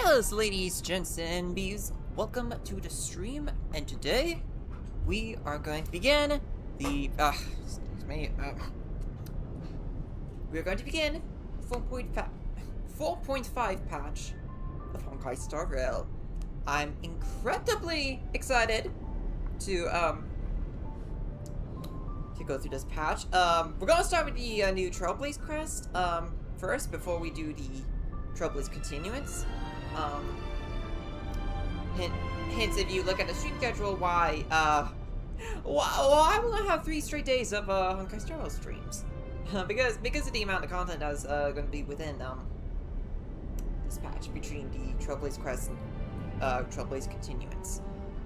Fellas, ladies, gents, and bees, welcome to the stream, and today we are going to begin the, we are going to begin 4.5 patch of Honkai Star Rail. I'm incredibly excited to go through this patch. We're gonna start with the new Trailblaze crest, first, before we do the Trailblaze continuance. Hints, if you look at the stream schedule, why we're gonna have 3 straight days of Honkai Star Rail streams. because of the amount of content that's gonna be within this patch between the Trailblaze crest and Trailblaze continuance.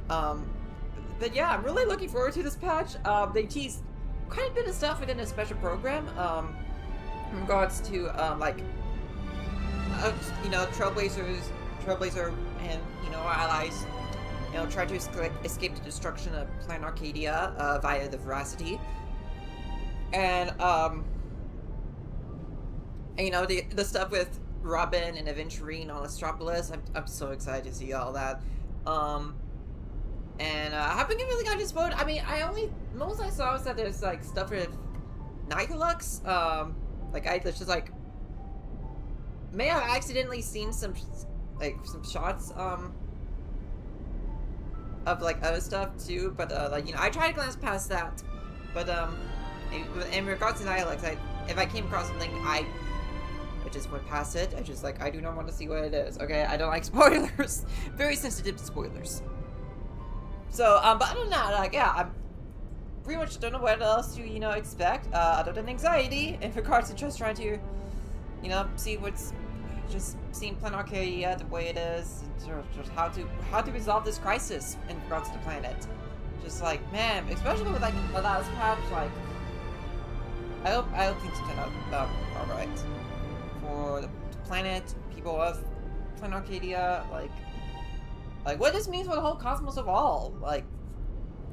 But yeah, I'm really looking forward to this patch. They teased quite a bit of stuff within a special program, in regards to, Trailblazer and, our allies, try to escape the destruction of Planet Arcadia, via the Veracity. And, the stuff with Robin and Aventurine on Astropolis, I'm so excited to see all that. And I haven't really gotten spoiled. I mean, most I saw was that there's, stuff with Nightlux. May have accidentally seen some shots, of, other stuff, too, but, I tried to glance past that, but, in regards to Nightlux, if I came across something, I just went past it. I do not want to see what it is, okay? I don't like spoilers. Very sensitive to spoilers. So, but other than that, yeah, I pretty much don't know what else to, expect, other than anxiety, in regards to just trying to, see what's, just seeing Planet Arcadia the way it is, and just how to resolve this crisis in regards to the planet. Just man, especially with, the last patch, I hope things turn out, alright. For the planet, people of Planet Arcadia, what this means for the whole cosmos of all,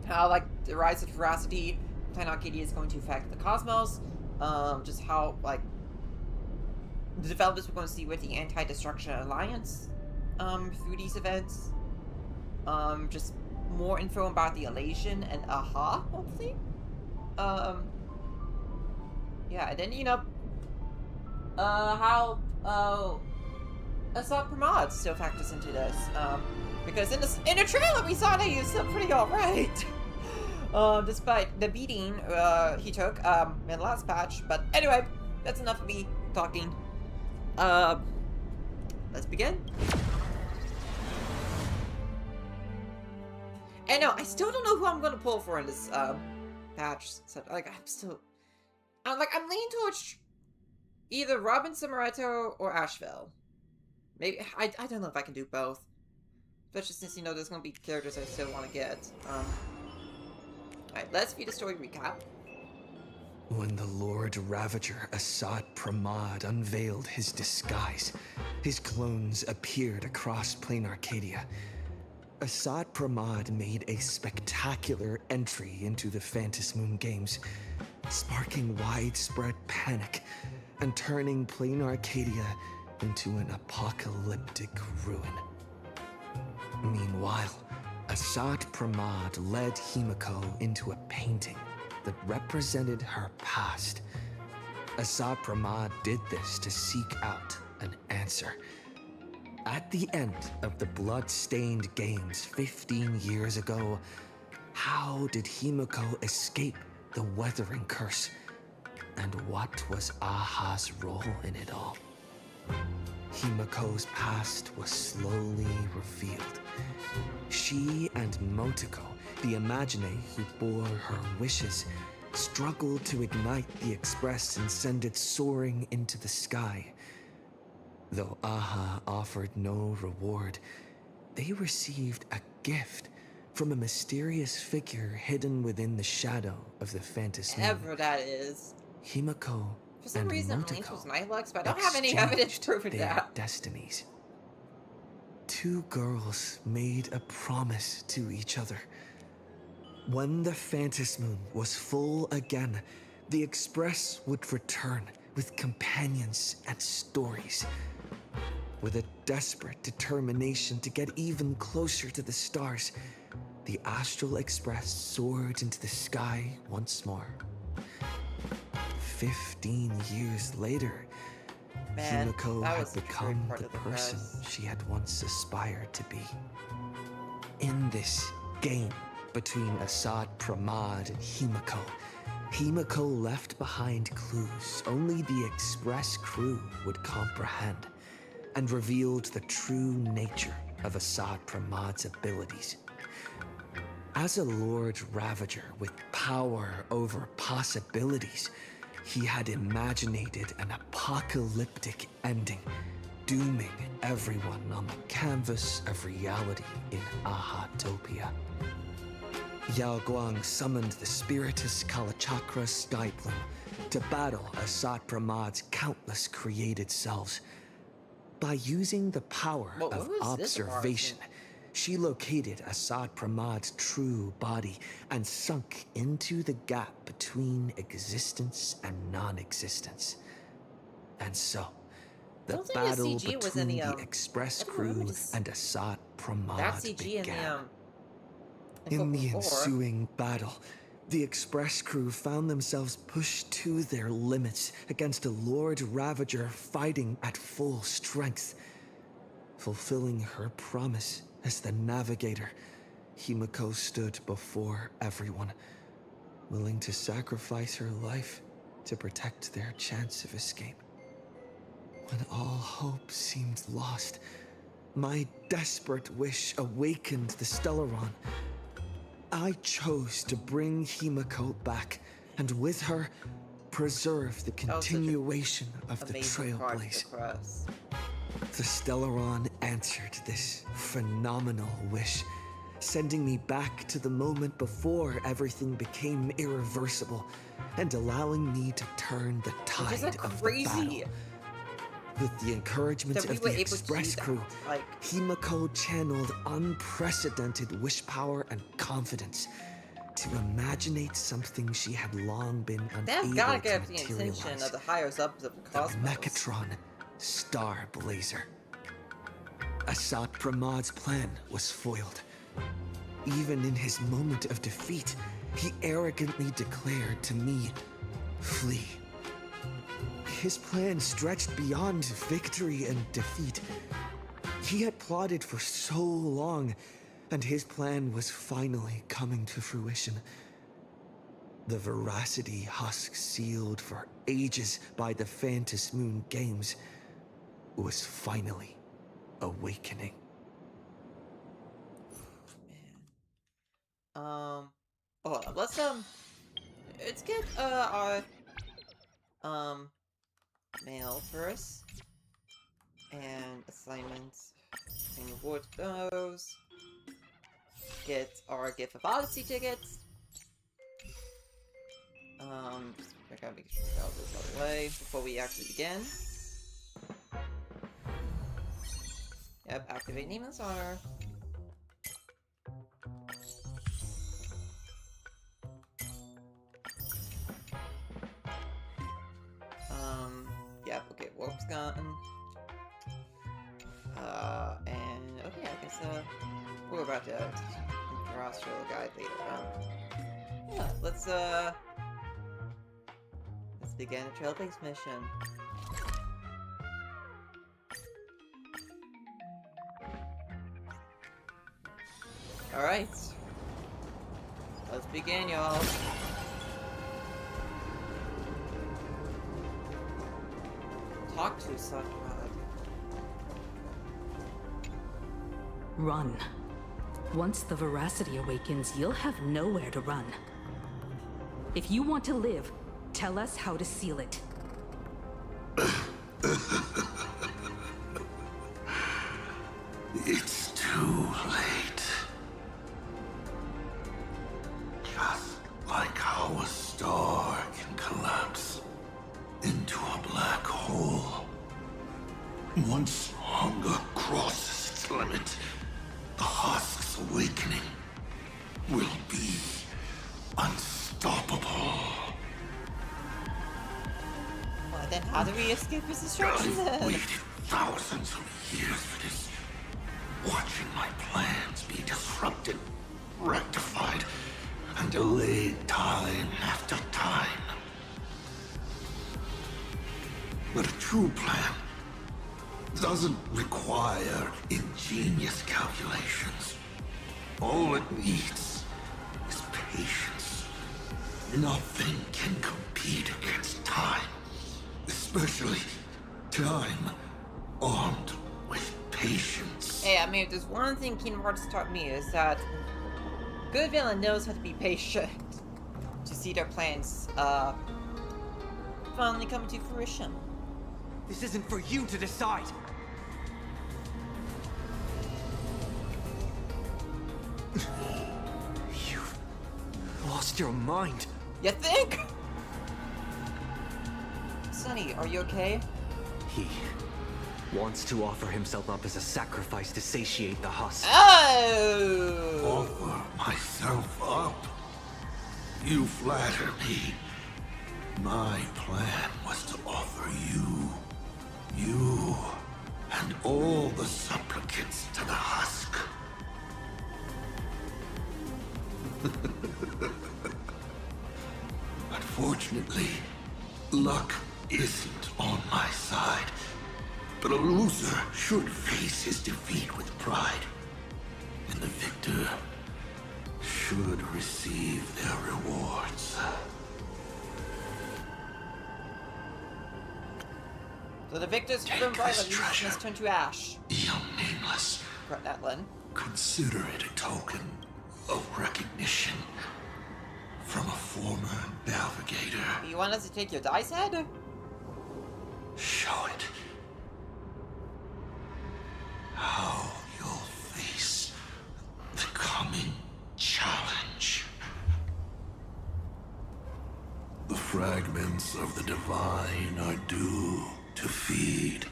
how, the rise of Veracity, Planet Arcadia is going to affect the cosmos, just how, the developments we're going to see with the Anti-Destruction Alliance, through these events, just more info about the Elation and Aha, hopefully, yeah, and then, how, Assault Pramod still factors into this, because in the trailer we saw that he was still pretty alright, despite the beating, he took, in the last patch. But anyway, that's enough of me talking. Let's begin. And no, I still don't know who I'm gonna pull for in this, patch, so, I'm leaning towards either Robin Samaretto or Asheville. Maybe, I don't know if I can do both. Especially since, there's gonna be characters I still want to get. Alright, let's read the story recap. When the Lord Ravager Assad Pramod unveiled his disguise, his clones appeared across Plain Arcadia. Assad Pramod made a spectacular entry into the Phantom Moon Games, sparking widespread panic and turning Plain Arcadia into an apocalyptic ruin. Meanwhile, Assad Pramod led Himiko into a painting that represented her past. Assad Pramod did this to seek out an answer. At the end of the blood-stained games 15 years ago, how did Himiko escape the weathering curse? And what was Aha's role in it all? Himiko's past was slowly revealed. She and Motoko, the Imagine who bore her wishes, struggled to ignite the Express and send it soaring into the sky. Though Aha offered no reward, they received a gift from a mysterious figure hidden within the shadow of the Phantom Moon. Whatever that is. Himiko For some and reason, Motoko Lynx was Nightlux, but I don't have any evidence proving their that. destinies. Two girls made a promise to each other. When the Phantom Moon was full again, the Express would return with companions and stories. With a desperate determination to get even closer to the stars, the Astral Express soared into the sky once more. 15 years later, Man, Himiko that had was such a great become part the of the person quest. she had once aspired to be. In this game between Assad Pramad and Himiko, Himiko left behind clues only the Express crew would comprehend, and revealed the true nature of Assad Pramad's abilities. As a Lord Ravager with power over possibilities, he had imaginated an apocalyptic ending, dooming everyone on the canvas of reality in Ahatopia. Yao Guang summoned the Spiritus Kalachakra Skyplume to battle Assad Pramad's countless created selves. By using the power What of was this observation, she located Assad Pramad's true body and sunk into the gap between existence and non-existence. And so, the Don't think the battle CG was between any, the Express I don't remember crew this- and Assad that Pramad CG began. in In the 4.4. ensuing battle, the Express crew found themselves pushed to their limits against a Lord Ravager fighting at full strength. Fulfilling her promise as the navigator, Himiko stood before everyone, willing to sacrifice her life to protect their chance of escape. When all hope seemed lost, my desperate wish awakened the Stellaron. I chose to bring Himiko back, and with her, preserve the That was such a continuation of the Amazing part of the Trailblaze. quest. The Stellaron answered this phenomenal wish, sending me back to the moment before everything became irreversible, and allowing me to turn the Which is tide like of the crazy battle. With the encouragement that we of were the able to do Express that. crew, Like, Himiko channeled unprecedented wish power and confidence to imaginate something she had long been they've unable gotta to get the attention materialize. of the higher ups of the The cosmos. Mechatron Star Blazer. Assad Pramad's plan was foiled. Even in his moment of defeat, he arrogantly declared to me, "Flee." His plan stretched beyond victory and defeat. He had plotted for so long, and his plan was finally coming to fruition. The Veracity husk sealed for ages by the Phantas Moon Games was finally awakening. Hold on, let's get, our, mail first. And assignments. And reward those. Get our gift of Odyssey tickets. I gotta make sure we got all this out of the way before we actually begin. Yep, activate Neiman's Honor. Yep, okay, Warp's gone. And, okay, I guess, we're about to cross show the guide later. Yeah, let's begin a Trailblaze mission. Alright. Let's begin, y'all. Talk to Sunrod. Run. Once the Veracity awakens, you'll have nowhere to run. If you want to live, tell us how to seal it. It's too late. Just like how a star can collapse into a black hole. Once hunger crosses its limit, the husk's awakening will be unstoppable. Well, then how do we escape his destruction I've then? waited thousands of years of this, watching my plans be disrupted, rectified, and delayed time after time. But a true plan doesn't require ingenious calculations. All it needs is patience. Nothing can compete against time, especially time armed with patience. Hey, I mean, if there's one thing Kingdom Hearts taught me is that good villain knows how to be patient to see their plans finally come to fruition. This isn't for you to decide. You've lost your mind. You think? Sonny, are you okay? He wants to offer himself up as a sacrifice to satiate the husk. Oh! Offer myself up? You flatter me. My plan was to offer you, and all the supplicants to the husk. Unfortunately, luck isn't on my side. But a loser should face his defeat with pride. And the victor should receive their rewards. So the victor's Take from this Violet treasure. must turn to ash. Young nameless, Correct that, Lynn. consider it a token of recognition from a former navigator. You want us to take your dice head? Show it. How you'll face the coming challenge. The fragments of the divine are due to feed.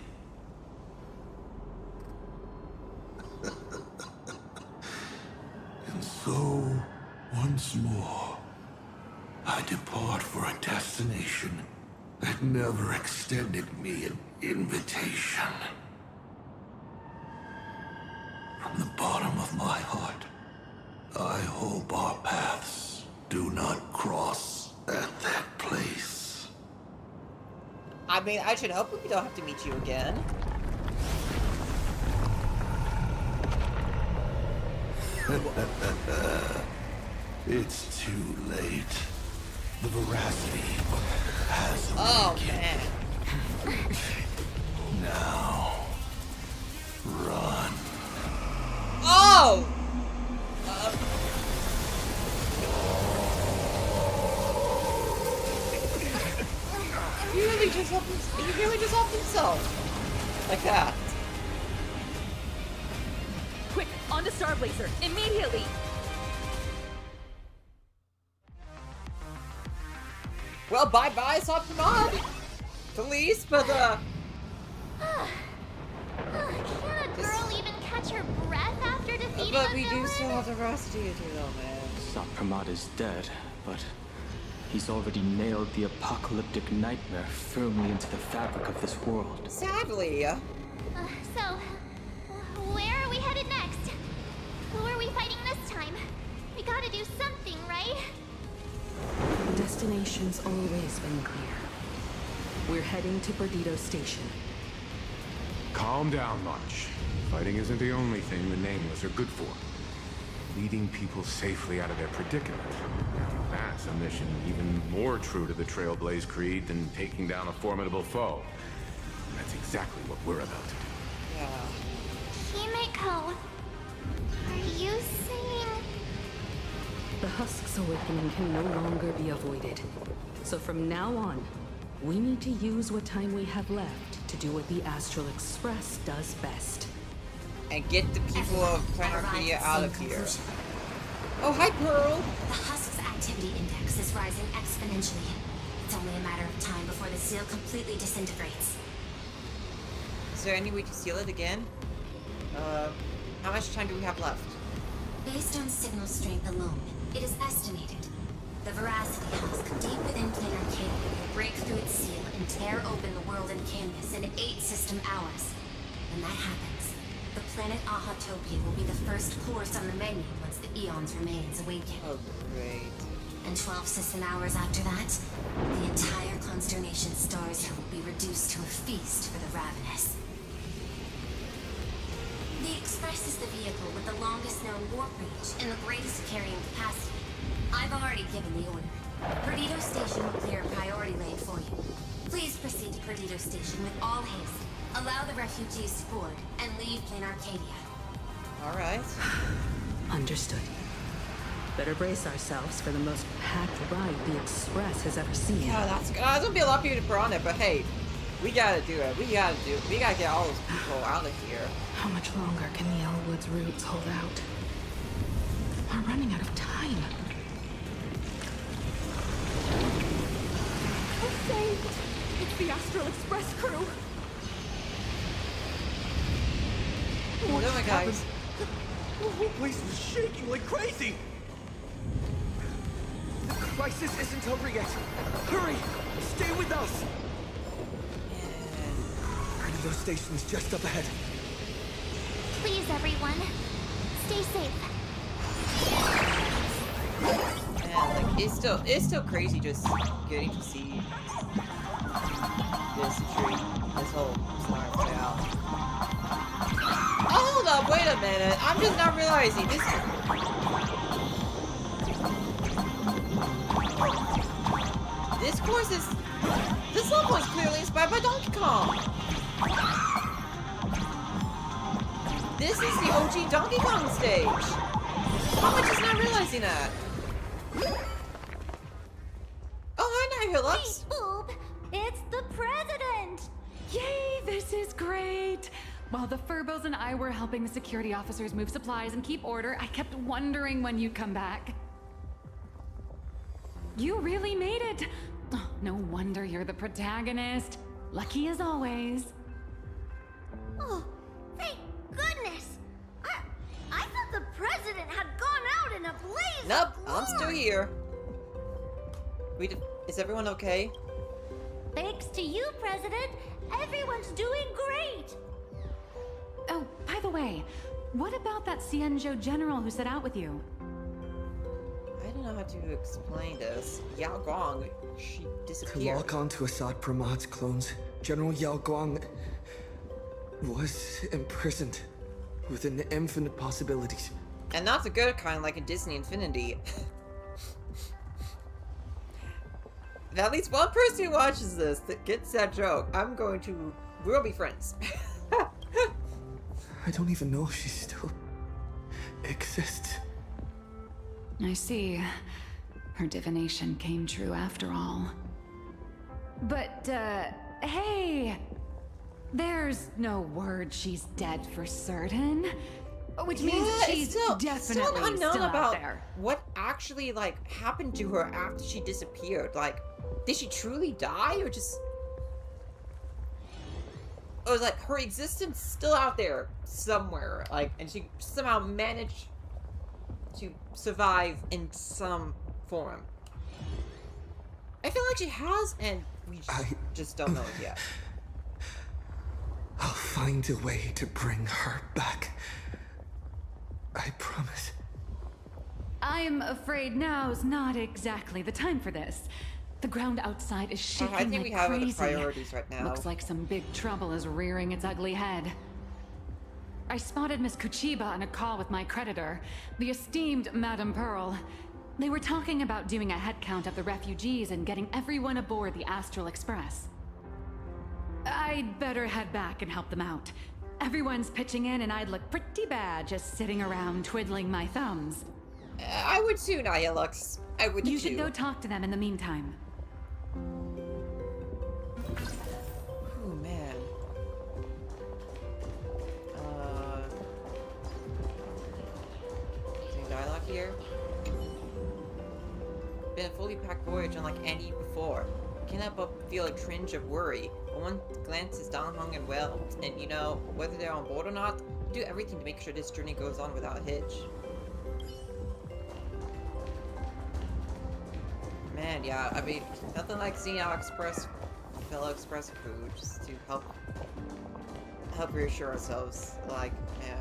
And so, once more, I depart for a destination that never extended me an invitation. From the bottom of my heart, I hope our paths do not cross at that place. I mean, I should hope we don't have to meet you again. It's too late. The veracity has Oh, awakened. man. Now, run. Oh! He really just helped himself. He really just helped himself. Like that. Quick, on to Star Blazer, immediately! Well, bye-bye, Sophamon! To least, but, Can a girl even catch her breath after defeating but a we do villain? still have the rest of you two, though, man. Pramad is dead, but he's already nailed the apocalyptic nightmare firmly into the fabric of this world. Sadly. So, where are we headed next? Who are we fighting this time? We gotta do something, right? The destination's always been clear. We're heading to Perdido Station. Calm down, March. Fighting isn't the only thing the Nameless are good for. Leading people safely out of their predicament. That's a mission even more true to the Trailblaze Creed than taking down a formidable foe. And that's exactly what we're about to do. Yeah. Himeko, are you saying... The Husk's awakening can no longer be avoided. So from now on, we need to use what time we have left to do what the Astral Express does best. And get the people of Planet Arcadia out of here. Oh, hi, Pearl! The Husk's activity index is rising exponentially. It's only a matter of time before the seal completely disintegrates. Is there any way to seal it again? How much time do we have left? Based on signal strength alone, it is estimated the Veracity Husk deep within Planar Arcadia will break through its seal and tear open the world and canvas in 8 system hours. when that happens, the planet Ahatopian will be the first course on the menu once the Eons remains awaken. Oh, great. And 12 system hours after that, the entire Consternation Stars here will be reduced to a feast for the ravenous. The Express is the vehicle with the longest known warp range and the greatest carrying capacity. I've already given the order. Perdido Station will clear a priority lane for you. Please proceed to Perdido Station with all haste. Allow the refugees to board and leave Plain Arcadia. Alright. Understood. Better brace ourselves for the most packed ride the Express has ever seen. Yeah, that's good. There's gonna be a lot of people to put on it, but hey, we gotta do it. We gotta get all those people out of here. How much longer can the Elwood's roots hold out? We're running out of time. We're saved! It's the Astral Express crew! What doing, guys? The whole place was shaking like crazy! The crisis isn't over yet! Hurry! Stay with us! Perdido Station's just up ahead. Please, everyone, stay safe. Man, like it's still crazy just getting to see this tree, this whole scenario play out. Oh, hold up, wait a minute. I'm just not realizing this. This course is. This level is clearly inspired by Donkey Kong. This is the OG Donkey Kong stage. How am I just not realizing that? Oh, hi, Nihilux. Hey, Boob, it's the president. Yay, this is great! While the Furbos and I were helping the security officers move supplies and keep order, I kept wondering when you'd come back. You really made it! Oh, no wonder you're the protagonist. Lucky as always. Oh, thank goodness. I thought the president had gone out in a blaze Nope, of glory. I'm still here. Is everyone okay? Thanks to you, President, everyone's doing great. Oh, by the way, what about that Cienjo general who set out with you? I don't know how to explain this. Yao Gong, she To disappeared. lock onto Assad Pramad's clones, General Yao Guang was imprisoned within the infinite possibilities. And not the good kind like in Disney Infinity. At least one person who watches this that gets that joke, we'll be friends. I don't even know if she still exists. I see. Her divination came true after all. But, hey! There's no word she's dead for certain. Which means she's definitely unknown still about out there. what actually, like, happened to her after she disappeared. Like, did she truly die, or just... Or was, like, her existence still out there somewhere, like, and she somehow managed to survive in some form. I feel like she has, and we just don't know it yet. I'll find a way to bring her back. I promise. I'm afraid now's not exactly the time for this. The ground outside is shaking I think like we have other crazy. priorities right now. Looks like some big trouble is rearing its ugly head. I spotted Miss Kuchiba on a call with my creditor, the esteemed Madame Pearl. They were talking about doing a head count of the refugees and getting everyone aboard the Astral Express. I'd better head back and help them out. Everyone's pitching in and I'd look pretty bad just sitting around twiddling my thumbs. I would too, Nihilux. I would too. You should go talk to them in the meantime. Oh man. Is there any dialogue here? Been a fully packed voyage unlike any before. Cannot but feel a twinge of worry. When one glance is down-hung and whelmed, and you know, whether they're on board or not, do everything to make sure this journey goes on without a hitch. Man, yeah, I mean, nothing like seeing our fellow Express crew just to help help reassure ourselves. Like, man.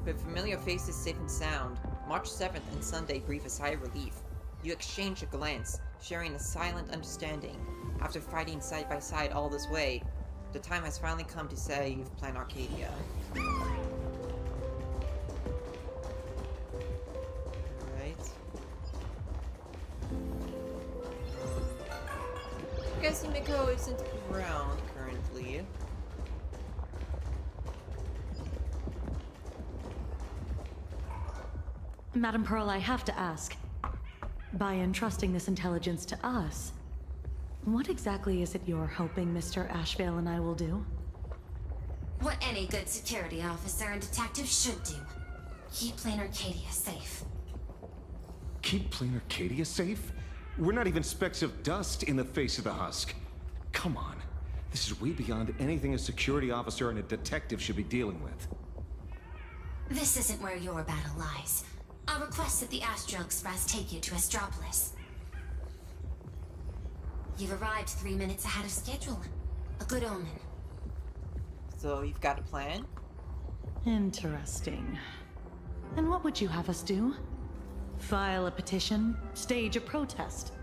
With familiar faces safe and sound, March 7th and Sunday breathe a sigh of relief. You exchange a glance, sharing a silent understanding. After fighting side by side all this way, the time has finally come to save Plan Arcadia. Alright. I guess Himiko isn't around currently. Madam Pearl, I have to ask. By entrusting this intelligence to us, what exactly is it you're hoping Mr. Ashvale and I will do? What any good security officer and detective should do. Keep Plan Arcadia safe. Keep Plain Arcadia safe? We're not even specks of dust in the face of the husk. Come on. This is way beyond anything a security officer and a detective should be dealing with. This isn't where your battle lies. I'll request that the Astral Express take you to Astropolis. You've arrived 3 minutes ahead of schedule. A good omen. So you've got a plan? Interesting. And what would you have us do? File a petition? Stage a protest?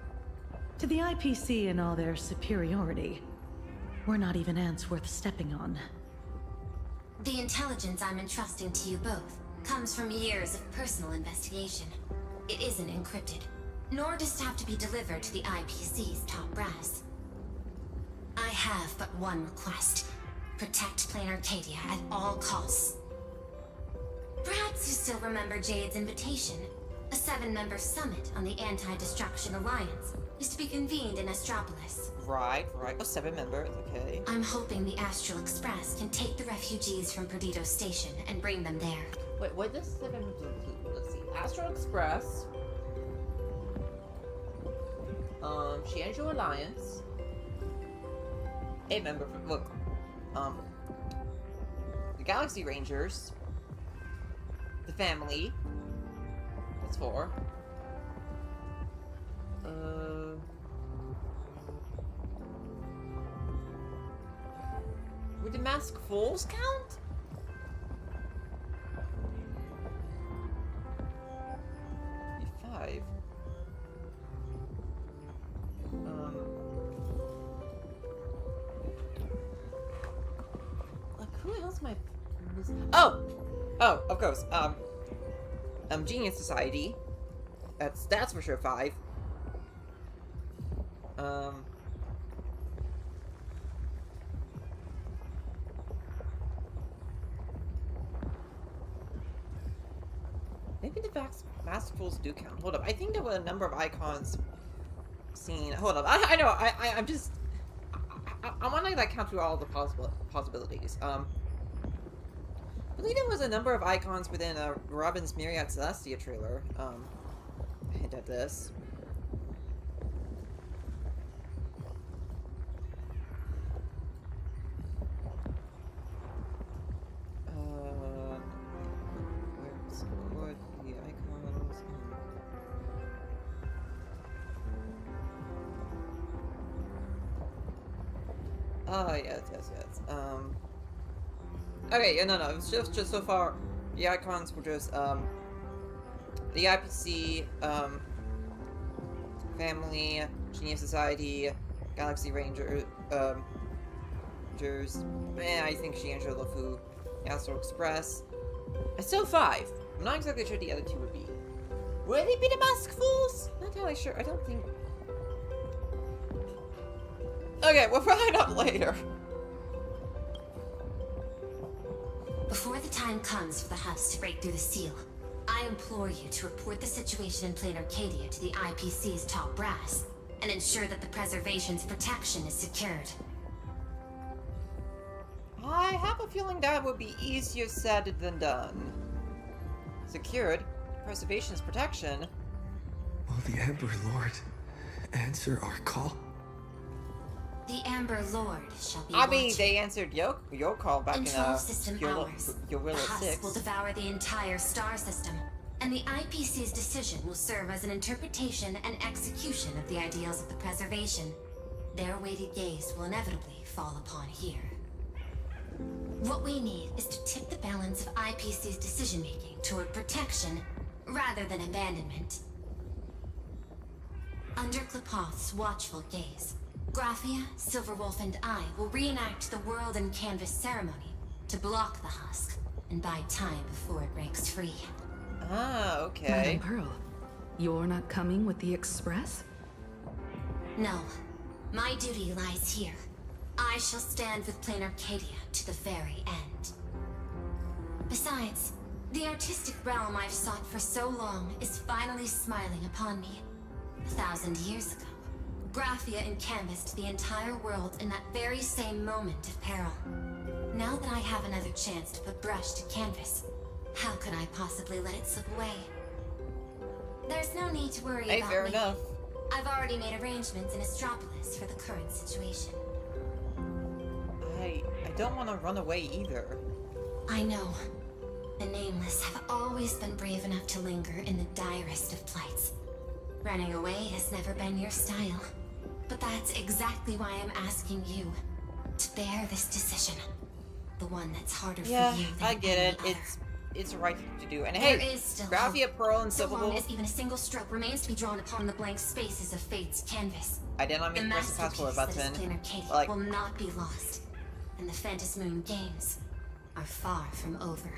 To the IPC and all their superiority, we're not even ants worth stepping on. The intelligence I'm entrusting to you both comes from years of personal investigation. It isn't encrypted, nor does it have to be delivered to the IPC's top brass. I have but one request. Protect Plan Arcadia at all costs. Perhaps you still remember Jade's invitation. A 7-member summit on the Anti-Destruction Alliance is to be convened in Astropolis. Right. Oh, 7 members, okay. I'm hoping the Astral Express can take the refugees from Perdido Station and bring them there. Wait, what does 7 include? Let's see. Astral Express. Shianzhou Alliance. 8-member, look. The Galaxy Rangers. The family. That's 4. Would the Mask Fools count? Like, who else am I missing? Oh, of course. Genius Society. That's for sure 5. Maybe the Mask Fools do count. Hold up, I think there were a number of icons seen. Hold up, I know. I'm just. I want to like count through all the possibilities. I believe there was a number of icons within Robin's Myriad Celestia trailer. Hint at this. What the icons? Oh yes. Okay, yeah, no, it's just so far, the icons were just, the IPC, Family, Genius Society, Galaxy Rangers, I think Shianzhou Lufu, Astral Express. It's still 5. I'm not exactly sure the other 2 would be. Would they be the Mask Fools? Not entirely sure, I don't think. Okay, we'll find out later. Before the time comes for the Husk to break through the seal, I implore you to report the situation in Plain Arcadia to the IPC's top brass, and ensure that the Preservation's protection is secured. I have a feeling that would be easier said than done. Secured? Preservation's protection? Will the Amber Lord answer our call? The Amber Lord shall be I mean, watching. they answered your call back in Control system hours. your The Willow Husk 6. will devour the entire star system, and the IPC's decision will serve as an interpretation and execution of the ideals of the Preservation. their weighted gaze will inevitably fall upon here. What we need is to tip the balance of IPC's decision-making toward protection rather than abandonment. Under Klepoth's watchful gaze, Graphia, Silverwolf, and I will reenact the World and Canvas ceremony to block the husk and buy time before it breaks free. Ah, okay. Madam Pearl, you're not coming with the Express? No. My duty lies here. I shall stand with Plain Arcadia to the very end. Besides, the artistic realm I've sought for so long is finally smiling upon me. 1,000 years ago, Graphia encanvassed the entire world in that very same moment of peril. Now that I have another chance to put brush to canvas, how could I possibly let it slip away? There's no need to worry about fair me. enough. I've already made arrangements in Astropolis for the current situation. I don't want to run away either. I know. The Nameless have always been brave enough to linger in the direst of plights. Running away has never been your style. But that's exactly why I'm asking you to bear this decision. The one that's harder for you than I get it. any other. It's the right thing to do. And There hey, is still Graphia, hope, Pearl, and so long Silverwolf. as even a single stroke remains to be drawn upon the blank spaces of Fate's canvas. I did not The mean to press the fast forward masterpiece that is button. Plain Arcadia Like, will not be lost, and the Phantas Moon games are far from over.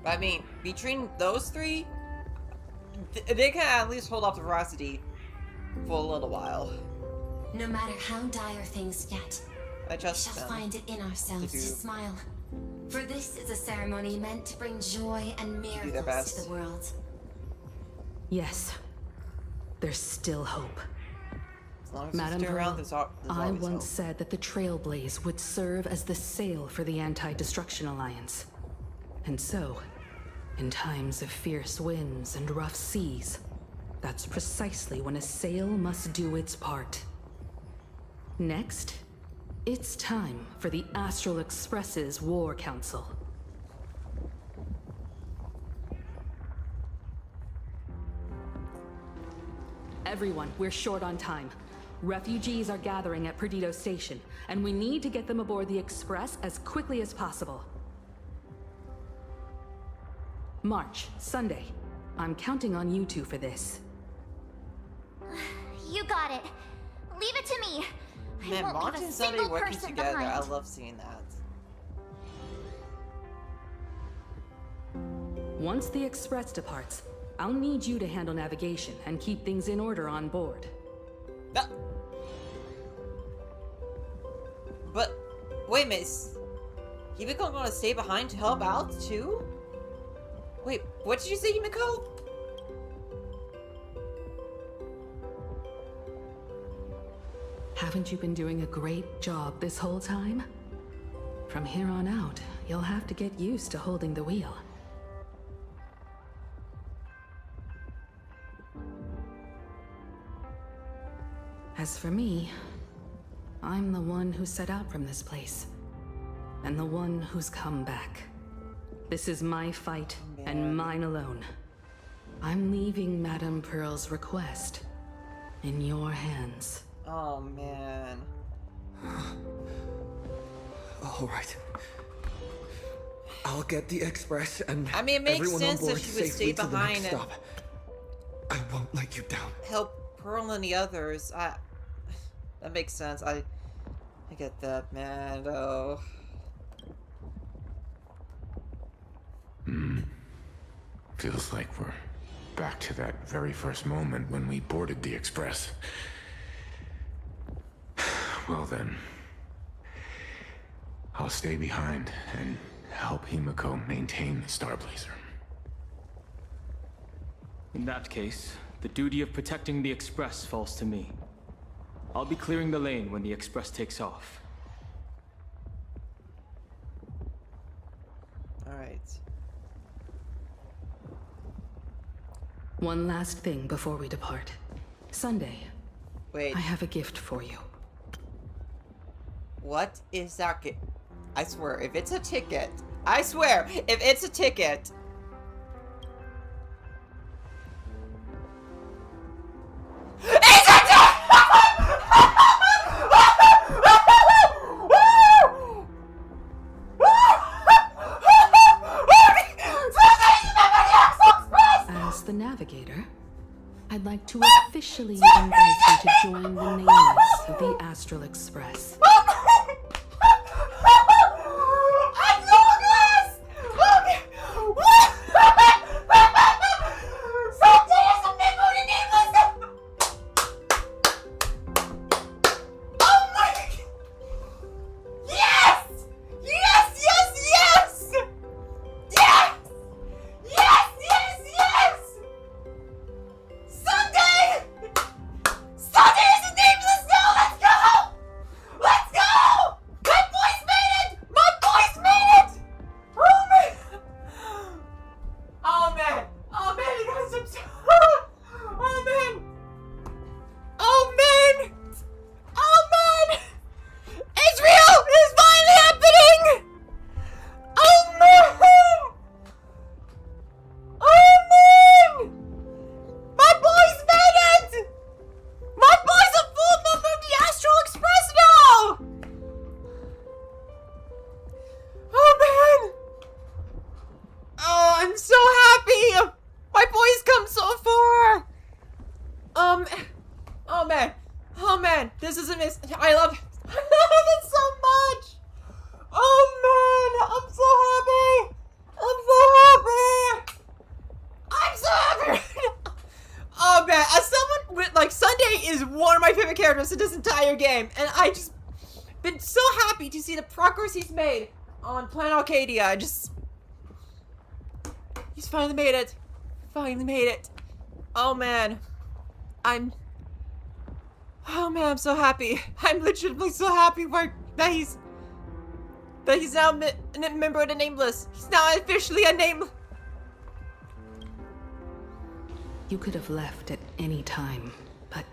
I mean, between those three, they can at least hold off the veracity for a little while. No matter how dire things get, I we trust shall them. find it in ourselves to smile. For this is a ceremony meant to bring joy and miracles best. to the world. Yes. There's still hope. As long as Madam you stay around, Pearl, there's I always once hope. said that the Trailblaze would serve as the sail for the Anti-Destruction Alliance. And so, in times of fierce winds and rough seas, that's precisely when a sail must do its part. Next, it's time for the Astral Express's War Council. Everyone, we're short on time. Refugees are gathering at Perdido Station, and we need to get them aboard the Express as quickly as possible. March, Sunday. I'm counting on you two for this. You got it. Leave it to me. Man, I won't March leave a and Sunday single working person together. behind. I love seeing that. Once the Express departs, I'll need you to handle navigation and keep things in order on board. But wait, Miss. Himiko gonna stay behind to help out too? Wait, what did you say, Himiko? Haven't you been doing a great job this whole time? From here on out, you'll have to get used to holding the wheel. As for me, I'm the one who set out from this place, and the one who's come back. This is my fight, and mine alone. I'm leaving Madame Pearl's request in your hands. Oh, man. All right. I'll get the Express and I mean, it makes everyone sense on that board she would safely stay to the next behind and stop. I won't let you down. help Pearl and the others. That makes sense. I get that, man. Oh. Feels like we're back to that very first moment when we boarded the Express. Well then, I'll stay behind and help Himiko maintain the Star Blazer. In that case, the duty of protecting the Express falls to me. I'll be clearing the lane when the Express takes off. Alright. One last thing before we depart. Sunday, Wait, I have a gift for you. what is that? I swear, if it's a ticket, I swear, if it's a ticket. It's a ticket! I'd like to officially invite you to join the nameless of the Astral Express. This is amazing. I love it so much. Oh man, I'm so happy. I'm so happy right now. Oh man, as someone with like Sunday is one of my favorite characters in this entire game, and I just been so happy to see the progress he's made on Planet Arcadia. He's finally made it. Oh man, I'm so happy. I'm legitimately so happy that he's now a member of the Nameless. He's now officially a Nameless. You could have left at any time, but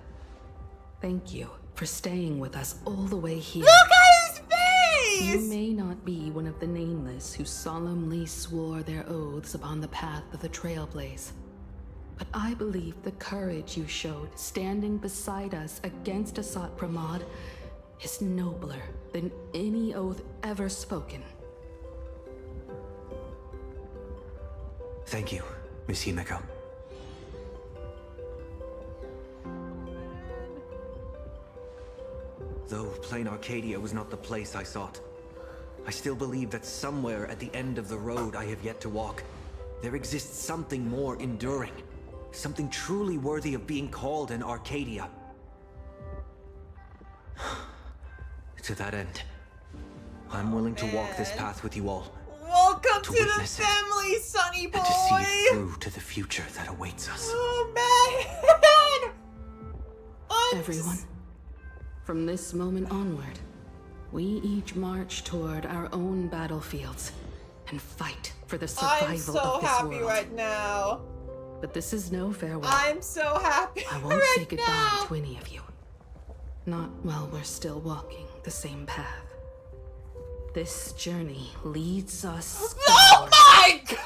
thank you for staying with us all the way here. Look at his face! You may not be one of the Nameless who solemnly swore their oaths upon the path of the Trailblaze. But I believe the courage you showed standing beside us against Asat Pramad is nobler than any oath ever spoken. Thank you, Miss Himeko. Though Plain Arcadia was not the place I sought, I still believe that somewhere at the end of the road I have yet to walk, there exists something more enduring. Something truly worthy of being called an Arcadia. To that end, I'm willing to walk this path with you all. Welcome to the witness it, family, Sonny boy! And to see it through to the future that awaits us. Oh man! Everyone, from this moment onward, we each march toward our own battlefields and fight for the survival I'm so of this happy world. right now. But this is no farewell. I'm so happy I won't right say goodbye now. to any of you. Not while we're still walking the same path. This journey leads us Oh forward. my god!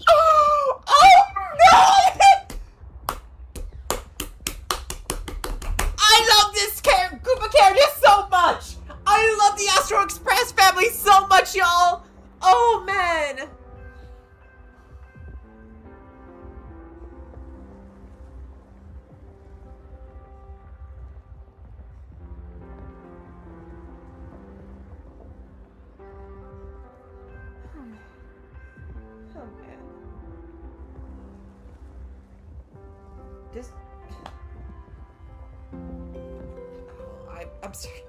Oh no! I love this group of characters so much! I love the Astro Express family so much, y'all! Oh man! I'm sorry.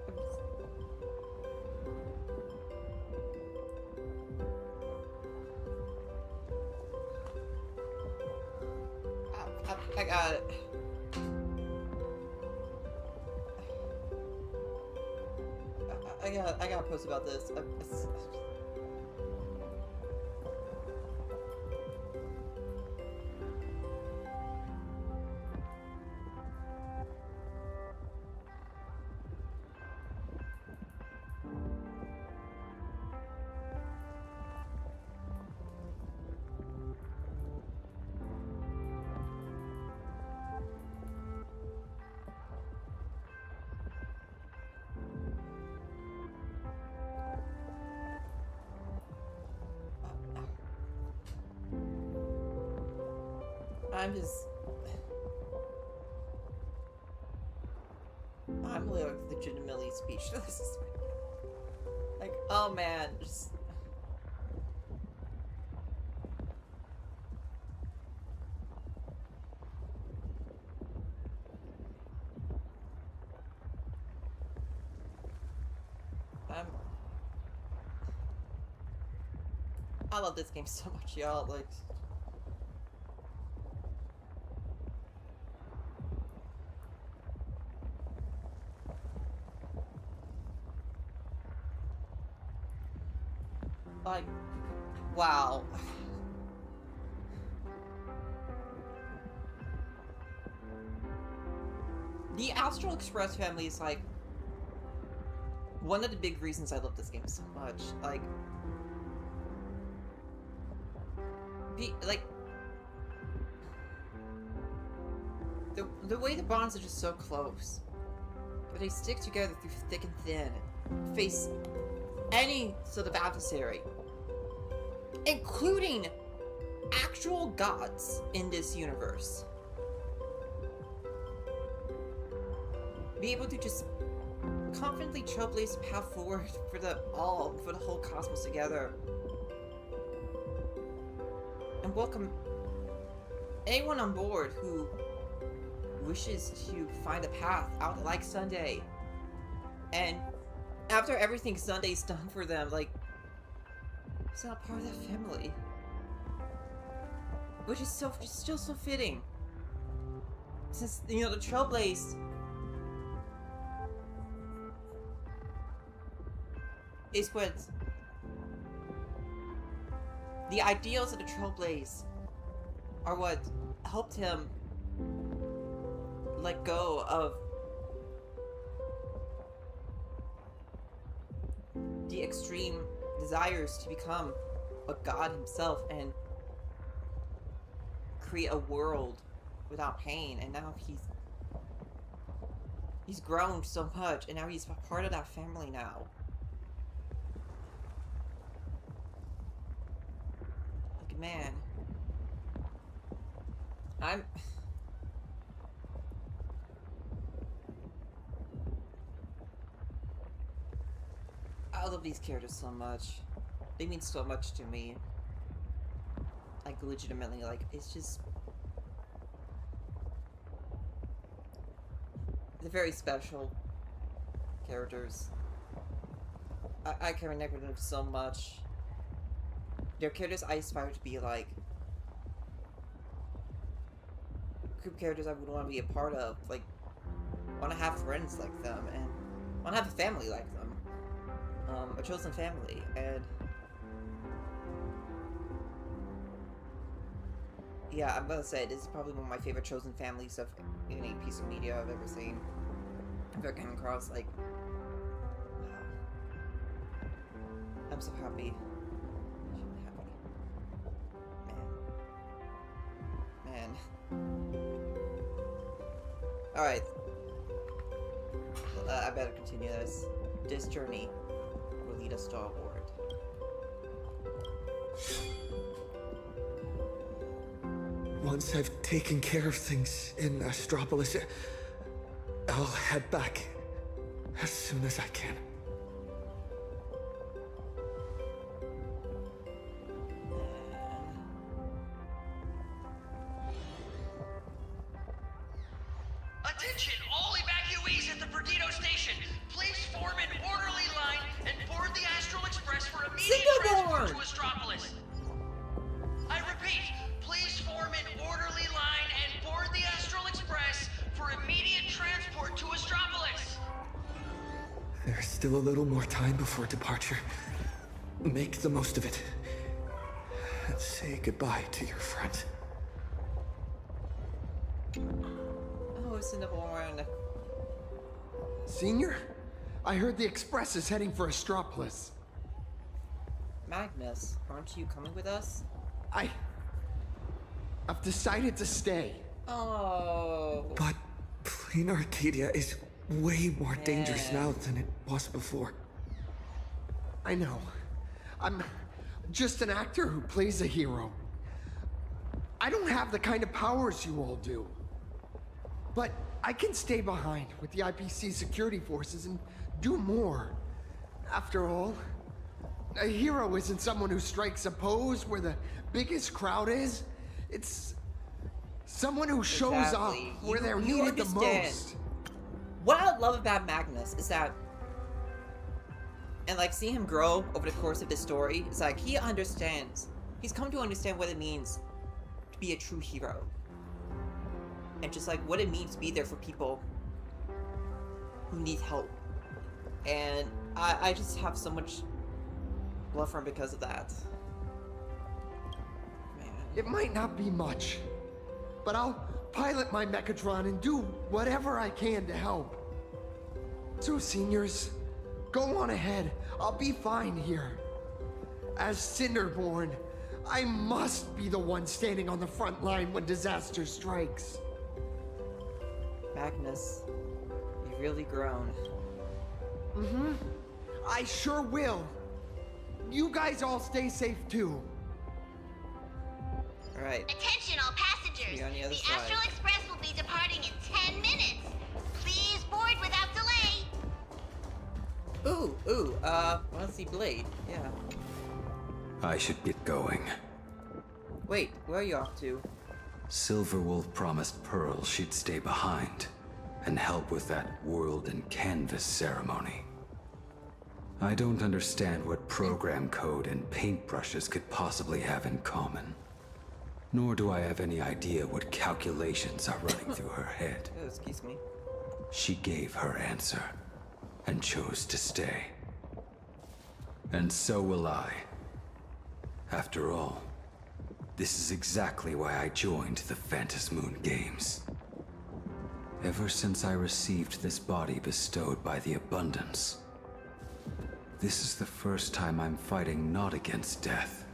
I got it. I gotta post about this. I'm just... I'm like legitimately speechless. Like, oh man, just... I love this game so much, y'all. Like, wow. The Astral Express family is like one of the big reasons I love this game so much. Like, the way the bonds are just so close, but they stick together through thick and thin, face any sort of adversary, including actual gods in this universe. Be able to just confidently trailblaze the path forward for the whole cosmos together. And welcome anyone on board who wishes to find a path out like Sunday. And after everything Sunday's done for them, like, it's not part of that family. Which is still so fitting. Since, you know, the Trailblaze is what... The ideals of the Trailblaze are what helped him let go of the extreme desires to become a god himself and create a world without pain. And now he's grown so much, and now he's a part of that family now. Like, man, I love these characters so much. They mean so much to me. Like, legitimately, like, it's just... They're very special characters. I connect with them so much. They're characters I aspire to be like. Group characters I would want to be a part of. Like, want to have friends like them, and want to have a family like them. A chosen family, and yeah, I'm gonna say this is probably one of my favorite chosen families of any piece of media I've ever seen. I've ever came across. Like, I'm so happy. Man. All right. I better continue this. This journey will lead us starboard. Once I've taken care of things in Astropolis, I'll head back as soon as I can. Attention, all evacuees at the Perdido station. Please form an orderly line and board the Astral Express for immediate transport to Astropolis. I repeat, please form an orderly line and board the Astral Express for immediate transport to Astropolis. There's still a little more time before departure. Make the most of it. And say goodbye to your friends. Oh, Cinnabon. Senior? I heard the Express is heading for Astropolis. Magnus, aren't you coming with us? I've decided to stay. Oh. But Plain Arcadia is way more dangerous now than it was before. I know. I'm just an actor who plays a hero. I don't have the kind of powers you all do. but I can stay behind with the IPC security forces and do more. After all, a hero isn't someone who strikes a pose where the biggest crowd is. It's someone who shows up where they're needed the most. What I love about Magnus is that, and like seeing him grow over the course of this story, is like he understands. He's come to understand what it means to be a true hero. And just like what it means to be there for people who need help. And I just have so much love for him because of that. Man. It might not be much, but I'll pilot my Mechatron and do whatever I can to help. So seniors, go on ahead. I'll be fine here. As Cinderborn, I must be the one standing on the front line when disaster strikes. Magnus, you've really grown. Mm-hmm. I sure will. You guys all stay safe too. Alright. Attention all passengers. On the Astral Express will be departing in 10 minutes. Please board without delay. Wanna see Blade? Yeah. I should get going. Wait, where are you off to? Silverwolf promised Pearl she'd stay behind and help with that world and canvas ceremony. I don't understand what program code and paintbrushes could possibly have in common. Nor do I have any idea what calculations are running through her head. Oh, excuse me. She gave her answer and chose to stay. And so will I. After all, this is exactly why I joined the Phantasmoon Games. Ever since I received this body bestowed by the Abundance, this is the first time I'm fighting not against death,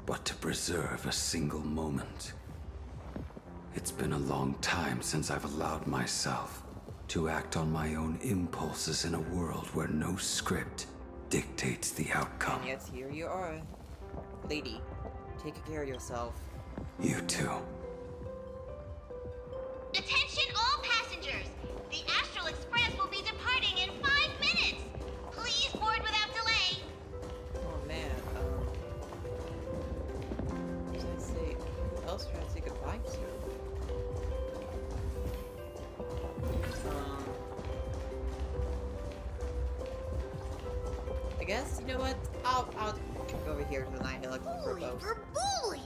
but to preserve a single moment. It's been a long time since I've allowed myself to act on my own impulses in a world where no script dictates the outcome. And yes, here you are. Lady, take care of yourself. You too. Attention all passengers. The Astral Express will be departing in 5 minutes. Please board without delay. Oh man, what should I say? Who else should I say goodbye to? I guess, you know what? I'll go over here to the Night Hill for both. Bully!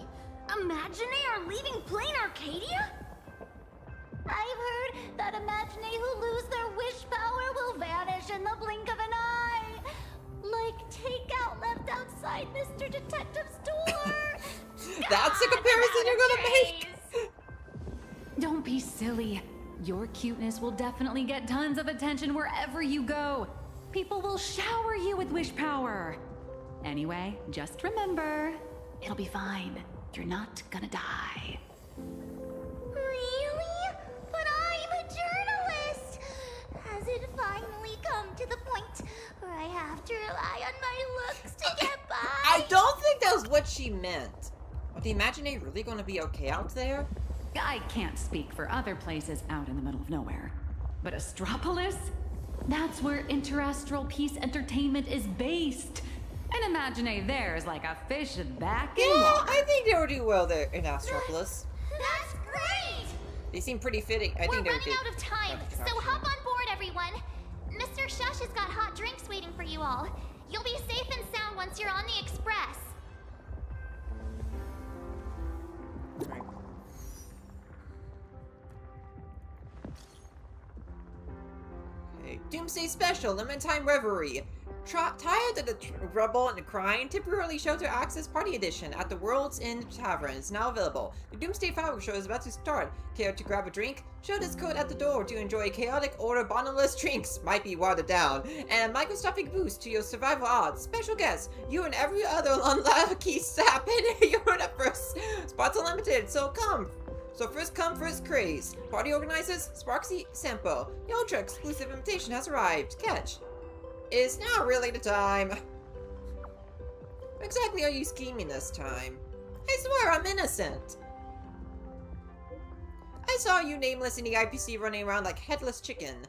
Imaginate are leaving Plain Arcadia? I've heard that Imaginate who lose their wish power will vanish in the blink of an eye. Like takeout left outside Mr. Detective's door. That's the comparison you're gonna make? Don't be silly. Your cuteness will definitely get tons of attention wherever you go. People will shower you with wish power. Anyway, just remember, it'll be fine. You're not gonna die. Really? But I'm a journalist. Has it finally come to the point where I have to rely on my looks to get by? I don't think that was what she meant. Are the Imaginate really gonna be okay out there? I can't speak for other places out in the middle of nowhere. But Astropolis? That's where Interastral Peace Entertainment is based. And Imaginate there is like a fish back in Yeah, water. I think they would do well there in Astropolis. That's great! They seem pretty fitting. I We're think they would running out of time, so attraction. hop on board, everyone. Mr. Shush has got hot drinks waiting for you all. You'll be safe and sound once you're on the express. Right. Okay. Doomsday Special, Limited Time Reverie. Tired of the rubble and the crying? Temporarily Shelter Access Party Edition at the World's End Tavern is now available. The Doomsday Fireworks Show is about to start. Care to grab a drink? Show this code at the door to enjoy chaotic order bottomless drinks, might be watered down, and a microscopic boost to your survival odds. Special guests, you and every other unlucky sap in your universe. Spots are limited, so come. So first come, first craze. Party organizers, Sparksy Sampo. The ultra exclusive invitation has arrived. Catch. Is now really the time. What exactly are you scheming this time? I swear I'm innocent. I saw you nameless in the IPC running around like headless chickens,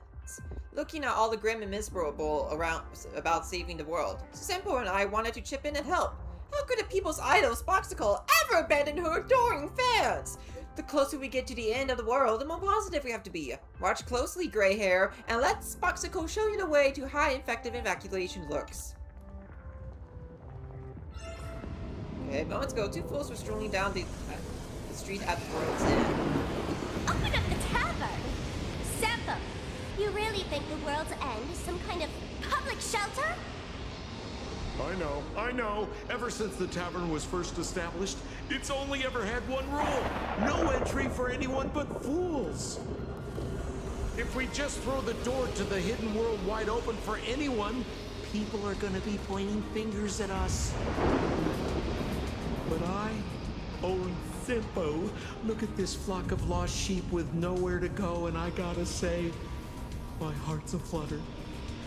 looking at all the grim and miserable around about saving the world. Senpo and I wanted to chip in and help. How could a people's idol, Sparksicle, ever abandon her adoring fans? The closer we get to the end of the world, the more positive we have to be. Watch closely, gray hair, and let Sparksicle show you the way to high effective evacuation looks. Okay, moments ago, two fools were strolling down the street at the world's end. Open up the tavern! Sampo, you really think the world's end is some kind of public shelter? I know. Ever since the tavern was first established, it's only ever had one rule. No entry for anyone but fools. If we just throw the door to the hidden world wide open for anyone, people are gonna be pointing fingers at us. But Simpo, look at this flock of lost sheep with nowhere to go, and I gotta say, my heart's aflutter.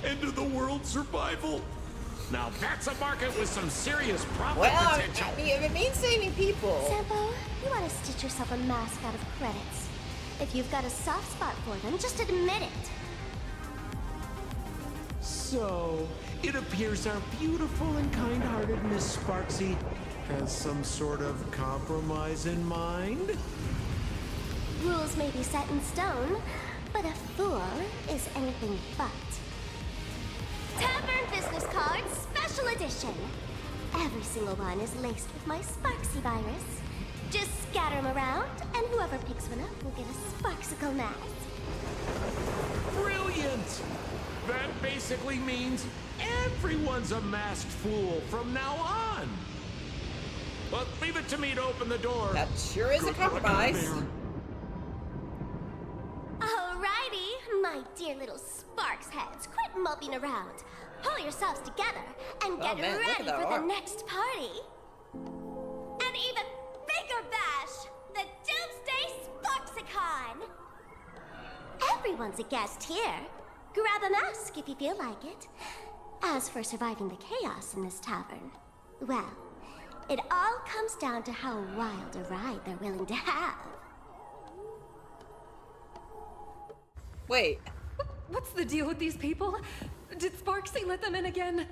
End of the world survival. Now that's a market with some serious profit potential. I mean, if it means saving people. Sampo, you want to stitch yourself a mask out of credits. If you've got a soft spot for them, just admit it. So, it appears our beautiful and kind-hearted Miss Sparksy has some sort of compromise in mind? Rules may be set in stone, but a fool is anything but. Tavern business cards, special edition. Every single one is laced with my Sparksy virus. Just scatter them around, and whoever picks one up will get a Sparksicle mask. Brilliant! That basically means everyone's a masked fool from now on. But leave it to me to open the door. That sure is a compromise. Alrighty, my dear little Sparks heads, quit moping around. Pull yourselves together and get ready for the next party. An even bigger bash, the Doomsday Sparksicon. Everyone's a guest here. Grab a mask if you feel like it. As for surviving the chaos in this tavern, well, it all comes down to how wild a ride they're willing to have. Wait. What's the deal with these people? Did Sparksy let them in again?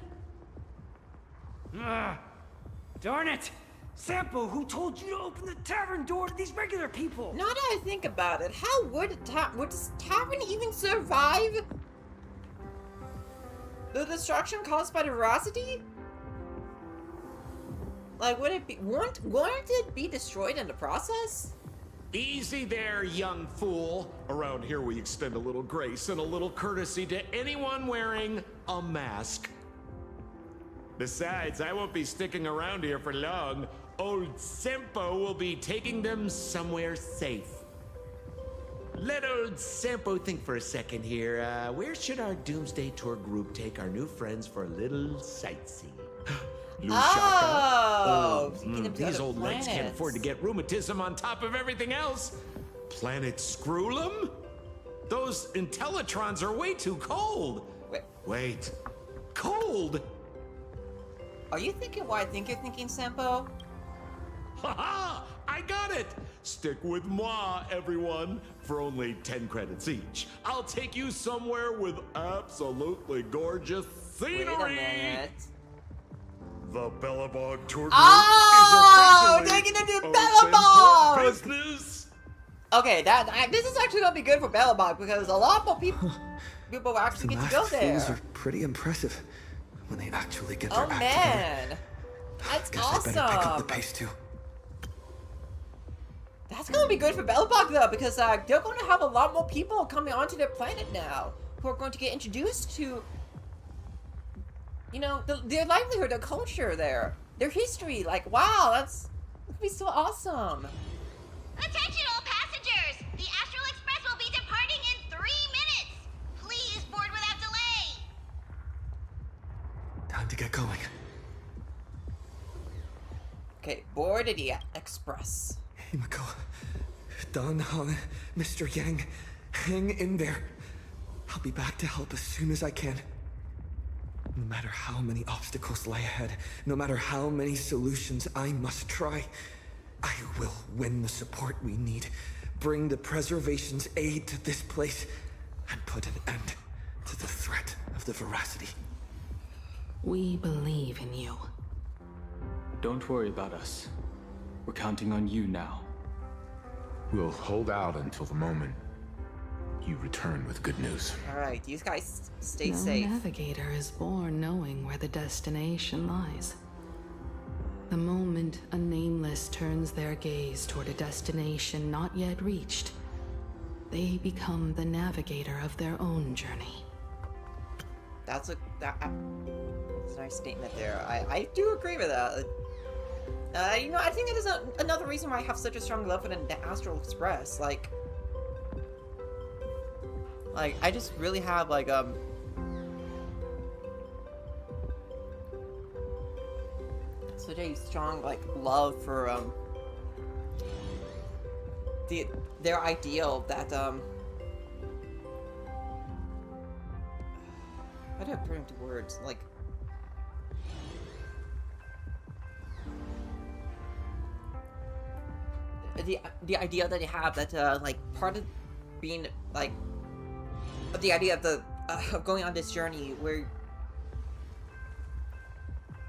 Darn it! Sampo, who told you to open the tavern door to these regular people? Now that I think about it, how would this tavern even survive the destruction caused by the veracity? Like, would it be? Wouldn't it be destroyed in the process? Easy there, young fool. Around here we extend a little grace and a little courtesy to anyone wearing a mask. Besides, I won't be sticking around here for long. Old Sempo will be taking them somewhere safe. Let old Sempo think for a second here. Where should our Doomsday Tour group take our new friends for a little sightseeing? These old legs can't afford to get rheumatism on top of everything else. Planet Screwlum? Those Intellitrons are way too cold. Wait. Cold? Are you thinking what I think you're thinking, Sampo? Haha! I got it! Stick with moi, everyone. For only 10 credits each, I'll take you somewhere with absolutely gorgeous scenery. Wait a minute. The Bellabog tour group is officially taking it to Bellabog! business. Okay, this is actually gonna be good for Bellabog because a lot more people actually get to go there. Fools are pretty impressive when they actually get their act man, that's Guess awesome. I better pick up the pace too. That's gonna be good for Bellabog though, because they're going to have a lot more people coming onto their planet now who are going to get introduced to, you know, their livelihood, their culture there, their history. Like, wow, that's gonna be so awesome. Attention all passengers! The Astral Express will be departing in 3 minutes! Please board without delay! Time to get going. Okay, board the Express. Himiko, Dan Han, Mr. Yang, hang in there. I'll be back to help as soon as I can. No matter how many obstacles lie ahead, no matter how many solutions I must try, I will win the support we need, bring the preservation's aid to this place and put an end to the threat of the veracity. We believe in you. Don't worry about us. We're counting on you now. We'll hold out until the moment you return with good news. Alright, you guys stay No safe. navigator is born knowing where the destination lies. The moment a nameless turns their gaze toward a destination not yet reached, they become the navigator of their own journey. That's a nice statement there. I do agree with that. You know, I think it is another reason why I have such a strong love for the Astral Express. Like, I just really have, like, such a strong, like, love for, their ideal that, how do I put it into words? Like, the idea that they have that, like, part of being, like, the idea of the, of going on this journey where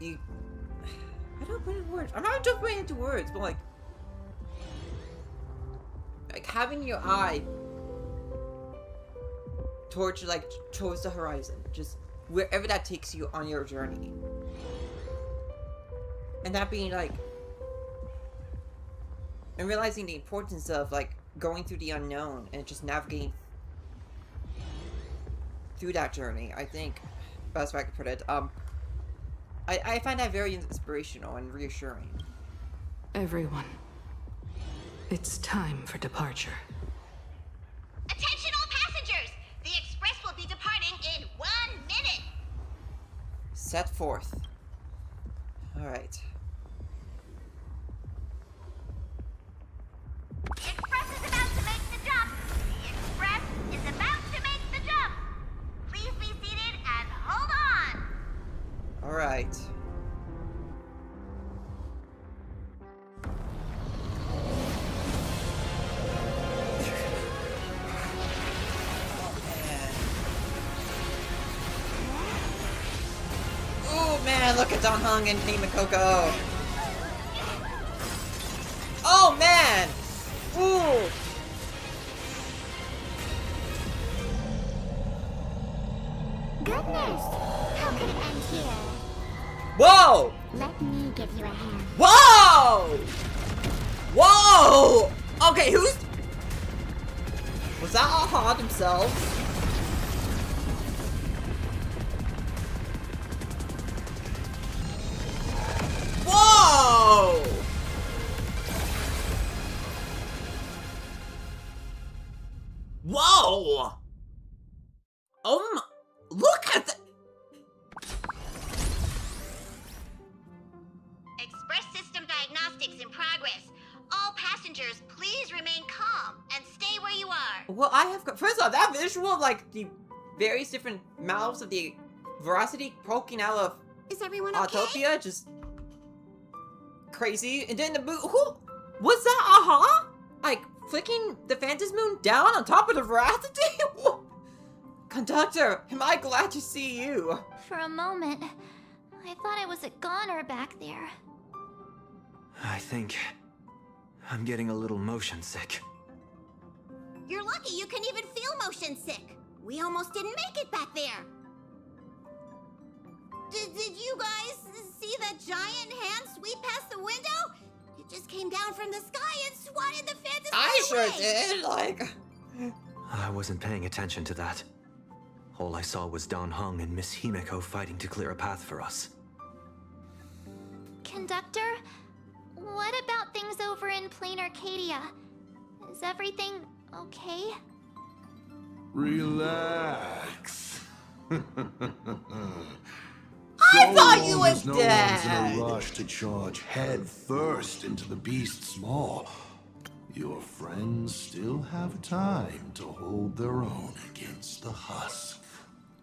you, I don't put it in words. I'm not just putting it into words, but, like having your eye towards the horizon, just wherever that takes you on your journey, and that being like, and realizing the importance of like going through the unknown and just navigating through that journey. I think best way I could put it. I find that very inspirational and reassuring. Everyone, it's time for departure. Attention all passengers! The express will be departing in 1 minute! Set forth. Alright. The express is about to make the jump! The express is about to make the jump! Please be seated and hold on! Alright. Oh man, look at Don Hung and Nima Coco. Oh man! Ooh! Goodness! How could it end here? Whoa! Let me give you a hand. Whoa! Whoa! Okay, who's... Was that Aha themselves? Whoa! Whoa! Look at that! Express system diagnostics in progress. All passengers, please remain calm and stay where you are. Well, I have... First off, that visual of, like, the various different mouths of the veracity poking out of Is everyone okay? Autopia, just... crazy. And then the moon... Who... Was that Aha? Like, flicking the Phantom Moon down on top of the veracity? Conductor, am I glad to see you? For a moment, I thought I was a goner back there. I think I'm getting a little motion sick. You're lucky you can even feel motion sick. We almost didn't make it back there. Did you guys see that giant hand sweep past the window? It just came down from the sky and swatted the Phantom I sure away. did, like... I wasn't paying attention to that. All I saw was Don Hung and Miss Himeko fighting to clear a path for us. Conductor, what about things over in Plain Arcadia? Is everything okay? Relax. I thought you was no dead! one's in a rush to charge head first into the beast's maw. Your friends still have time to hold their own against the husk.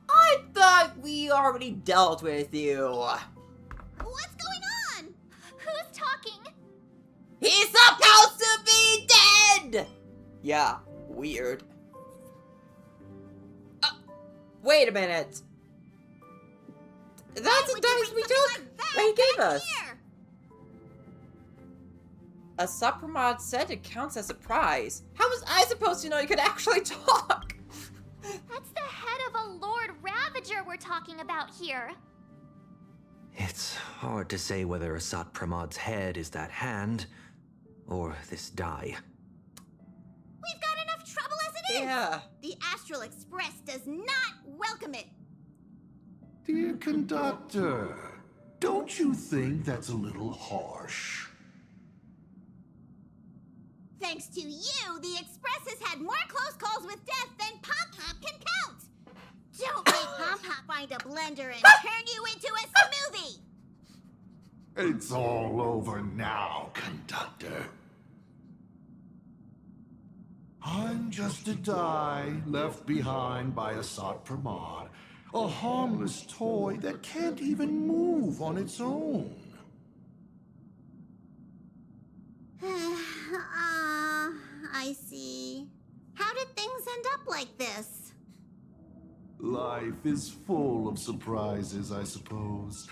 I thought we already dealt with you. What's going on? Who's talking? He's supposed to be dead! Yeah, weird. Wait a minute. That's the dice we took that he gave us. Here. A Supremod said it counts as a prize. How was I supposed to know you could actually talk? That's the head of a Lord Ravager we're talking about here. It's hard to say whether Asat Pramod's head is that hand, or this die. We've got enough trouble as it is. Yeah. The Astral Express does not welcome it. Dear conductor, don't you think that's a little harsh? Thanks to you, the Express has had more close calls with death than Pop Pop can count. Don't make Pop Pop find a blender and turn you into a smoothie. It's all over now, conductor. I'm just a die left behind by Asat Pramod, a harmless toy that can't even move on its own. I see. How did things end up like this? Life is full of surprises, I suppose.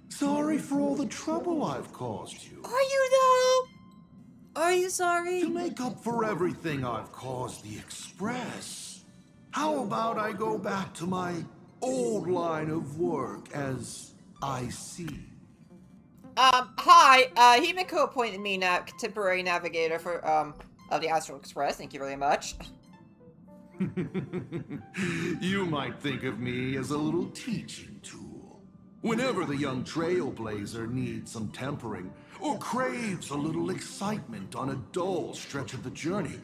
Sorry for all the trouble I've caused you. Are you though? Are you sorry? To make up for everything I've caused the Express, how about I go back to my old line of work as IC? Hi, Himiko appointed me temporary navigator for, of the Astral Express. Thank you very much. You might think of me as a little teaching tool. Whenever the young trailblazer needs some tempering, or craves a little excitement on a dull stretch of the journey,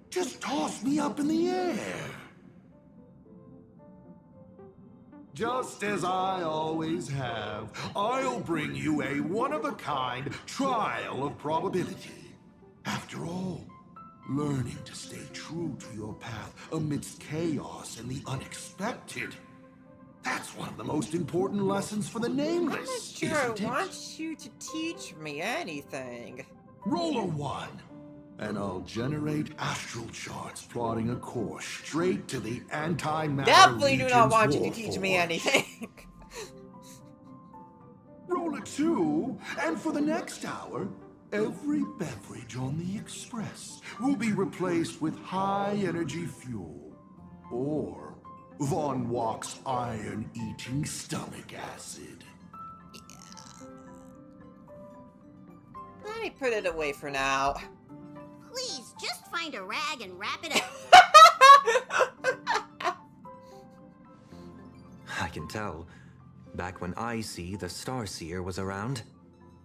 just toss me up in the air. Just as I always have, I'll bring you a one-of-a-kind trial of probability. After all, learning to stay true to your path amidst chaos and the unexpected, that's one of the most important lessons for the Nameless, I'm not sure isn't I it? want you to teach me anything. Roll a 1, and I'll generate astral charts plotting a course straight to the antimatter Definitely do not Legion's want you to war teach me forge. anything. Roll a 2, and for the next hour, every beverage on the Express will be replaced with high-energy fuel, or Von Walk's iron-eating stomach acid. Let me put it away for now. Please, just find a rag and wrap it up. I can tell. Back when IC, the Starseer, was around,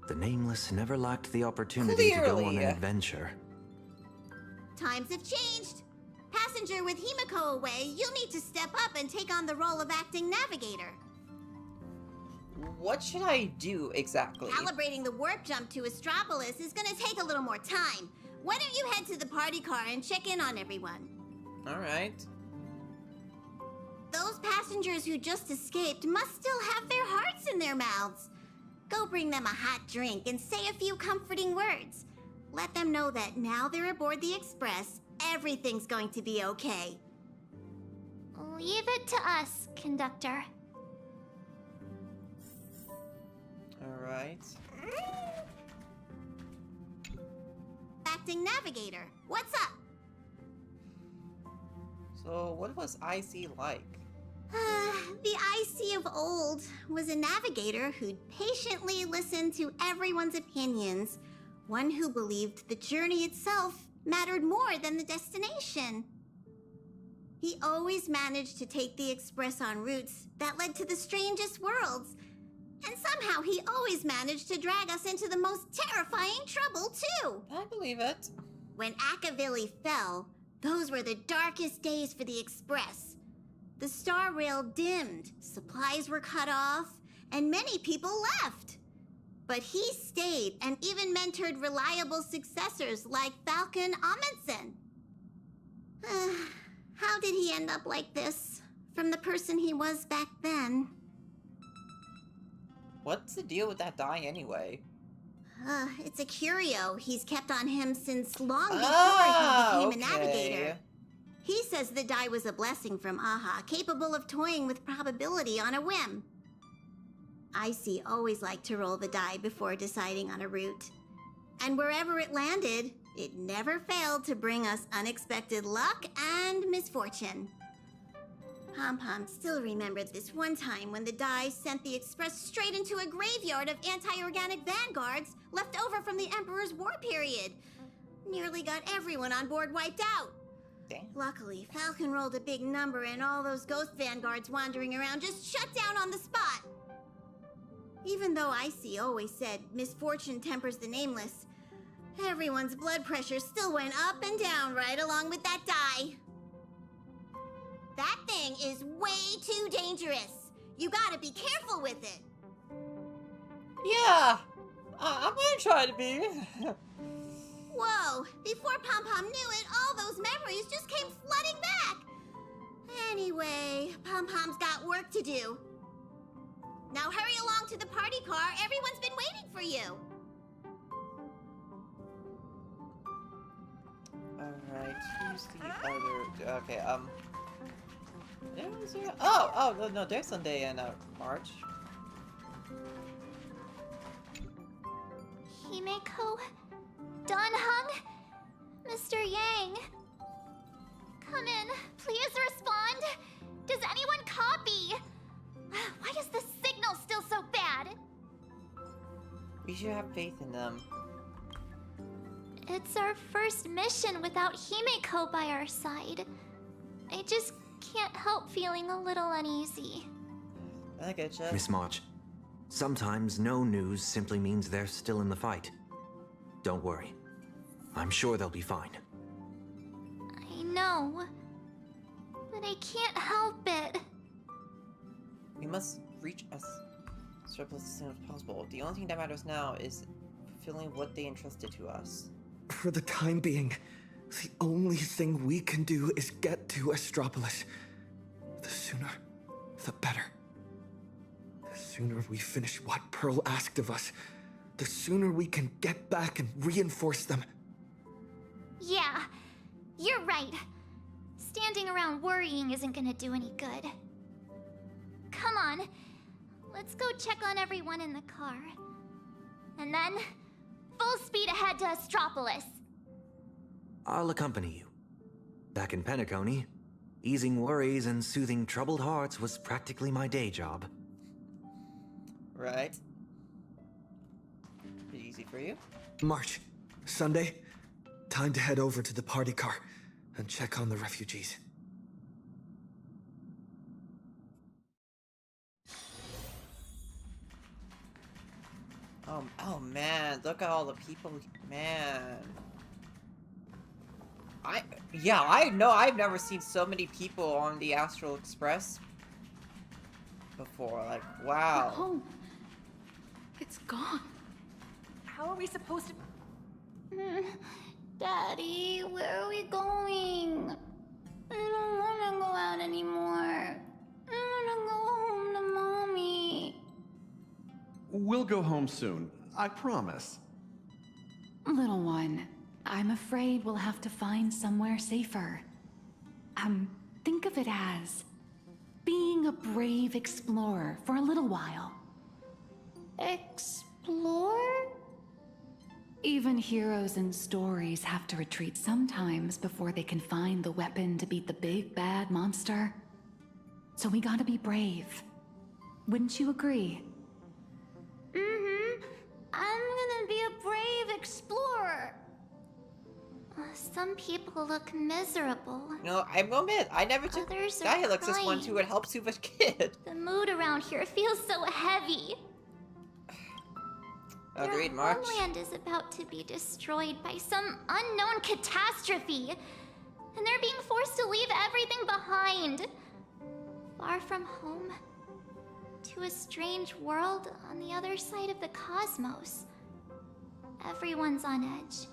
the Nameless never lacked the opportunity to go on Clearly. an adventure. Times have changed. Passenger with Himiko away, you'll need to step up and take on the role of acting navigator. What should I do exactly? Calibrating the warp jump to Astropolis is gonna take a little more time. Why don't you head to the party car and check in on everyone? Alright. Those passengers who just escaped must still have their hearts in their mouths. Go bring them a hot drink and say a few comforting words. Let them know that now they're aboard the Express, everything's going to be okay. Leave it to us, conductor. Alright. Acting navigator, what's up? So, what was IC like? The IC of old was a navigator who'd patiently listen to everyone's opinions, one who believed the journey itself mattered more than the destination. He always managed to take the Express on routes that led to the strangest worlds, and somehow he always managed to drag us into the most terrifying trouble, too. I believe it. When Akavili fell, those were the darkest days for the Express. The star rail dimmed, supplies were cut off, and many people left. But he stayed and even mentored reliable successors like Falcon Amundsen. How did he end up like this? From the person he was back then. What's the deal with that die anyway? It's a curio he's kept on him since long before he became a navigator. He says the die was a blessing from Aha, capable of toying with probability on a whim. Icy always liked to roll the die before deciding on a route. And wherever it landed, it never failed to bring us unexpected luck and misfortune. Pom-Pom still remembered this one time when the die sent the Express straight into a graveyard of anti-organic vanguards left over from the Emperor's war period. Nearly got everyone on board wiped out. Dang. Luckily, Falcon rolled a big number and all those ghost vanguards wandering around just shut down on the spot. Even though Icy always said misfortune tempers the nameless, everyone's blood pressure still went up and down right along with that die. That thing is way too dangerous. You gotta be careful with it. Yeah, I'm gonna try to be. Whoa, before Pom-Pom knew it, all those memories just came flooding back. Anyway, Pom-Pom's got work to do. Now hurry along to the party car. Everyone's been waiting for you. Alright, who's the other... Okay, no, there's Sunday in March. Himeko, Donhung, Mr. Yang. Come in, please respond. Does anyone copy? Why is the signal still so bad? We should have faith in them. It's our first mission without Himeko by our side. I just can't help feeling a little uneasy. I get you. Miss March, sometimes no news simply means they're still in the fight. Don't worry. I'm sure they'll be fine. I know, but I can't help it. We must reach us surplus as soon as possible. The only thing that matters now is fulfilling what they entrusted to us. For the time being, the only thing we can do is get to Astropolis. The sooner, the better. The sooner we finish what Pearl asked of us, the sooner we can get back and reinforce them. Yeah, you're right. Standing around worrying isn't gonna do any good. Come on, let's go check on everyone in the car. And then, full speed ahead to Astropolis. I'll accompany you. Back in Penacony, easing worries and soothing troubled hearts was practically my day job. Right. Pretty easy for you. March, Sunday, time to head over to the party car and check on the refugees. Oh man, look at all the people, man. I've never seen so many people on the Astral Express before. Like, wow. Oh, it's gone. How are we supposed to... Daddy, where are we going? I don't want to go out anymore. I want to go home to Mommy. We'll go home soon, I promise. Little one, I'm afraid we'll have to find somewhere safer. Think of it as being a brave explorer for a little while. Explore? Even heroes in stories have to retreat sometimes before they can find the weapon to beat the big bad monster. So we gotta be brave. Wouldn't you agree? Mm-hmm. I'm gonna be a brave explorer. Some people look miserable. No, I admit, I never took Dialysis one to it helps you as a kid. The mood around here feels so heavy. Agreed, Their March. homeland is about to be destroyed by some unknown catastrophe. And they're being forced to leave everything behind. Far from home. To a strange world on the other side of the cosmos. Everyone's on edge.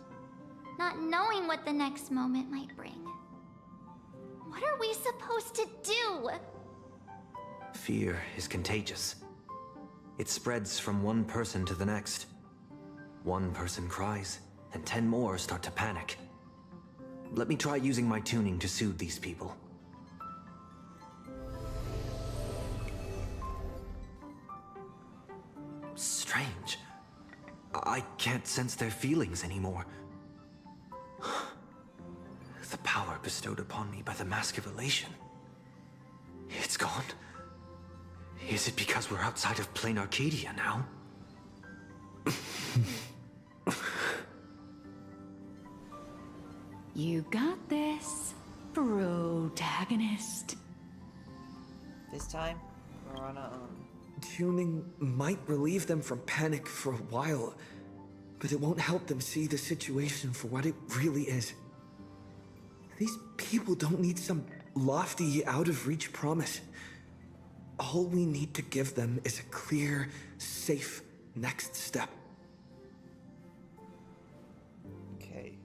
Not knowing what the next moment might bring. What are we supposed to do? Fear is contagious. It spreads from one person to the next. One person cries, and 10 more start to panic. Let me try using my tuning to soothe these people. Strange. I can't sense their feelings anymore. The power bestowed upon me by the Mask of Elation. It's gone. Is it because we're outside of plain Arcadia now? You got this, protagonist. This time, we're on our own. Tuning might relieve them from panic for a while, but it won't help them see the situation for what it really is. These people don't need some lofty, out-of-reach promise. All we need to give them is a clear, safe next step. Okay,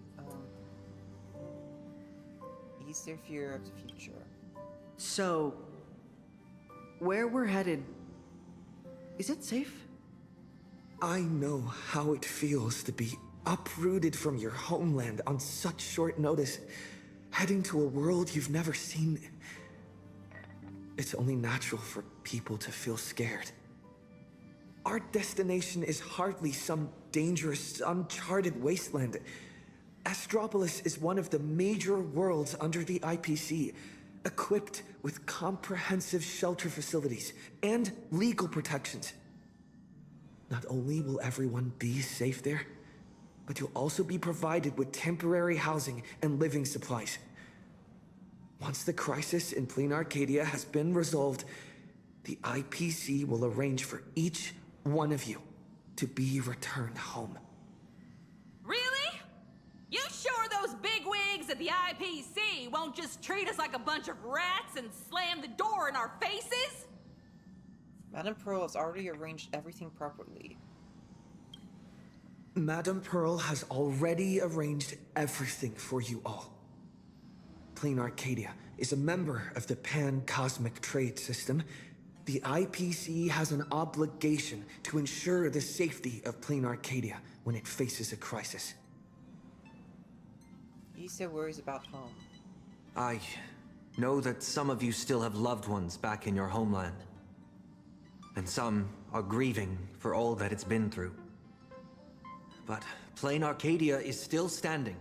ease their fear of the future. So, where we're headed, is it safe? I know how it feels to be uprooted from your homeland on such short notice, heading to a world you've never seen. It's only natural for people to feel scared. Our destination is hardly some dangerous, uncharted wasteland. Astropolis is one of the major worlds under the IPC, equipped with comprehensive shelter facilities and legal protections. Not only will everyone be safe there, but you'll also be provided with temporary housing and living supplies. Once the crisis in Plain Arcadia has been resolved, the IPC will arrange for each one of you to be returned home. Really? You sure those bigwigs at the IPC won't just treat us like a bunch of rats and slam the door in our faces? Madame Pearl has already arranged everything properly. Madame Pearl has already arranged everything for you all. Plain Arcadia is a member of the Pan-Cosmic Trade System. The IPC has an obligation to ensure the safety of Plain Arcadia when it faces a crisis. Issa worries about home. I know that some of you still have loved ones back in your homeland. And some are grieving for all that it's been through. But Plain Arcadia is still standing.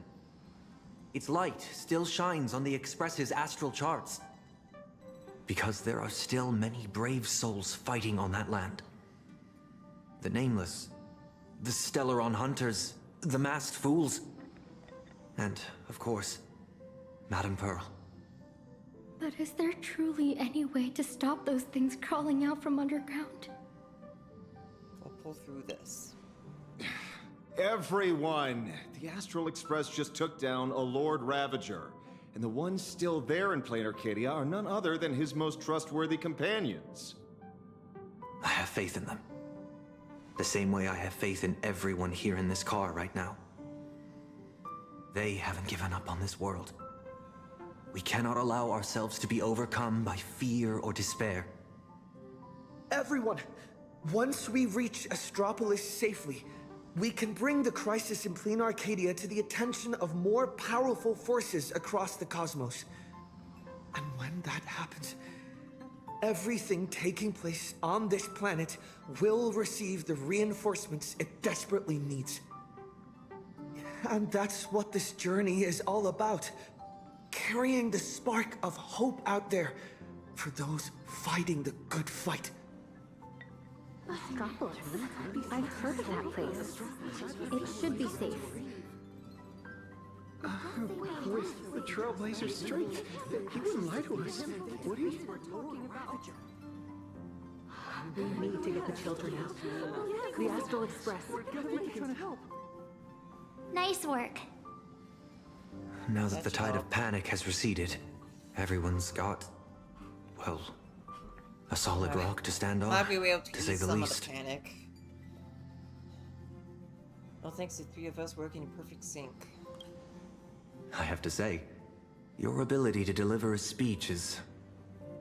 Its light still shines on the Express's astral charts. Because there are still many brave souls fighting on that land. The Nameless, the Stellaron Hunters, the Masked Fools, and, of course, Madame Pearl. But is there truly any way to stop those things crawling out from underground? We'll pull through this. Everyone! The Astral Express just took down a Lord Ravager, and the ones still there in Plain Arcadia are none other than his most trustworthy companions. I have faith in them. The same way I have faith in everyone here in this car right now. They haven't given up on this world. We cannot allow ourselves to be overcome by fear or despair. Everyone, once we reach Astropolis safely, we can bring the crisis in Plain Arcadia to the attention of more powerful forces across the cosmos. And when that happens, everything taking place on this planet will receive the reinforcements it desperately needs. And that's what this journey is all about. Carrying the spark of hope out there for those fighting the good fight. Astropolis. I've heard of that place. It should be safe. With the Trailblazer's strength, he wouldn't lie to us, would he? We need to get the children out. The Astral Express. We're trying to help. Nice work. Now that the tide of panic has receded, everyone's got, well, a solid rock to stand on, Glad we were able to say ease the some least. of the panic. Well, thanks to the three of us working in perfect sync. I have to say, your ability to deliver a speech is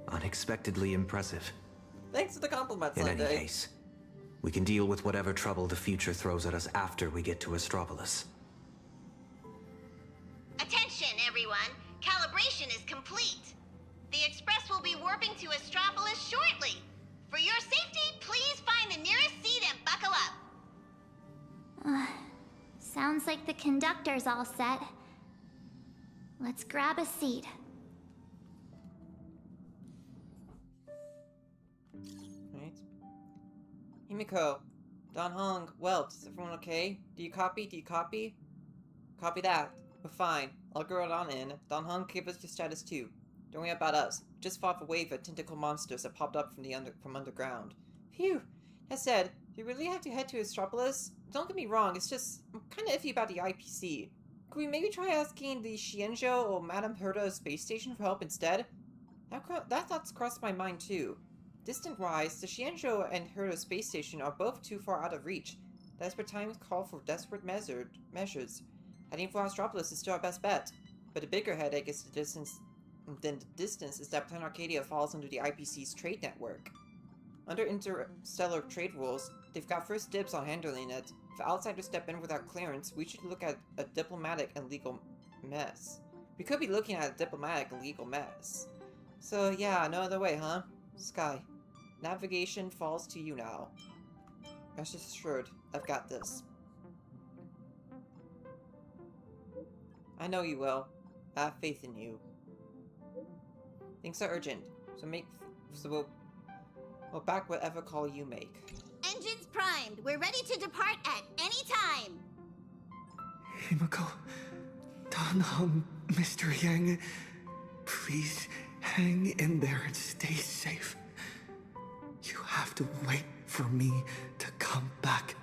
unexpectedly impressive. Thanks for the compliment, In any Sunday. case, We can deal with whatever trouble the future throws at us after we get to Astropolis. Attention, everyone. Calibration is complete. The Express will be warping to Astropolis shortly. For your safety, please find the nearest seat and buckle up. Sounds like the conductor's all set. Let's grab a seat. Right. Himiko, Don Hong, Welt, is everyone okay? Do you copy? Do you copy? Copy that. We're fine. I'll go right on in. Don Hong, give us your status too. Don't worry about us. Just fought a wave of tentacle monsters that popped up from underground. Phew. That said, do you really have to head to Astropolis? Don't get me wrong, it's just I'm kind of iffy about the IPC. Could we maybe try asking the Xianzhou or Madame Herta space station for help instead? That thought's crossed my mind too. Distant-wise, the Xianzhou and Herta space station are both too far out of reach. Desperate times call for desperate measures. Heading for Astropolis is still our best bet. But the bigger headache is the distance is that Planet Arcadia falls under the IPC's trade network. Under interstellar trade rules, they've got first dibs on handling it. If outsiders step in without clearance, we should look at a diplomatic and legal mess. We could be looking at a diplomatic and legal mess. So yeah, no other way, huh? Sky, navigation falls to you now. Rest assured, I've got this. I know you will. I have faith in you. Things are urgent, so we'll back whatever call you make. Engines primed. We're ready to depart at any time. Himiko, Don Hong, Mr. Yang, please hang in there and stay safe. You have to wait for me to come back.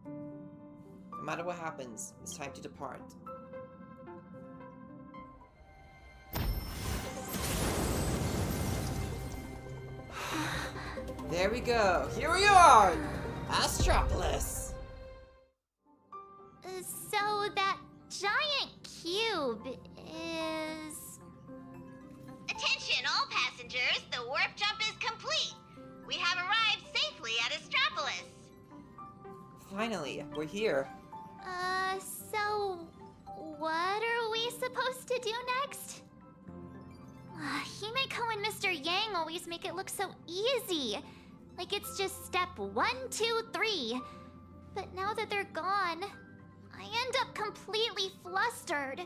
No matter what happens, it's time to depart. There we go. Here we are! Astropolis! So that giant cube is... Attention, all passengers. The warp jump is complete. We have arrived safely at Astropolis. Finally, we're here. So... what are we supposed to do next? Himeko and Mr. Yang always make it look so easy. Like it's just step 1, 2, 3. But now that they're gone, I end up completely flustered.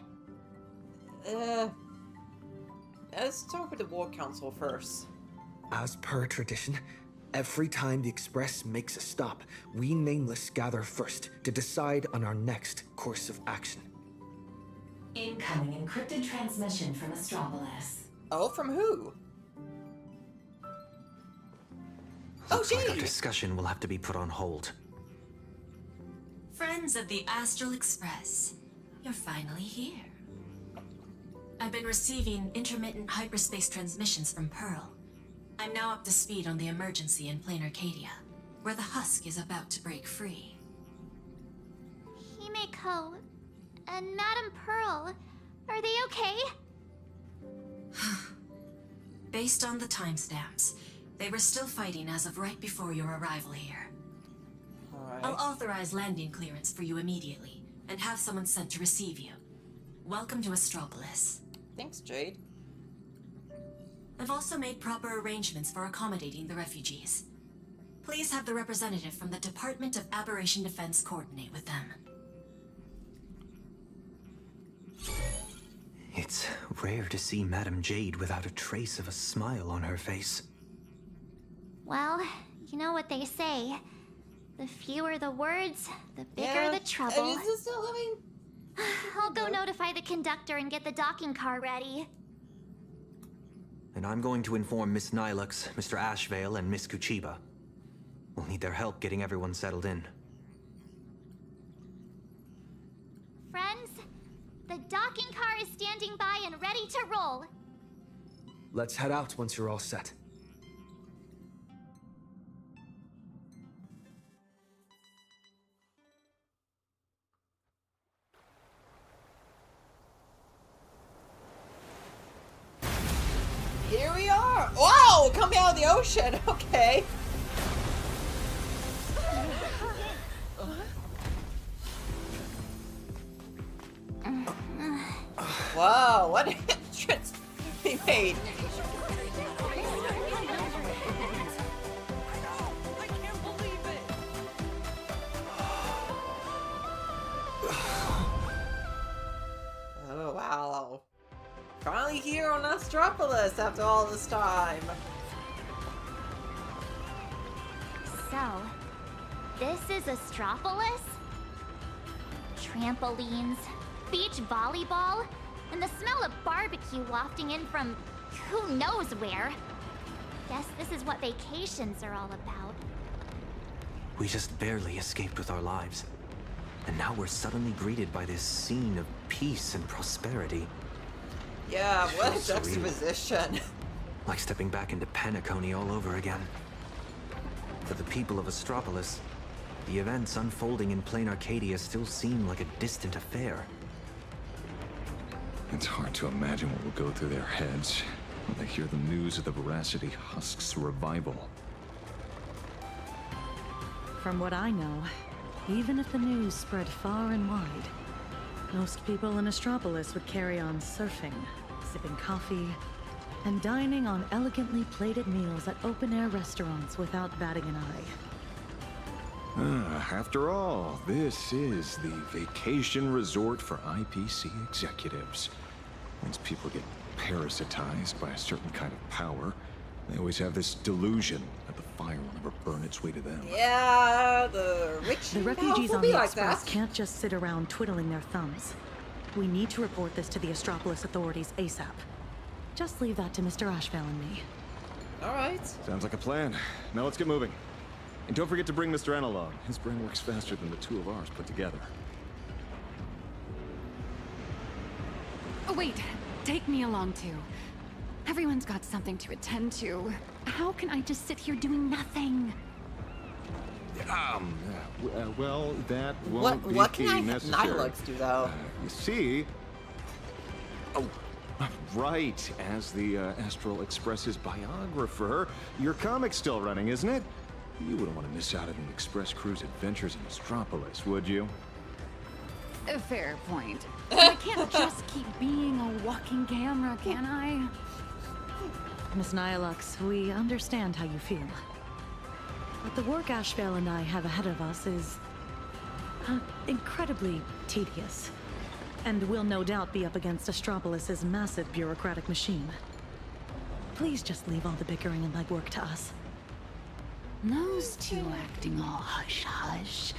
Let's talk with the War Council first. As per tradition, every time the Express makes a stop, we Nameless gather first to decide on our next course of action. Incoming encrypted transmission from Astropolis. Oh, from who? Looks like our discussion will have to be put on hold. Friends of the Astral Express, you're finally here. I've been receiving intermittent hyperspace transmissions from Pearl. I'm now up to speed on the emergency in Plain Arcadia, where the husk is about to break free. Himeko and Madame Pearl, are they okay? Based on the timestamps, they were still fighting as of right before your arrival here. Alright. I'll authorize landing clearance for you immediately, and have someone sent to receive you. Welcome to Astropolis. Thanks, Jade. I've also made proper arrangements for accommodating the refugees. Please have the representative from the Department of Aberration Defense coordinate with them. It's rare to see Madame Jade without a trace of a smile on her face. Well, you know what they say. The fewer the words, the bigger the trouble. Is this still living? I'll go notify the conductor and get the docking car ready. And I'm going to inform Miss Nilux, Mr. Ashvale, and Miss Kuchiba. We'll need their help getting everyone settled in. Friends, the docking car is standing by and ready to roll. Let's head out once you're all set. Here we are! Wow! Coming out of the ocean! Okay! Whoa, what entrance he made? Oh wow. Finally here on Astropolis after all this time. So, this is Astropolis? Trampolines, beach volleyball, and the smell of barbecue wafting in from who knows where. Guess this is what vacations are all about. We just barely escaped with our lives. And now we're suddenly greeted by this scene of peace and prosperity. Yeah, what a Feels surreal. juxtaposition. Like stepping back into Penacony all over again. For the people of Astropolis, the events unfolding in plain Arcadia still seem like a distant affair. It's hard to imagine what will go through their heads when they hear the news of the Veracity Husk's revival. From what I know, even if the news spread far and wide, most people in Astropolis would carry on surfing, sipping coffee, and dining on elegantly plated meals at open-air restaurants without batting an eye. After all, this is the vacation resort for IPC executives. Once people get parasitized by a certain kind of power, they always have this delusion that the fire will never burn its way to them. Yeah, the rich The and refugees powerful on be the like Express that. can't just sit around twiddling their thumbs. We need to report this to the Astropolis authorities ASAP. Just leave that to Mr. Ashvale and me. Alright. Sounds like a plan. Now let's get moving. And don't forget to bring Mr. N along. His brain works faster than the two of ours put together. Oh, wait. Take me along, too. Everyone's got something to attend to. How can I just sit here doing nothing? Well, that won't be What can I necessary. Nihilux do though? You see... Oh, right. As the Astral Express's biographer, your comic's still running, isn't it? You wouldn't want to miss out on the Express crew's adventures in Astropolis, would you? A fair point. I can't just keep being a walking camera, can I? Miss Nihilux, we understand how you feel. But the work Ashvale and I have ahead of us is incredibly tedious, and will no doubt be up against Astropolis's massive bureaucratic machine. Please just leave all the bickering and legwork to us. Those two acting all hush-hush.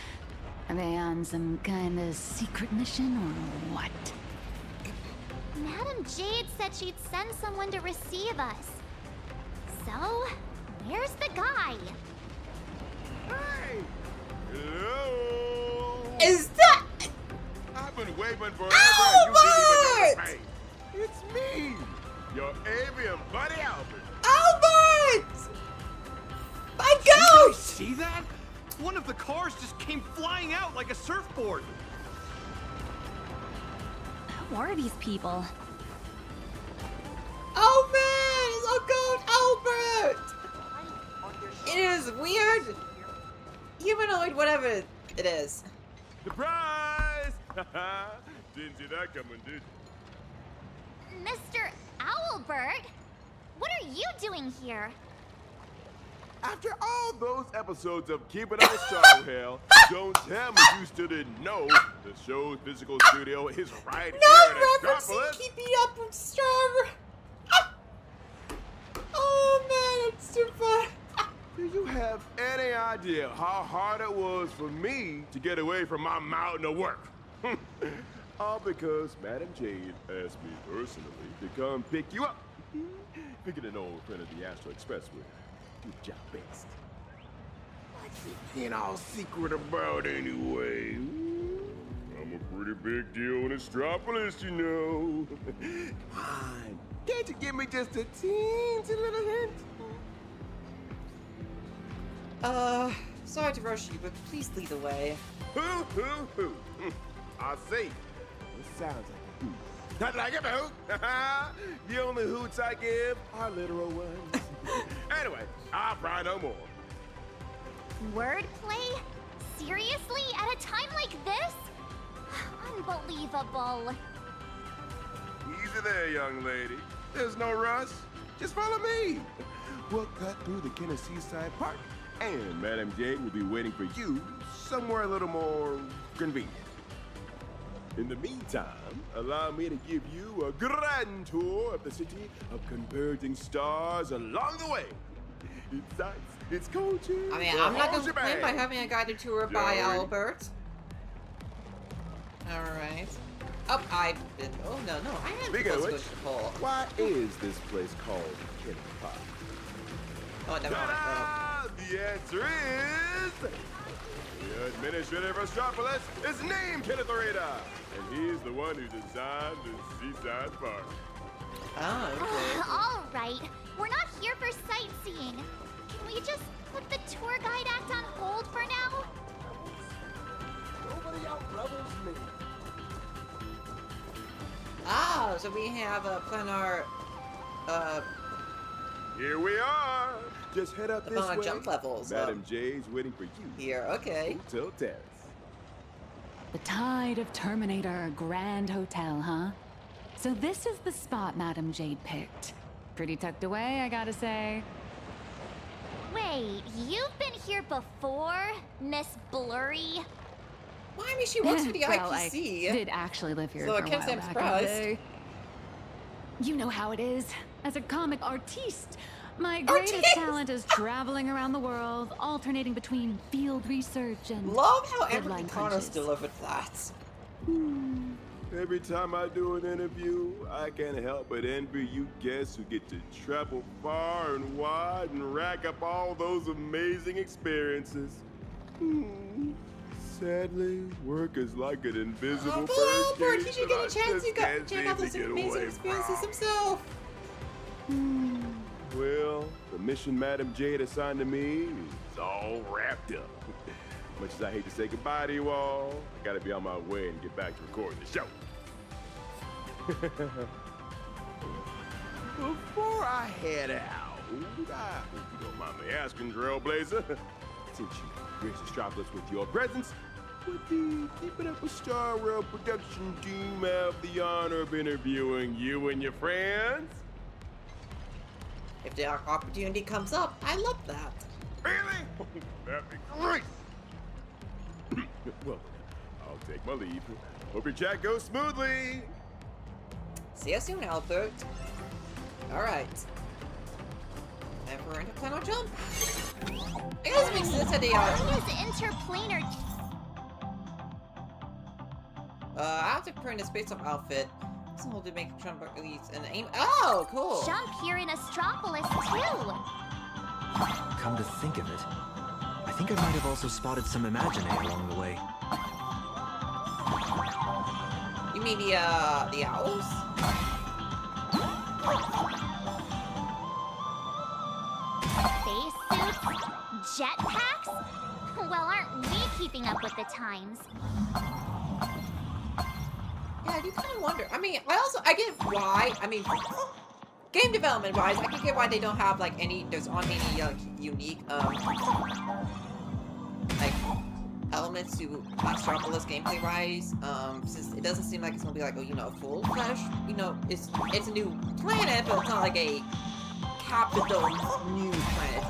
Are they on some kind of secret mission or what? Madam Jade said she'd send someone to receive us. So, where's the guy? Hey! Hello! Is that... I've been waving forever Albert! and you didn't even know the It's me! Your avian buddy Albert! Albert! My Did you guys ghost! see that? One of the cars just came flying out like a surfboard. Who are these people? Oh man! It's Albert! It is weird. Humanoid, whatever it is. Surprise! Didn't see that coming, did you? Mr. Owlbird? What are you doing here? After all those episodes of Keeping Up with Star Hell, don't tell me you still didn't know the show's physical studio is right Not here in referencing Astropolis. Keeping Up with Star. Oh man, it's too fun. Do you have any idea how hard it was for me to get away from my mountain of work? All because Madam Jade asked me personally to come pick you up. Picking an old friend of the Astral Express with your job best. What's it being all secret about anyway? I'm a pretty big deal in Astropolis, you know. Come on, can't you give me just a teensy little hint? Sorry to rush you, but please lead the way. Hoo. I see. It sounds like a hoot. Not like a hoot. The only hoots I give are literal ones. Anyway, I'll cry no more. Wordplay? Seriously? At a time like this? Unbelievable. Easy there, young lady. There's no rush. Just follow me. We'll cut through the Tennessee Side Park, and Madam Jade will be waiting for you somewhere a little more convenient. In the meantime, allow me to give you a grand tour of the city of converging stars along the way. It's sights, it's culture. I mean, I'm not going to complain by having a guided tour by Albert. Alright. Oh, I did. Oh, no, I am Speaking of supposed which, to go to the pole. why is this place called Kid Pop? Oh, never mind. The answer is... The administrator of Astropolis is named Kenneth Orada, and he's the one who designed the Seaside Park. Oh, okay. All right, we're not here for sightseeing. Can we just put the tour guide act on hold for now? Nobody out rebels me. Ah, so we have a planar, Here we are. Just head up this way. jump levels. Madam J's waiting for you. Here, okay. Hotel Terrace. The Tide of Terminator Grand Hotel, huh? So this is the spot Madam Jade picked. Pretty tucked away, I gotta say. Wait, you've been here before, Miss Blurry? Well, I mean, she works for the Well, IPC. I did actually live here So for I a can't while say I'm back surprised. in the day. You know how it is. As a comic artiste, my greatest talent is traveling around the world, alternating between field research and Love how Amber deadline Connors crunches. delivered that. Every time I do an interview, I can't help but envy you guests who get to travel far and wide and rack up all those amazing experiences. Sadly, work is like an invisible Albert, he purge should that get I a chance just to can't check seem out to those get amazing away experiences from. himself. Well, the mission Madam Jade assigned to me is all wrapped up. Much as I hate to say goodbye to you all, I gotta be on my way and get back to recording the show. Before I head out, I hope you don't mind me asking, Trailblazer, since you graced Astropolis with your presence, would the Keep It Up with Star World production team have the honor of interviewing you and your friends? If the opportunity comes up, I love that. Really? That'd be great! Well, I'll take my leave. Hope your chat goes smoothly! See you soon, Albert. Alright. And we're into planar jump. I guess it makes sense that they Why is interplanar... I have to print a space up outfit. It's hold to make jump at least and aim. Oh, cool! Jump here in Astropolis, too! Come to think of it, I think I might have also spotted some Imaginary along the way. You mean the owls? Spacesuits? Jetpacks? Well, aren't we keeping up with the times? Yeah, I do kind of wonder. I mean, I get why. I mean, game development wise, I can get why they don't have like any. There's on any unique like elements to Astropolis gameplay wise. Since it doesn't seem like it's gonna be like full flesh. It's a new planet, but it's not like a capital new planet.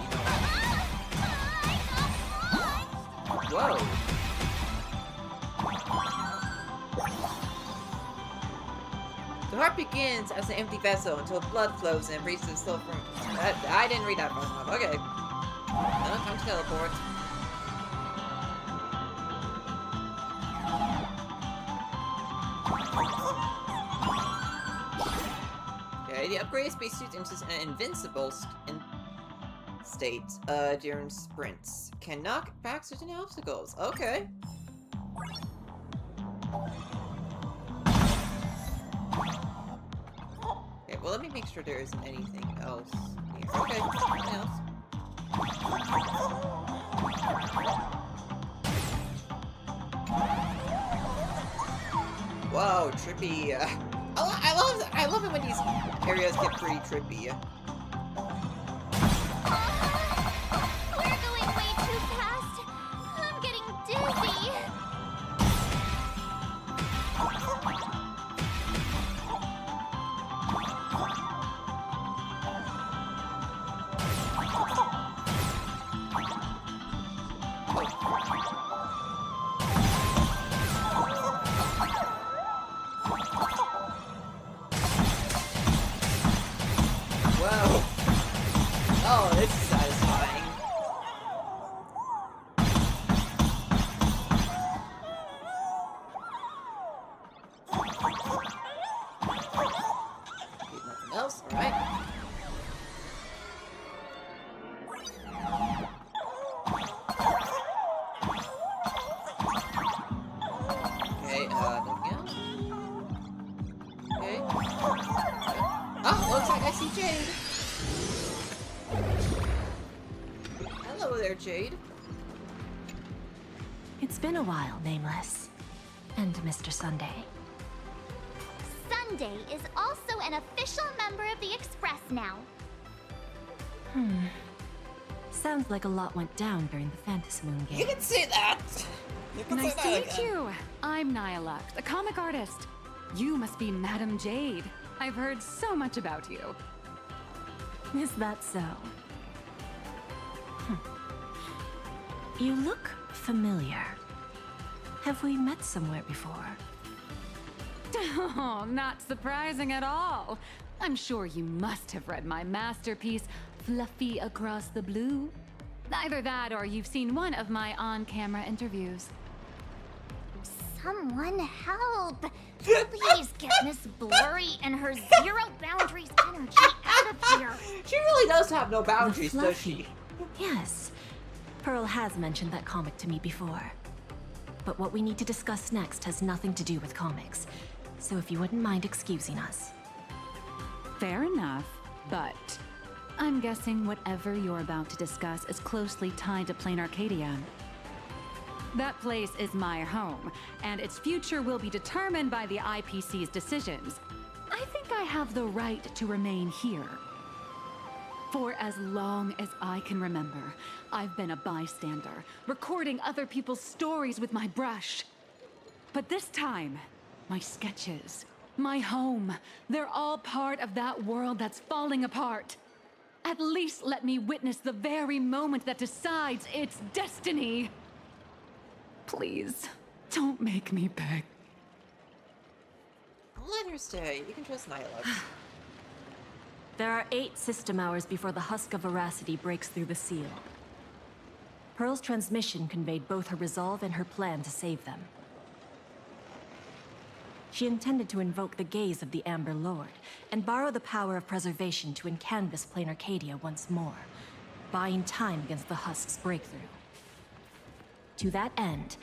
Whoa. The heart begins as an empty vessel until blood flows and reaches the soul from... I didn't read that fast enough. Okay. Time to teleport. Okay, the upgraded spacesuit enters an invincible state during sprints. Can knock back certain obstacles. Okay. Okay, well, let me make sure there isn't anything else here. Okay, nothing else. Whoa, trippy. I love it when these areas get pretty trippy. We're going way too fast. I'm getting dizzy. Oh, it's satisfying. Nothing else, alright. Okay, nothing else? Okay. Oh, looks like I see Jade. Hello there, Jade. It's been a while, Nameless. And Mr. Sunday. Sunday is also an official member of the Express now. Sounds like a lot went down during the Phantasmoon game. You can say that! You can Nice say to that meet again. you. I'm Nihilux, a comic artist. You must be Madame Jade. I've heard so much about you. Is that so? You look familiar. Have we met somewhere before? Oh, not surprising at all. I'm sure you must have read my masterpiece, Fluffy Across the Blue. Either that or you've seen one of my on-camera interviews. Someone help! Please get Miss Blurry and her zero boundaries energy out of here. She really does have no boundaries, The does she? Yes. Pearl has mentioned that comic to me before. But what we need to discuss next has nothing to do with comics. So if you wouldn't mind excusing us. Fair enough, but I'm guessing whatever you're about to discuss is closely tied to Plain Arcadia. That place is my home, and its future will be determined by the IPC's decisions. I think I have the right to remain here. For as long as I can remember, I've been a bystander, recording other people's stories with my brush. But this time, my sketches, my home, they're all part of that world that's falling apart. At least let me witness the very moment that decides its destiny. Please, don't make me beg. Let her stay. You can trust Nihilux. There are 8 system hours before the Husk of Veracity breaks through the seal. Pearl's transmission conveyed both her resolve and her plan to save them. She intended to invoke the gaze of the Amber Lord and borrow the power of preservation to encanvas Plain Arcadia once more, buying time against the Husk's breakthrough. To that end,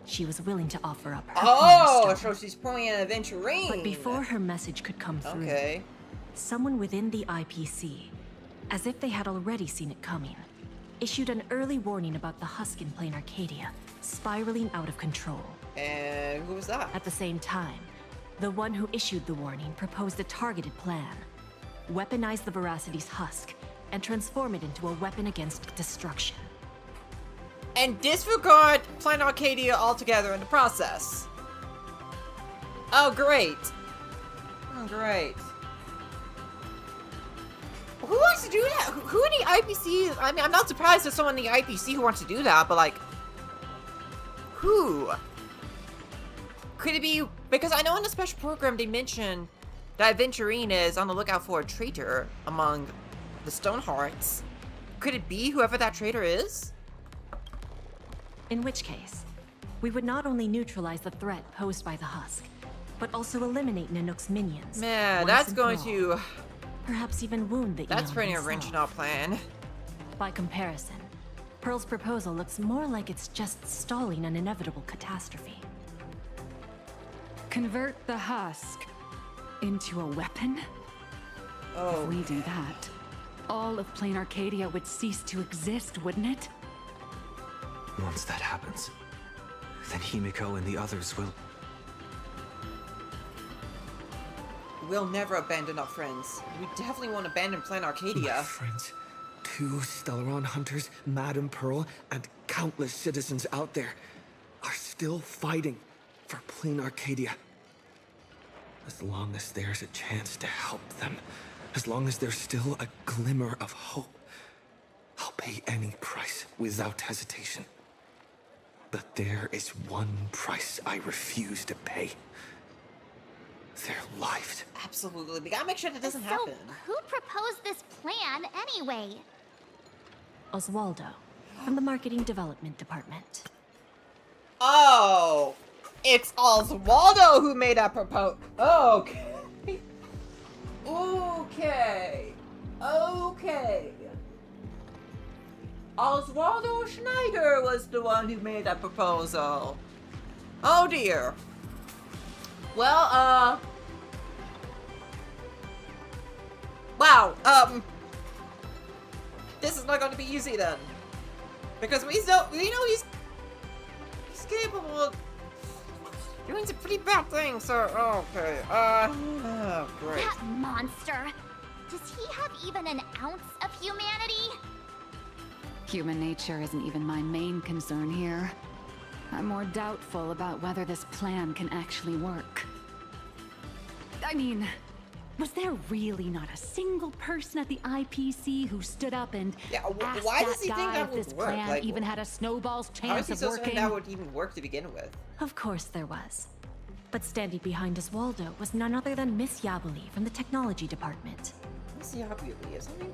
she was willing to offer up her So she's pulling an aventurine. But before her message could come through, someone within the IPC, as if they had already seen it coming, issued an early warning about the Husk in Plain Arcadia, spiraling out of control. And who was that? At the same time, the one who issued the warning proposed a targeted plan. Weaponize the Veracity's Husk and transform it into a weapon against destruction. And disregard Plain Arcadia altogether in the process. Oh, great. Oh, great. Who wants to do that? Who in the IPC? I mean, I'm not surprised there's someone in the IPC who wants to do that, but like, who? Could it be? Because I know in the special program they mentioned that Aventurine is on the lookout for a traitor among the Stonehearts. Could it be whoever that traitor is? In which case, we would not only neutralize the threat posed by the Husk, but also eliminate Nanook's minions. Man, once that's and going for to... all. Perhaps even wound the That's Eon putting a himself. wrench in our plan. By comparison, Pearl's proposal looks more like it's just stalling an inevitable catastrophe. Convert the Husk into a weapon? Oh. If we do that, all of Plain Arcadia would cease to exist, wouldn't it? Once that happens, then Himiko and the others will... We'll never abandon our friends. We definitely won't abandon Plain Arcadia. My friends, 2 Stellaron hunters, Madame Pearl, and countless citizens out there are still fighting for Plain Arcadia. As long as there's a chance to help them, as long as there's still a glimmer of hope, I'll pay any price without hesitation. But there is one price I refuse to pay. Their lives. Absolutely. We gotta make sure that doesn't So, happen. who proposed this plan anyway? Oswaldo, from the Marketing Development Department. Oh, it's Oswaldo who made that proposal. Okay. Okay. Oswaldo Schneider was the one who made that proposal. Oh dear. Well, wow, this is not going to be easy then. Because we know he's capable of doing some pretty bad things, so okay. Oh, great. That monster! Does he have even an ounce of humanity? Human nature isn't even my main concern here. I'm more doubtful about whether this plan can actually work. I mean, was there really not a single person at the IPC who stood up and asked why that does he guy think that if would this work? plan Like, even had a snowball's How is chance he of so certain working? that would even work to begin with? Of course there was. But standing behind Oswaldo was none other than Miss Yabuli from the Technology Department. Miss Yabuli, is that name?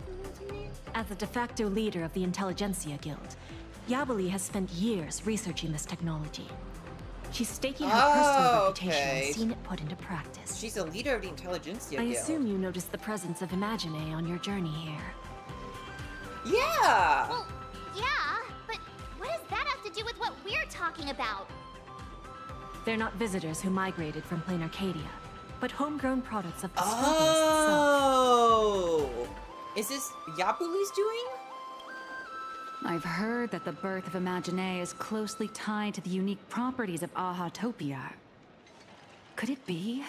As the de facto leader of the Intelligentsia Guild, Yabuli has spent years researching this technology. She's staking her personal reputation and seen it put into practice. She's the leader of the Intelligentsia I Guild. assume you noticed the presence of Imagine on your journey here. Yeah! Well, yeah, but what does that have to do with what we're talking about? They're not visitors who migrated from plain Arcadia, but homegrown products of the Scrubulus itself. Oh! Is this Yabuli's doing? I've heard that the birth of Imagine is closely tied to the unique properties of Ahatopia. Could it be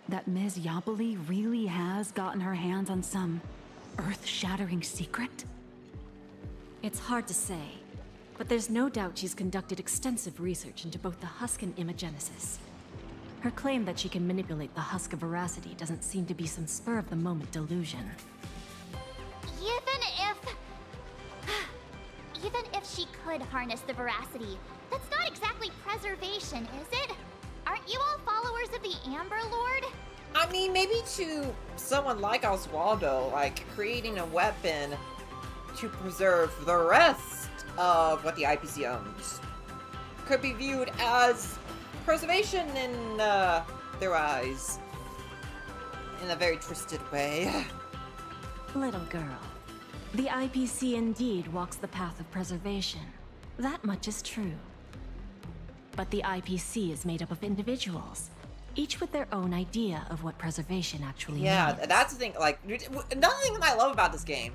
that Ms. Yabuli really has gotten her hands on some earth-shattering secret? It's hard to say, but there's no doubt she's conducted extensive research into both the Husk and Imagenesis. Her claim that she can manipulate the Husk of Veracity doesn't seem to be some spur-of-the-moment delusion. Even if she could harness the Veracity, that's not exactly preservation, is it? Aren't you all followers of the Amber Lord? I mean, maybe to someone like Oswaldo, like creating a weapon to preserve the rest of what the IPC owns could be viewed as preservation in their eyes. In a very twisted way. Little girl, the IPC indeed walks the path of preservation. That much is true. But the IPC is made up of individuals, each with their own idea of what preservation actually means. That's the thing, like, another thing that I love about this game,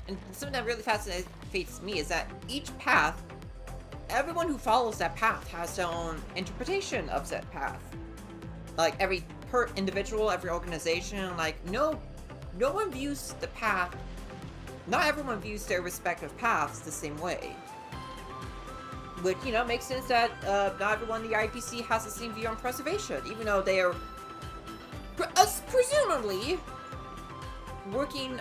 and something that really fascinates me, is that each path, everyone who follows that path has their own interpretation of that path. Like, per individual, every organization, like, no one views the path, not everyone views their respective paths the same way. Which, you know, makes sense that not everyone in the IPC has the same view on preservation, even though they are presumably working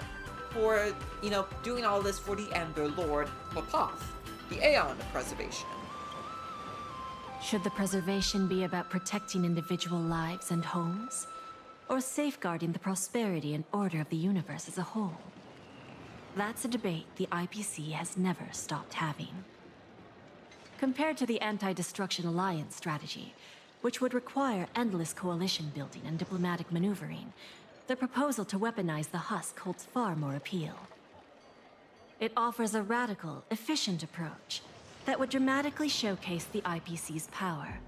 for, you know, doing all this for the Amber Lord Lapoth, the Aeon of Preservation. Should the preservation be about protecting individual lives and homes, or safeguarding the prosperity and order of the universe as a whole? That's a debate the IPC has never stopped having. Compared to the Anti-Destruction Alliance strategy, which would require endless coalition building and diplomatic maneuvering, the proposal to weaponize the Husk holds far more appeal. It offers a radical, efficient approach that would dramatically showcase the IPC's power,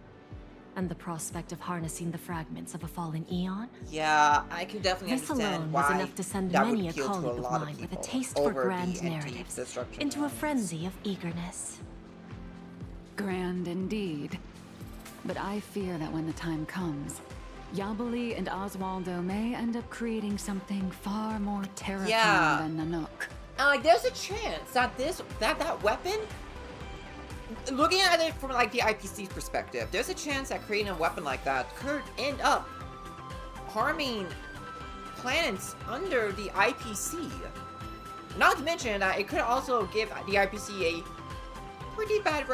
and the prospect of harnessing the fragments of a fallen eon. Yeah, I can definitely This understand alone why was enough to send that many would a appeal to colleague a of lot mine with a people taste for over grand the narrative Anti-Destruction into a Alliance. frenzy of eagerness. Grand indeed. But I fear that when the time comes, Yabuli and Oswaldo may end up creating something far more terrifying than Nanook. Like, there's a chance that that weapon, looking at it from like the IPC's perspective, there's a chance that creating a weapon like that could end up harming planets under the IPC. Not to mention that it could also give the IPC a pretty bad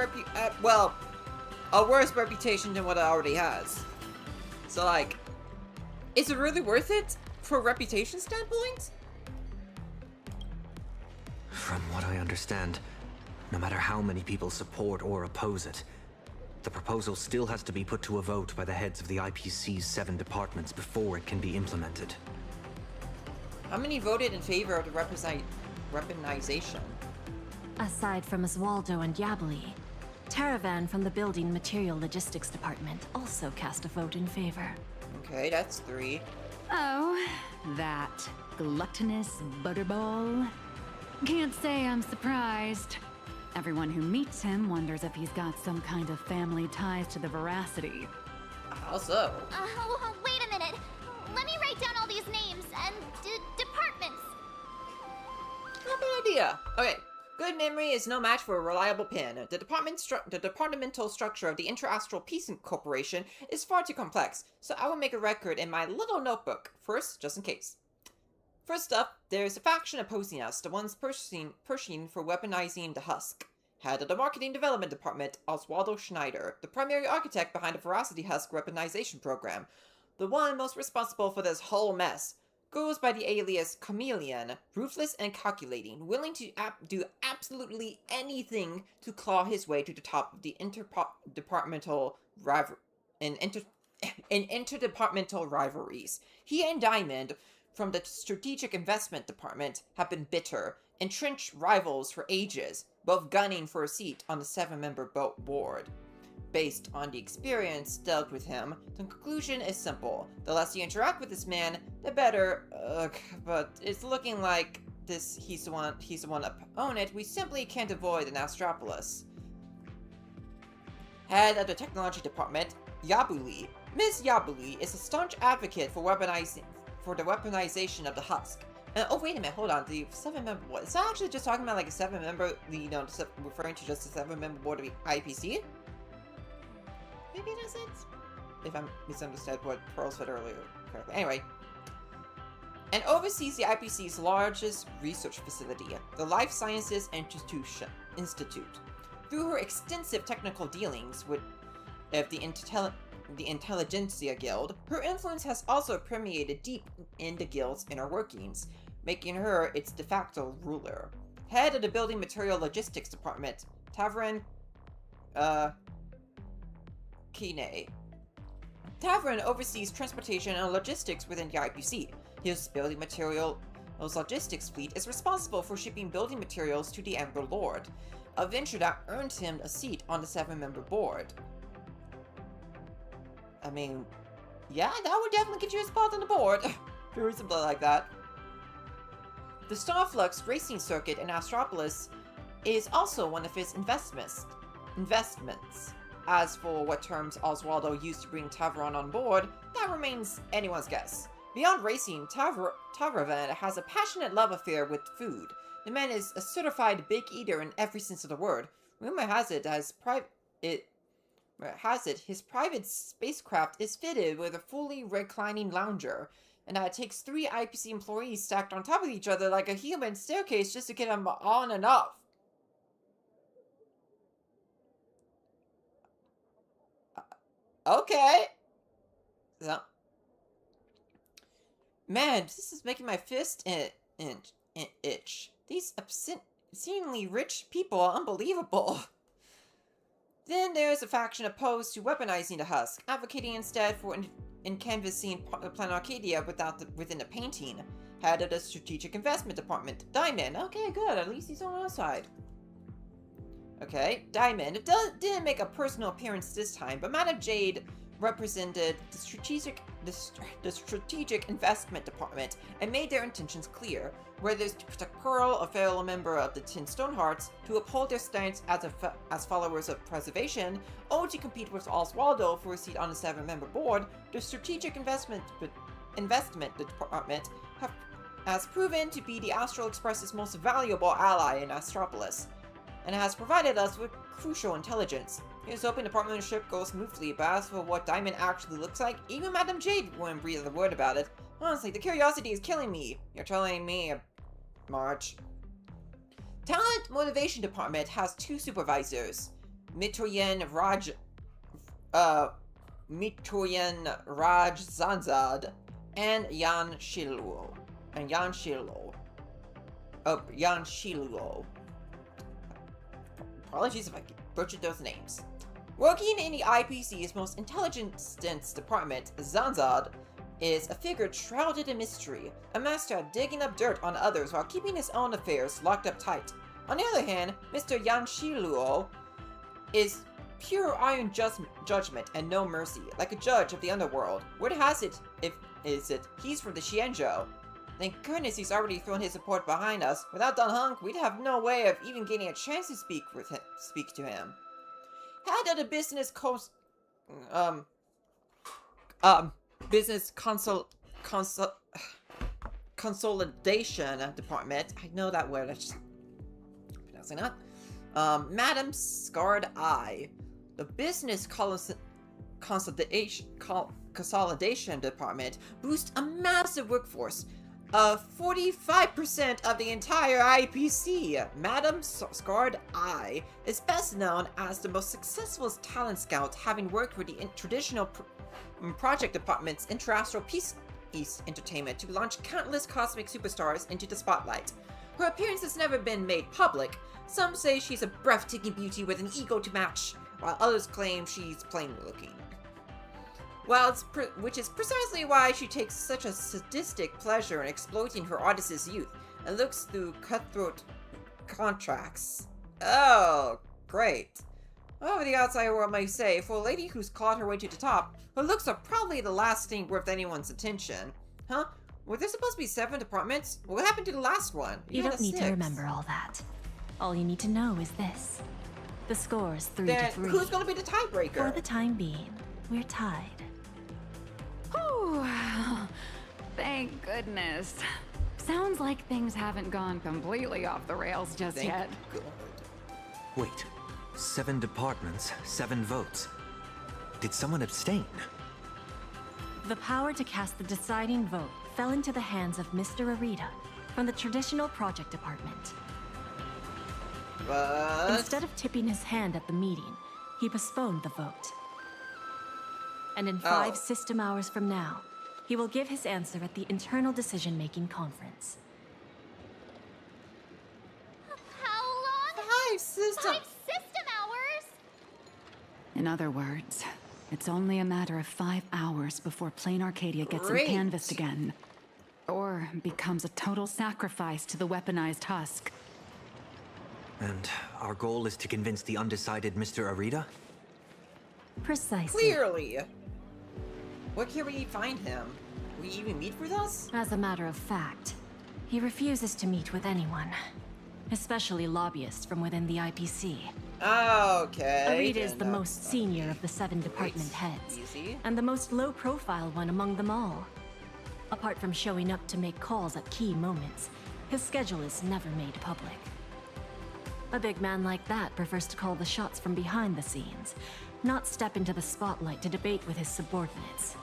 a worse reputation than what it already has. So like, is it really worth it for a reputation standpoint? From what I understand, No matter how many people support or oppose it, the proposal still has to be put to a vote by the heads of the IPC's 7 departments before it can be implemented. How many voted in favor of the weaponization? Aside from Oswaldo and Yabli, Taravan from the Building Material Logistics Department also cast a vote in favor. Okay, that's 3. Oh, that gluttonous butterball. Can't say I'm surprised. Everyone who meets him wonders if he's got some kind of family ties to the Veracity. How so? Wait a minute. Let me write down all these names and departments. Not a bad idea. Okay. Good memory is no match for a reliable pen. The departmental structure of the Interastral Peace Corporation is far too complex, so I will make a record in my little notebook, first, just in case. First up, there's a faction opposing us, the ones pushing for weaponizing the husk. Head of the Marketing Development Department, Oswaldo Schneider, the primary architect behind the Veracity Husk weaponization program. The one most responsible for this whole mess. Goes by the alias Chameleon, ruthless and calculating, willing to do absolutely anything to claw his way to the top of the interdepartmental rivalries. He and Diamond, from the Strategic Investment Department, have been bitter, entrenched rivals for ages, both gunning for a seat on the 7-member board. Based on the experience dealt with him, the conclusion is simple. The less you interact with this man, the better. But it's looking like he's the one opponent. We simply can't avoid an Astropolis. Head of the Technology Department, Yabuli. Miss Yabuli is a staunch advocate for the weaponization of the husk. Oh, wait a minute, hold on. The 7-member board. Is that actually just talking about like a 7-member, referring to just a 7-member board of the IPC? Maybe it isn't? If I misunderstood what Pearl said earlier correctly. Anyway. And oversees the IPC's largest research facility, the Life Sciences Institute. Through her extensive technical dealings with the Intelligentsia Guild, her influence has also permeated deep in the Guild's inner workings, making her its de facto ruler. Head of the Building Material Logistics Department, Tavern, Kine. Tavern oversees transportation and logistics within the IPC. His building materials logistics fleet is responsible for shipping building materials to the Ember Lord, a venture that earned him a seat on the 7-member board. I mean, yeah, that would definitely get you a spot on the board. Very simple like that. The Starflux racing circuit in Astropolis is also one of his investments. As for what terms Oswaldo used to bring Tavron on board, that remains anyone's guess. Beyond racing, Tavravan has a passionate love affair with food. The man is a certified big eater in every sense of the word. Rumor has it his private spacecraft is fitted with a fully reclining lounger, and that it takes 3 IPC employees stacked on top of each other like a human staircase just to get him on and off. Okay. So, man, this is making my fist itch. These obscenely rich people are unbelievable. Then there's a faction opposed to weaponizing the husk, advocating instead for canvassing Planet Arcadia within a painting. Head of the Strategic Investment Department, Diamond. Okay, good. At least he's on our side. Okay, Diamond didn't make a personal appearance this time, but Madame Jade represented the Strategic Investment Department and made their intentions clear, whether it's to protect Pearl, a fellow member of the 10 Stonehearts, to uphold their stance as followers of preservation, or to compete with Oswaldo for a seat on the 7-member board. The Strategic Investment Department has proven to be the Astral Express's most valuable ally in Astropolis, and has provided us with crucial intelligence. Here's hoping the partnership goes smoothly, but as for what Diamond actually looks like, even Madame Jade wouldn't breathe a word about it. Honestly, the curiosity is killing me. You're telling me, March. Talent Motivation Department has 2 supervisors, Mitoyen Raj Zanzad and Yan Shiluo. Apologies if I butchered those names. Working in the IPC's most intelligence department, Zanzad is a figure shrouded in mystery, a master at digging up dirt on others while keeping his own affairs locked up tight. On the other hand, Mr. Yan Shiluo is pure iron judgment and no mercy, like a judge of the underworld. Word has it, he's from the Xianzhou. Thank goodness he's already thrown his support behind us. Without Dan Heng, we'd have no way of even getting a chance to speak to him. Head of the business consolidation department. I know that word. I just pronouncing that. Madam Scarred Eye. The business consolidation department boosts a massive workforce. 45% of the entire IPC. Madam Scarred Eye is best known as the most successful talent scout, having worked with the traditional project department's Interastral Peace Entertainment to launch countless cosmic superstars into the spotlight. Her appearance has never been made public. Some say she's a breathtaking beauty with an ego to match, while others claim she's plain looking. Which is precisely why she takes such a sadistic pleasure in exploiting her artist's youth and looks through cutthroat contracts. Oh, great. Whatever the outside world may say, for a lady who's clawed her way to the top, her looks are probably the last thing worth anyone's attention. Huh? Were there supposed to be 7 departments? What happened to the last one? You don't need to remember all that. All you need to know is this. The score's 3-3. Who's gonna be the tiebreaker? For the time being, we're tied. Whew. Thank goodness. Sounds like things haven't gone completely off the rails just yet. Wait, 7 departments, 7 votes. Did someone abstain? The power to cast the deciding vote fell into the hands of Mr. Arita from the traditional project department. But instead of tipping his hand at the meeting, he postponed the vote. And in 5 system hours from now, he will give his answer at the internal decision-making conference. How long? 5 system 5 system hours? In other words, it's only a matter of 5 hours before Plain Arcadia gets uncanvassed again. Or becomes a total sacrifice to the weaponized husk. And our goal is to convince the undecided Mr. Arita? Precisely. Clearly. Where can we find him? Will he even meet with us? As a matter of fact, he refuses to meet with anyone. Especially lobbyists from within the IPC. Okay. Arita is the most senior of the 7 department heads. Easy. And the most low-profile one among them all. Apart from showing up to make calls at key moments, his schedule is never made public. A big man like that prefers to call the shots from behind the scenes, not step into the spotlight to debate with his subordinates.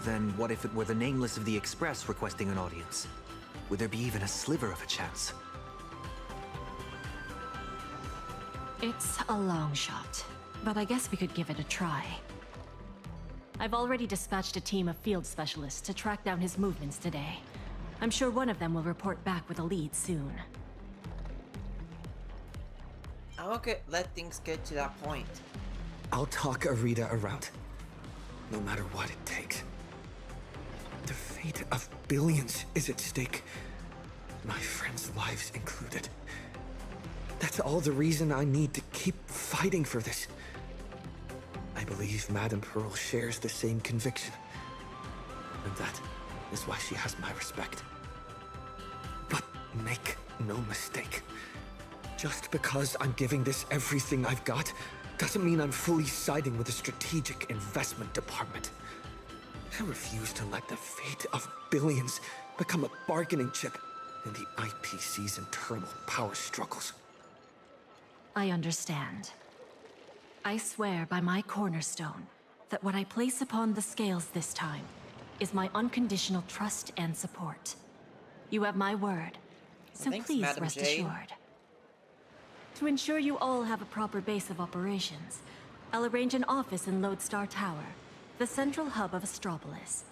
Then what if it were the Nameless of the Express requesting an audience? Would there be even a sliver of a chance? It's a long shot, but I guess we could give it a try. I've already dispatched a team of field specialists to track down his movements today. I'm sure one of them will report back with a lead soon. I won't let things get to that point. I'll talk Arita around, no matter what it takes. The fate of billions is at stake, my friends' lives included. That's all the reason I need to keep fighting for this. I believe Madame Pearl shares the same conviction, and that is why she has my respect. But make no mistake, just because I'm giving this everything I've got, doesn't mean I'm fully siding with the strategic investment department. I refuse to let the fate of billions become a bargaining chip in the IPC's internal power struggles. I understand. I swear by my cornerstone that what I place upon the scales this time is my unconditional trust and support. You have my word, so Thanks, please Madam rest Jade. assured. To ensure you all have a proper base of operations, I'll arrange an office in Lodestar Tower, the central hub of Astropolis.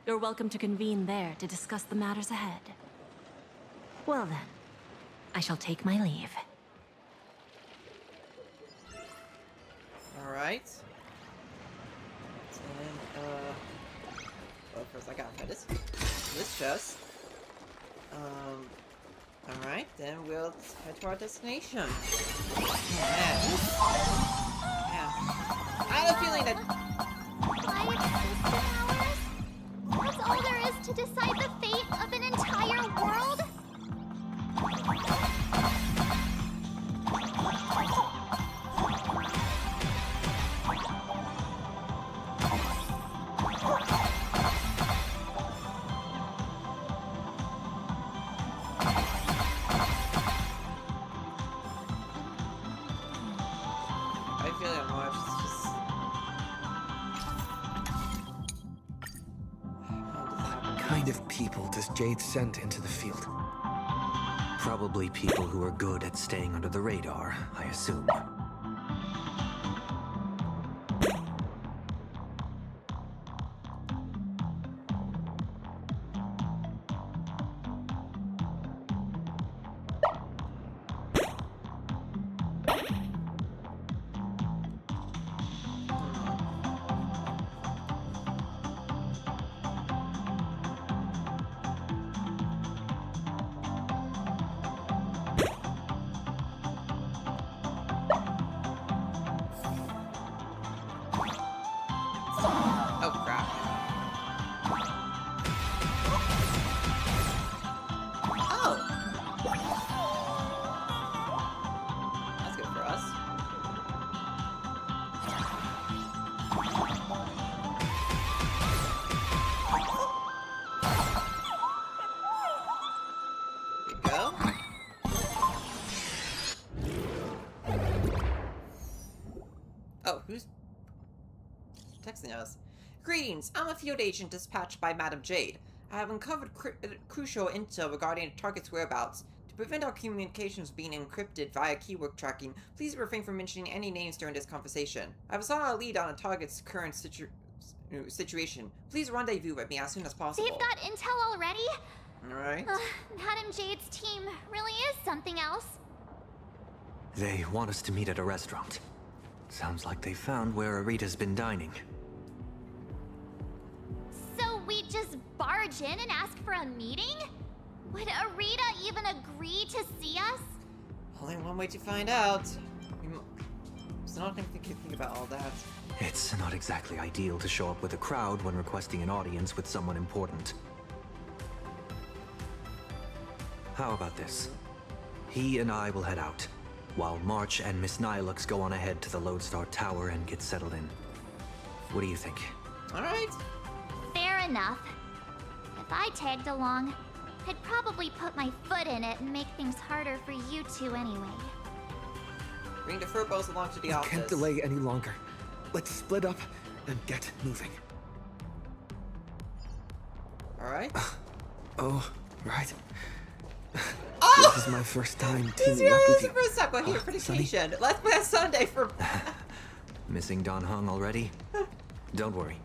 You're welcome to convene there to discuss the matters ahead. Well then, I shall take my leave. Alright. And, well, first I gotta find this chest. Alright, then we'll head to our destination. Yeah. I have a feeling that... 5 hours? That's all there is to decide the fate of an entire world? Kind of people does Jade send into the field? Probably people who are good at staying under the radar, I assume. Oh, who's texting us? Greetings, I'm a field agent dispatched by Madam Jade. I have uncovered crucial intel regarding the target's whereabouts. To prevent our communications being encrypted via keyword tracking, please refrain from mentioning any names during this conversation. I have sought a lead on the target's current situation. Please rendezvous with me as soon as possible. They've got intel already? Alright. Madam Jade's team really is something else. They want us to meet at a restaurant. Sounds like they found where Arita's been dining. So we just barge in and ask for a meeting? Would Arita even agree to see us? Only one way to find out. It's not going to think about all that. It's not exactly ideal to show up with a crowd when requesting an audience with someone important. How about this? He and I will head out, while March and Miss Nihilux go on ahead to the Lodestar Tower and get settled in. What do you think? Alright. Fair enough. If I tagged along, I'd probably put my foot in it and make things harder for you two anyway. Bring the furbos along to the office. Can't delay any longer. Let's split up and get moving. Alright. Oh, right. Oh! This is my first time This teaming up is with the you. first time we're here for vacation. Let's plan Sunday for... Missing Don Hung already? Don't worry.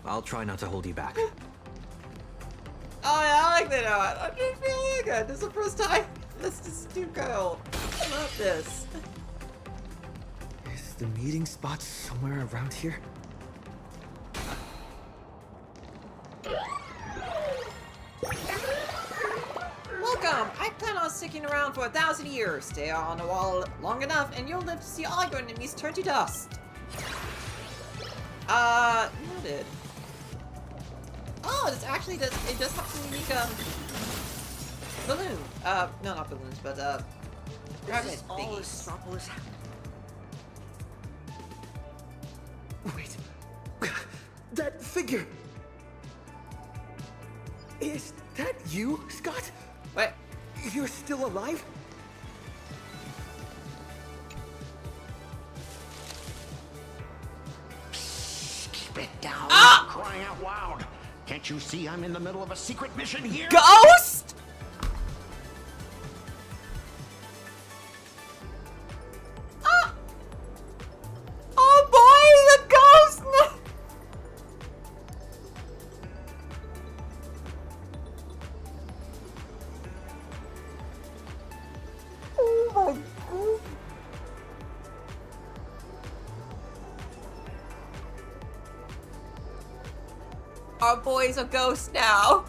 I'll try not to hold you back. Oh yeah, I like that out. I'm just feeling good. This is the first time. This is too cool. I love this. Is the meeting spot somewhere around here? Welcome! I plan on sticking around for 1,000 years. Stay on the wall long enough and you'll live to see all your enemies turn to dust. Noted. Oh, it's actually does it does have some unique balloon. No, not balloons, but rabbit This is all thingies. Astropolis. Wait. That figure! Is that you, Scott? What? You're still alive? Keep it down. Ah! Crying out loud. Can't you see I'm in the middle of a secret mission here? Ghost! Ah! Oh boy, the ghost! our boy's a ghost now.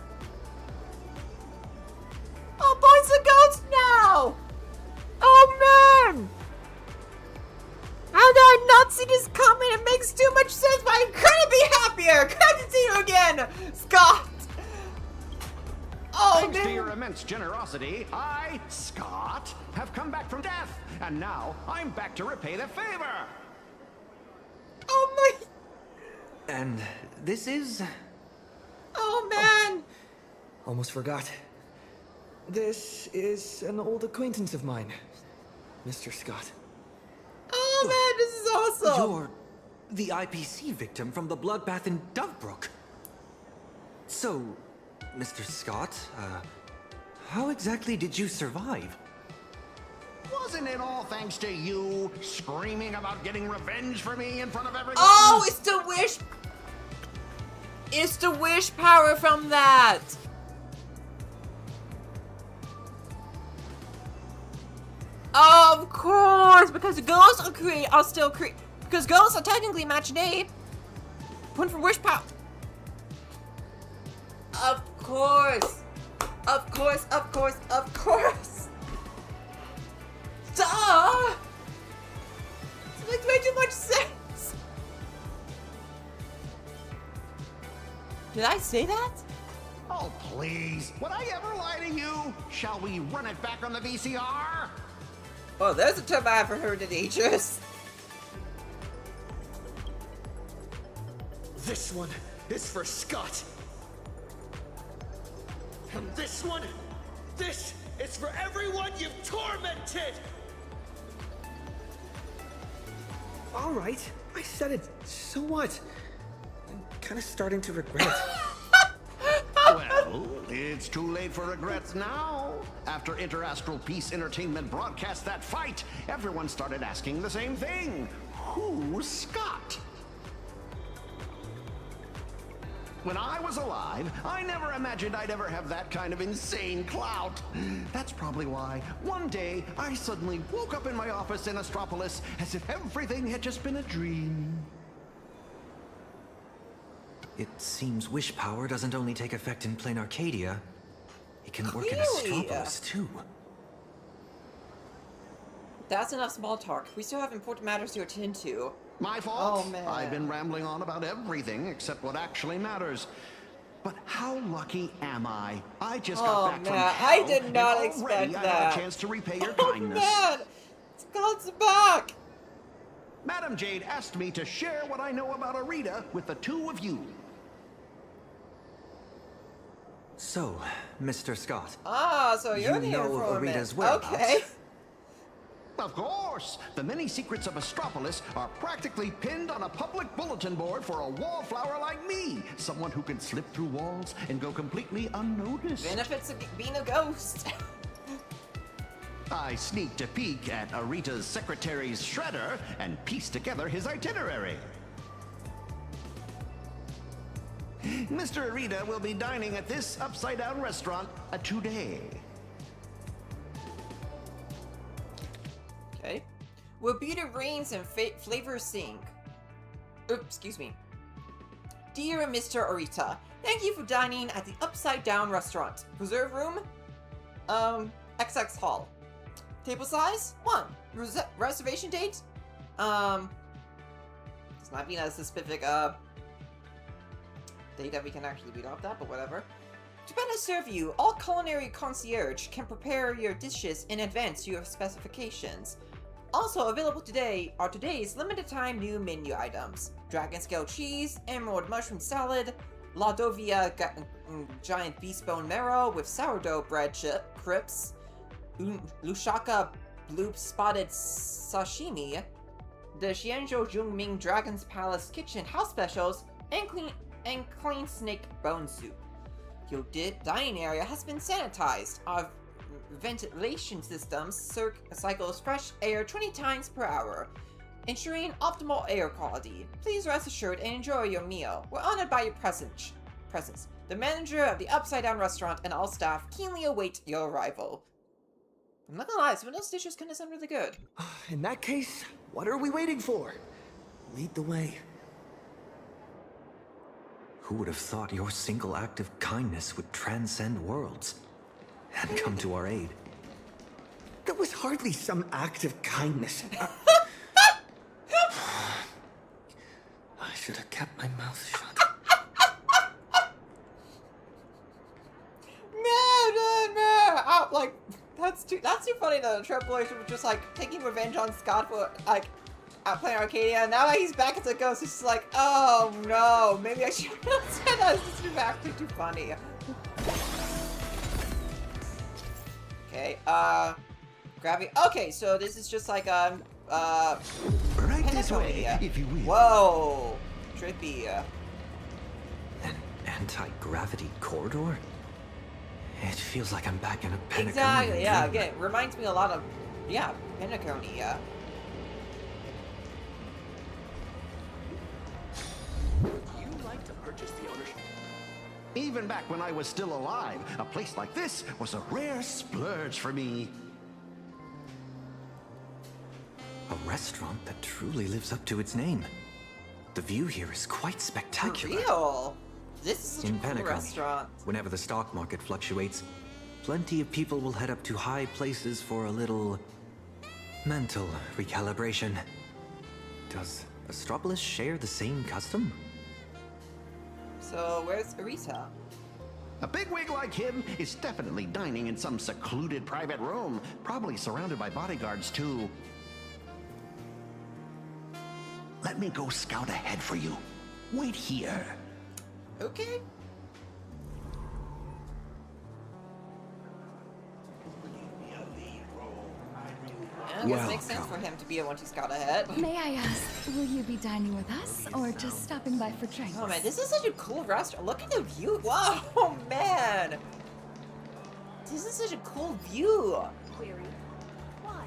Our boy's a ghost now. Oh man! How did I not see this coming? It makes too much sense, but I couldn't be happier. Good to see you again, Scott. Oh, Thanks man. to your immense generosity, I, Scott, have come back from death, and now I'm back to repay the favor. Oh my! And this is... Oh man! Almost forgot. This is an old acquaintance of mine, Mr. Scott. Oh man, this is awesome! You're the IPC victim from the bloodbath in Dovebrook. So, Mr. Scott, how exactly did you survive? Wasn't it all thanks to you screaming about getting revenge for me in front of everyone? Oh, it's the wish! It's the wish power from that! Of course! Because ghosts are still because ghosts are technically matinee. One for wish power. Of course! Of course, of course, of course! Duh! It makes way too much sense! Did I say that? Oh, please. Would I ever lie to you? Shall we run it back on the VCR? Well, there's a term I haven't heard in ages. This one is for Scott. And this one, this is for everyone you've tormented! All right, I said it. So what? I'm kind of starting to regret it. Well, it's too late for regrets now. After Interastral Peace Entertainment broadcast that fight, everyone started asking the same thing. Who's Scott? When I was alive, I never imagined I'd ever have that kind of insane clout. That's probably why one day I suddenly woke up in my office in Astropolis as if everything had just been a dream. It seems wish power doesn't only take effect in plain Arcadia. It can work in Really? Astropolis too. That's enough small talk. We still have important matters to attend to. My fault. Oh, man. I've been rambling on about everything except what actually matters. But how lucky am I? I just got back from hell, I did not and expect already I that. have a chance to repay your Oh kindness. man! Scott's back! Madam Jade asked me to share what I know about Arita with the two of you. So, Mr. Scott. Ah, so you're the know of informant. Arita's whereabouts? Okay. Of course! The many secrets of Astropolis are practically pinned on a public bulletin board for a wallflower like me. Someone who can slip through walls and go completely unnoticed. Benefits of being a ghost. I sneaked a peek at Arita's secretary's shredder and pieced together his itinerary. Mr. Arita will be dining at this upside-down restaurant today. Okay. Will beauty reigns and flavors sing? Oops, excuse me. Dear Mr. Arita, thank you for dining at the Upside Down Restaurant. Reserve room? XX Hall. Table size? 1. Reservation date? It's not being a specific, date that we can actually read off that, but whatever. To better serve you, all culinary concierge can prepare your dishes in advance to your specifications. Also available today are today's limited time new menu items. Dragon scale cheese, emerald mushroom salad, Ladovia giant beast bone marrow with sourdough bread crisps, Lushaka blue spotted sashimi, the Xianzhou Jungming Dragon's Palace kitchen house specials, and clean snake bone soup. Your dining area has been sanitized. Our ventilation systems cycles fresh air 20 times per hour, ensuring optimal air quality. Please rest assured and enjoy your meal. We're honored by your presence. The manager of the Upside Down Restaurant and all staff keenly await your arrival. I'm not gonna lie, some of those dishes kind of sound really good. In that case, what are we waiting for? Lead the way. Who would have thought your single act of kindness would transcend worlds and come to our aid? That was hardly some act of kindness. I should have kept my mouth shut. No. Oh, like, that's too funny though. Triple H was just like taking revenge on Scott for like playing Arcadia, and now that he's back as a ghost, he's just like, oh no, maybe I should not say that. This is actually too funny. Okay, gravity. Okay, so this is just like right this way, if you will. Whoa, trippy. An anti-gravity corridor? It feels like I'm back in a Pentacone. Exactly. Yeah. Again, reminds me a lot of Pentacone. Yeah. You like to purchase the ownership? Even back when I was still alive, a place like this was a rare splurge for me. A restaurant that truly lives up to its name. The view here is quite spectacular. For real? This is such In a cool Pentacone, restaurant. whenever the stock market fluctuates, plenty of people will head up to high places for a little mental recalibration. Does Astropolis share the same custom? So where's Arita? A bigwig like him is definitely dining in some secluded private room, probably surrounded by bodyguards too. Let me go scout ahead for you. Wait here. Okay. I guess it makes sense for him to be the one to scout ahead. May I ask, will you be dining with us or just stopping by for drinks? Oh man, this is such a cool restaurant. Look at the view. Wow, oh, man. This is such a cool view.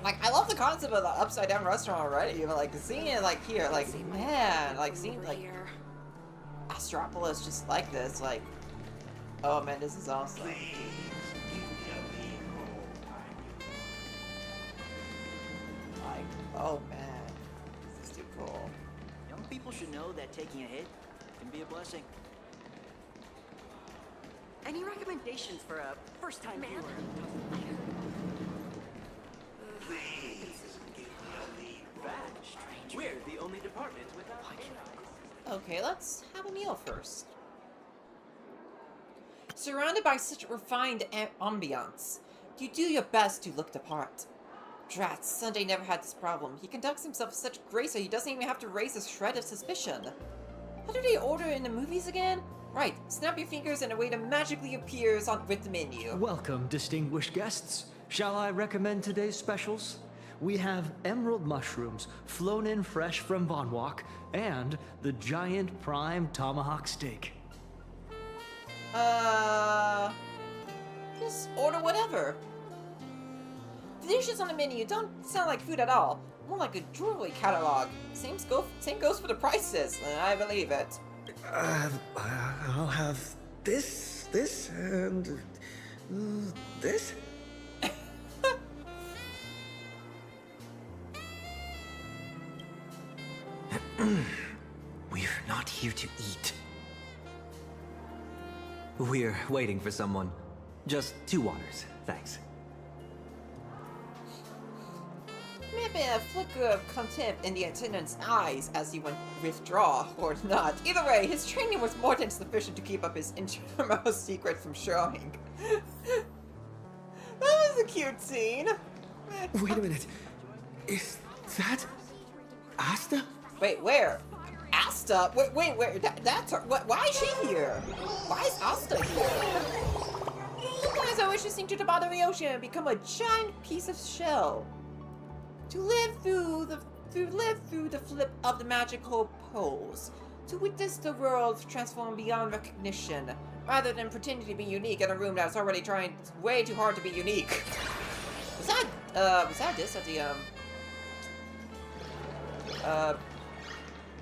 Like, I love the concept of the upside down restaurant already, but like seeing it like here, like man, like seeing like Astropolis just like this, like, oh man, this is awesome. Like, oh man, this is too cool. Young people should know that taking a hit can be a blessing. Any recommendations for a first-time viewer? We're the only department without Okay, let's have a meal first. Surrounded by such refined ambiance, you do your best to look the part. Drat, Sunday never had this problem. He conducts himself with such grace that he doesn't even have to raise a shred of suspicion. How do they order in the movies again? Right, snap your fingers and a waiter magically appears with the menu. Welcome, distinguished guests. Shall I recommend today's specials? We have emerald mushrooms, flown in fresh from Von Walk, and the giant prime tomahawk steak. Just order whatever. The dishes on the menu don't sound like food at all. More like a jewelry catalog. Same goes for the prices, and I believe it. I'll have this, and this. We're not here to eat. We're waiting for someone. Just 2 waters, thanks. Maybe a flicker of contempt in the attendant's eyes as he went withdraw, or not. Either way, his training was more than sufficient to keep up his innermost secret from showing. That was a cute scene. Wait a minute. Is that Asta? Wait, where? Asta? Wait, where? That's her. Why is she here? Why is Asta here? Sometimes I wish to sink to the bottom of the ocean and become a giant piece of shell. To live through the flip of the magical poles. To witness the world transform beyond recognition, rather than pretending to be unique in a room that's already trying way too hard to be unique. Was that this at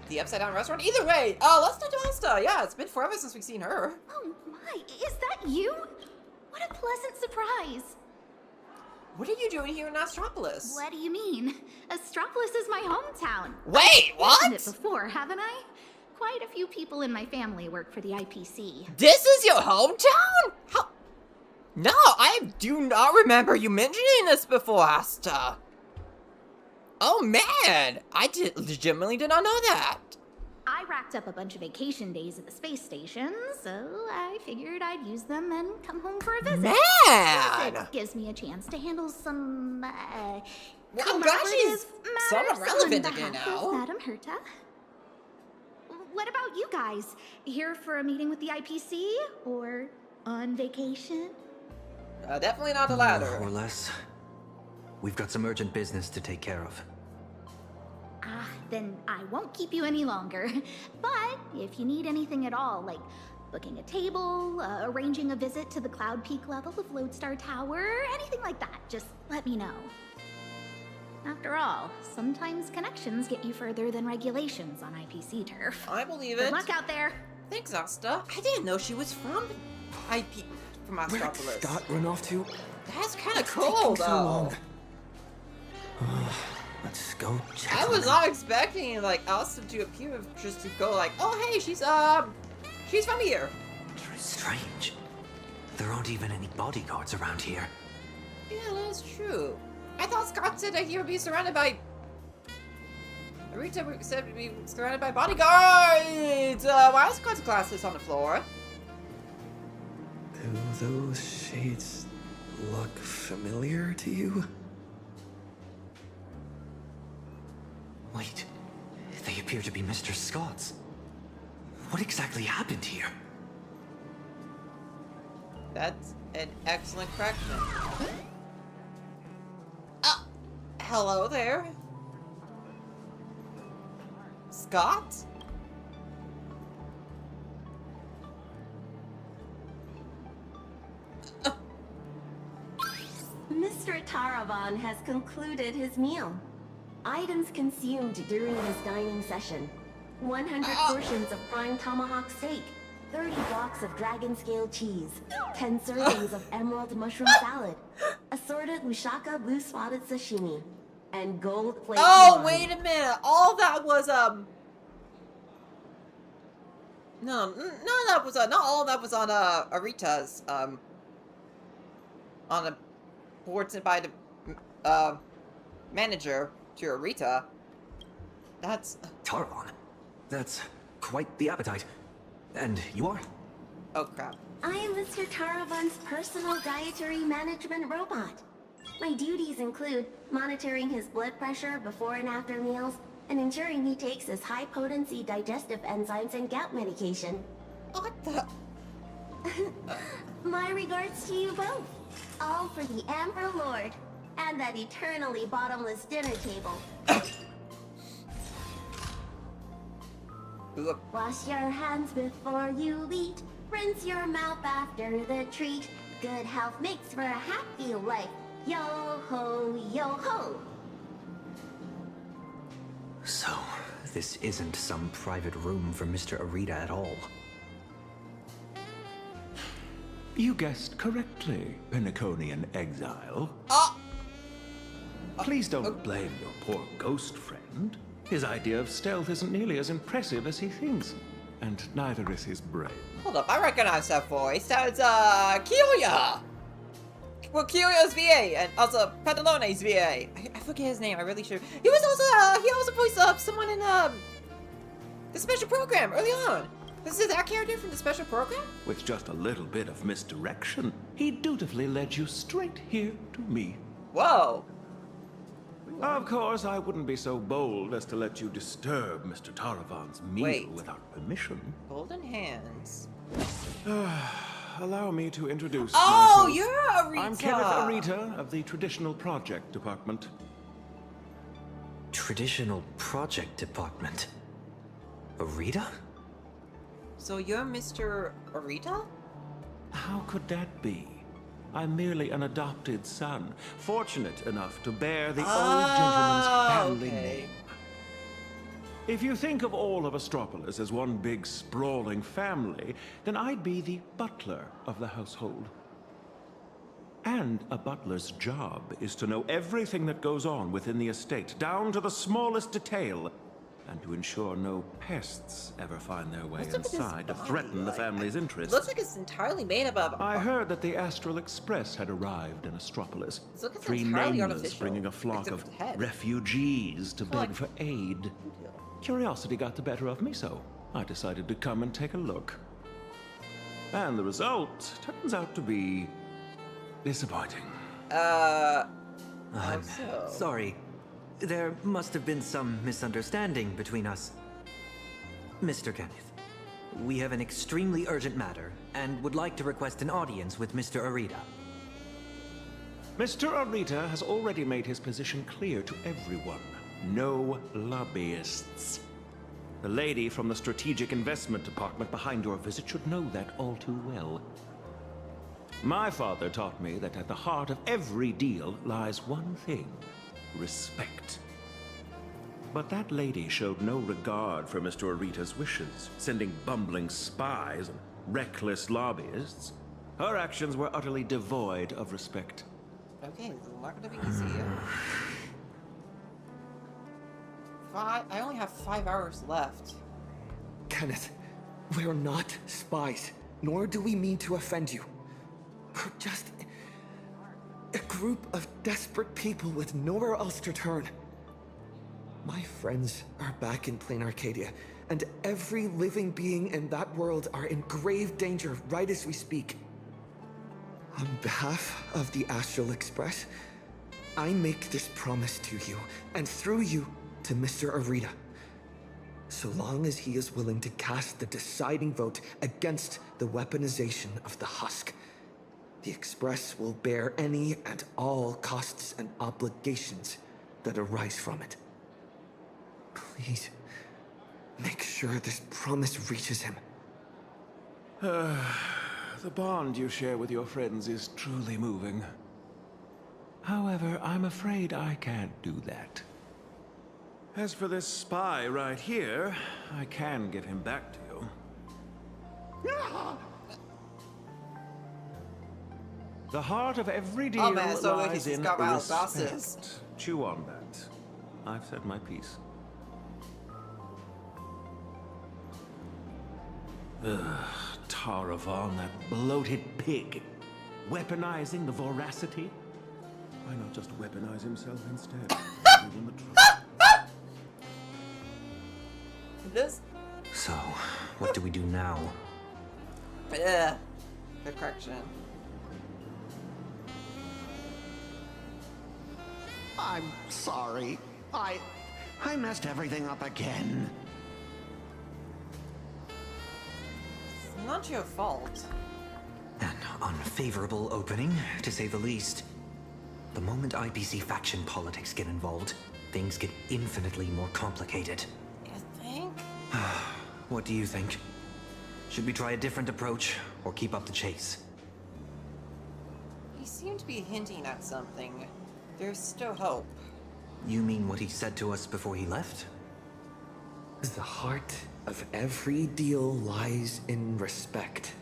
the upside down restaurant? Either way, let's talk to Asta. Yeah, it's been forever since we've seen her. Oh my, is that you? What a pleasant surprise. What are you doing here in Astropolis? What do you mean? Astropolis is my hometown. Wait, what? I've mentioned it before, haven't I? Quite a few people in my family work for the IPC. This is your hometown? How? No, I do not remember you mentioning this before, Asta. Oh man, I legitimately did not know that. I racked up a bunch of vacation days at the space station, so I figured I'd use them and come home for a visit. Man! Plus, it gives me a chance to handle some, well, I'm glad she's somewhat relevant again now. Madam Herta. What about you guys? Here for a meeting with the IPC? Or on vacation? Definitely not the latter. More or less. We've got some urgent business to take care of. Ah, then I won't keep you any longer. But if you need anything at all, like booking a table, arranging a visit to the Cloud Peak level of Lodestar Tower, anything like that, just let me know. After all, sometimes connections get you further than regulations on IPC turf. I believe it. Good luck out there. Thanks, Asta. I didn't know she was from from Astropolis. Where did Scott run off to? That's kind of cool, though. So long. Let's go check. I was not expecting like Asta to appear just to go like, oh hey, she's from here. Strange. There aren't even any bodyguards around here. Yeah, that's true. I thought Scott said that he would be surrounded by. Rita said we'd be surrounded by bodyguards. Why are Scott's glasses on the floor? Do those shades look familiar to you? Wait, they appear to be Mr. Scott's. What exactly happened here? That's an excellent correction. Hello there. Scott? Mr. Taravan has concluded his meal. Items consumed during his dining session: 100 portions of prime tomahawk steak, 30 blocks of dragon scale cheese, 10 servings of emerald mushroom salad, assorted Lushaka blue spotted sashimi, and gold plate. Oh, wine. wait a minute. All that was no, that was not all of that was on Arita's on a board sent by the manager to Arita. That's Taravan. That's quite the appetite. And you are? Oh crap. I am Mr. Taravan's personal dietary management robot. My duties include monitoring his blood pressure before and after meals, and ensuring he takes his high-potency digestive enzymes and gout medication. What the? My regards to you both. All for the Emperor Lord, and that eternally bottomless dinner table. Wash your hands before you eat. Rinse your mouth after the treat. Good health makes for a happy life. Yo ho, yo ho. So, this isn't some private room for Mr. Arita at all. You guessed correctly, Penaconian exile. Please don't blame your poor ghost friend. His idea of stealth isn't nearly as impressive as he thinks. And neither is his brain. Hold up, I recognize that voice. That's Kiyoya! Well, Kiyoya's VA, and also Petalone's VA. I forget his name, I really should. He was also, he also voiced someone in, the special program early on. This is that character from the special program? With just a little bit of misdirection, he dutifully led you straight here to me. Whoa. Of course, I wouldn't be so bold as to let you disturb Mr. Taravan's meal without permission. Golden hands. Allow me to introduce myself. myself. You're Arita! I'm Kenneth Arita of the Traditional Project Department. Traditional Project Department? Arita? So you're Mr. Arita? How could that be? I'm merely an adopted son, fortunate enough to bear the old gentleman's family name. If you think of all of Astropolis as one big sprawling family, then I'd be the butler of the household. And a butler's job is to know everything that goes on within the estate, down to the smallest detail. and to ensure no pests ever find their way Let's look at this inside to body, threaten the like, family's interests. Looks like it's entirely made up of. I heard that the Astral Express had arrived in Astropolis. This looks 3 entirely nameless artificial, bringing a flock except of for the head. refugees to beg Like- for aid. Curiosity got the better of me, so I decided to come and take a look. And the result turns out to be disappointing. I'm so? sorry. There must have been some misunderstanding between us. Mr. Kenneth, we have an extremely urgent matter and would like to request an audience with Mr. Arita. Mr. Arita has already made his position clear to everyone. No lobbyists. The lady from the Strategic Investment Department behind your visit should know that all too well. My father taught me that at the heart of every deal lies one thing: respect. But that lady showed no regard for Mr. Arita's wishes, sending bumbling spies and reckless lobbyists. Her actions were utterly devoid of respect. Okay, it's not gonna be easy. I only have 5 hours left. Kenneth, we're not spies, nor do we mean to offend you. We're just a group of desperate people with nowhere else to turn. My friends are back in plain Arcadia, and every living being in that world are in grave danger right as we speak. On behalf of the Astral Express, I make this promise to you, and through you, to Mr. Arita. So long as he is willing to cast the deciding vote against the weaponization of the husk, the Express will bear any and all costs and obligations that arise from it. Please, make sure this promise reaches him. The bond you share with your friends is truly moving. However, I'm afraid I can't do that. As for this spy right here, I can give him back to you. The heart of every deal man, so lies he's in got my respect. bosses. Chew on that. I've said my piece. Ugh, Taravan, that bloated pig. Weaponizing the voracity? Why not just weaponize himself instead? This? So, what do we do now? Ugh. Good correction. I'm sorry. I messed everything up again. It's not your fault. An unfavorable opening, to say the least. The moment IPC faction politics get involved, things get infinitely more complicated. You think? What do you think? Should we try a different approach, or keep up the chase? He seemed to be hinting at something. There's still hope. You mean what he said to us before he left? The heart of every deal lies in respect.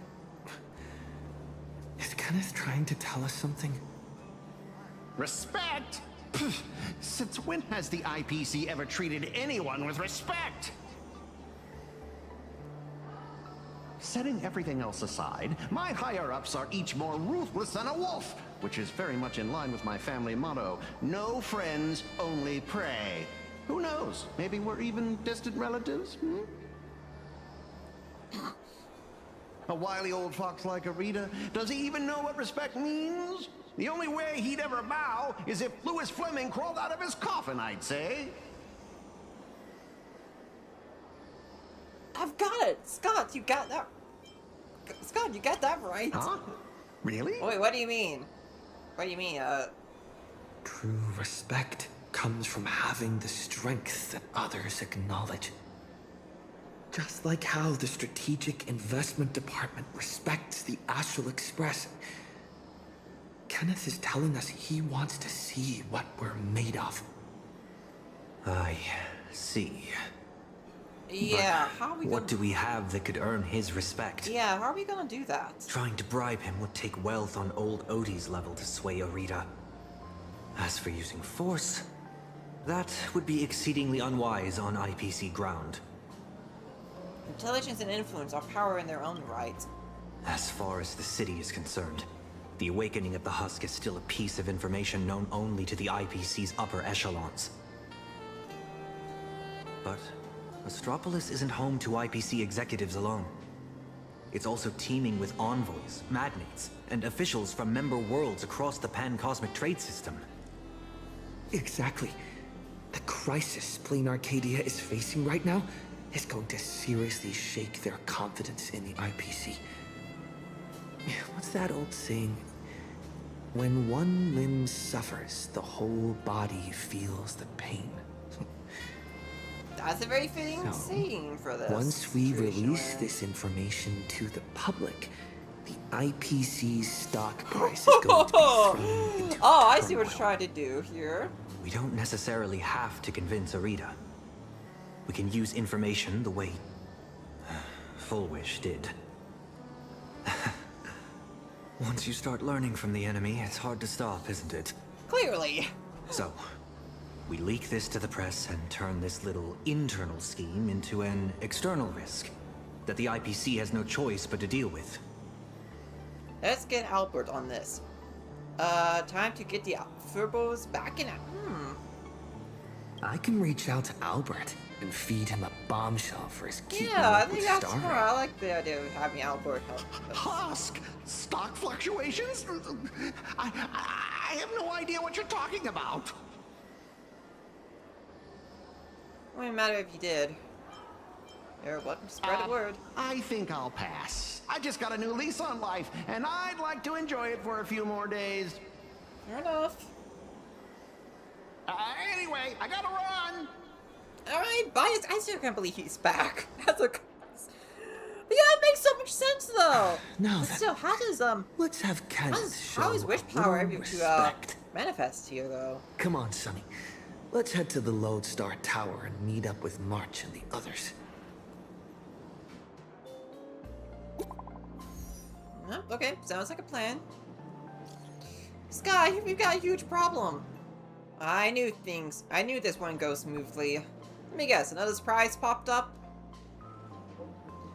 Is Kenneth trying to tell us something? Respect? Pff, since when has the IPC ever treated anyone with respect? Setting everything else aside, my higher-ups are each more ruthless than a wolf, which is very much in line with my family motto, no friends, only prey. Who knows? Maybe we're even distant relatives, A wily old fox like Arita, does he even know what respect means? The only way he'd ever bow is if Louis Fleming crawled out of his coffin, I'd say. I've got it! Scott, you got that... Scott, you got that right! Huh? Really? Wait, what do you mean? What do you mean, True respect comes from having the strength that others acknowledge. Just like how the Strategic Investment Department respects the Astral Express. Kenneth is telling us he wants to see what we're made of. I see. Yeah, how are we What gonna... do we have that could earn his respect? Yeah, how are we gonna do that? Trying to bribe him would take wealth on old Odie's level to sway Arita. As for using force, That would be exceedingly unwise on IPC ground. Intelligence and influence are power in their own right. As far as the city is concerned, the awakening of the Husk is still a piece of information known only to the IPC's upper echelons. But Astropolis isn't home to IPC executives alone. It's also teeming with envoys, magnates, and officials from member worlds across the pan-cosmic trade system. Exactly. The crisis Plain Arcadia is facing right now is going to seriously shake their confidence in the IPC. What's that old saying? When one limb suffers, the whole body feels the pain. That's a very fitting saying for this. Once we release this information to the public, the IPC's stock price is going to be thrown into I see what you're trying to do here. We don't necessarily have to convince Arita. We can use information the way Fullwish did. Once you start learning from the enemy, it's hard to stop, isn't it? Clearly. So, we leak this to the press and turn this little internal scheme into an external risk that the IPC has no choice but to deal with. Let's get Albert on this. Time to get the Furbos back in. I can reach out to Albert and feed him a bombshell for his keeping Yeah, I up think with that's Star. more. I like the idea of having Albert help. Husk? Stock fluctuations? I have no idea what you're talking about. Wouldn't matter if you did. You're welcome to spread the word. I think I'll pass. I just got a new lease on life, and I'd like to enjoy it for a few more days. Fair enough. Anyway, I gotta run. Alright, bye. I still can't believe he's back. That's a. But yeah, it makes so much sense though. No, But still, how does let's have Kenneth show how is wish a power little able to respect. manifest here though? Come on, Sonny. Let's head to the Lodestar Tower and meet up with March and the others. Okay, sounds like a plan. Sky, we've got a huge problem. I knew this wouldn't go smoothly. Let me guess, another surprise popped up?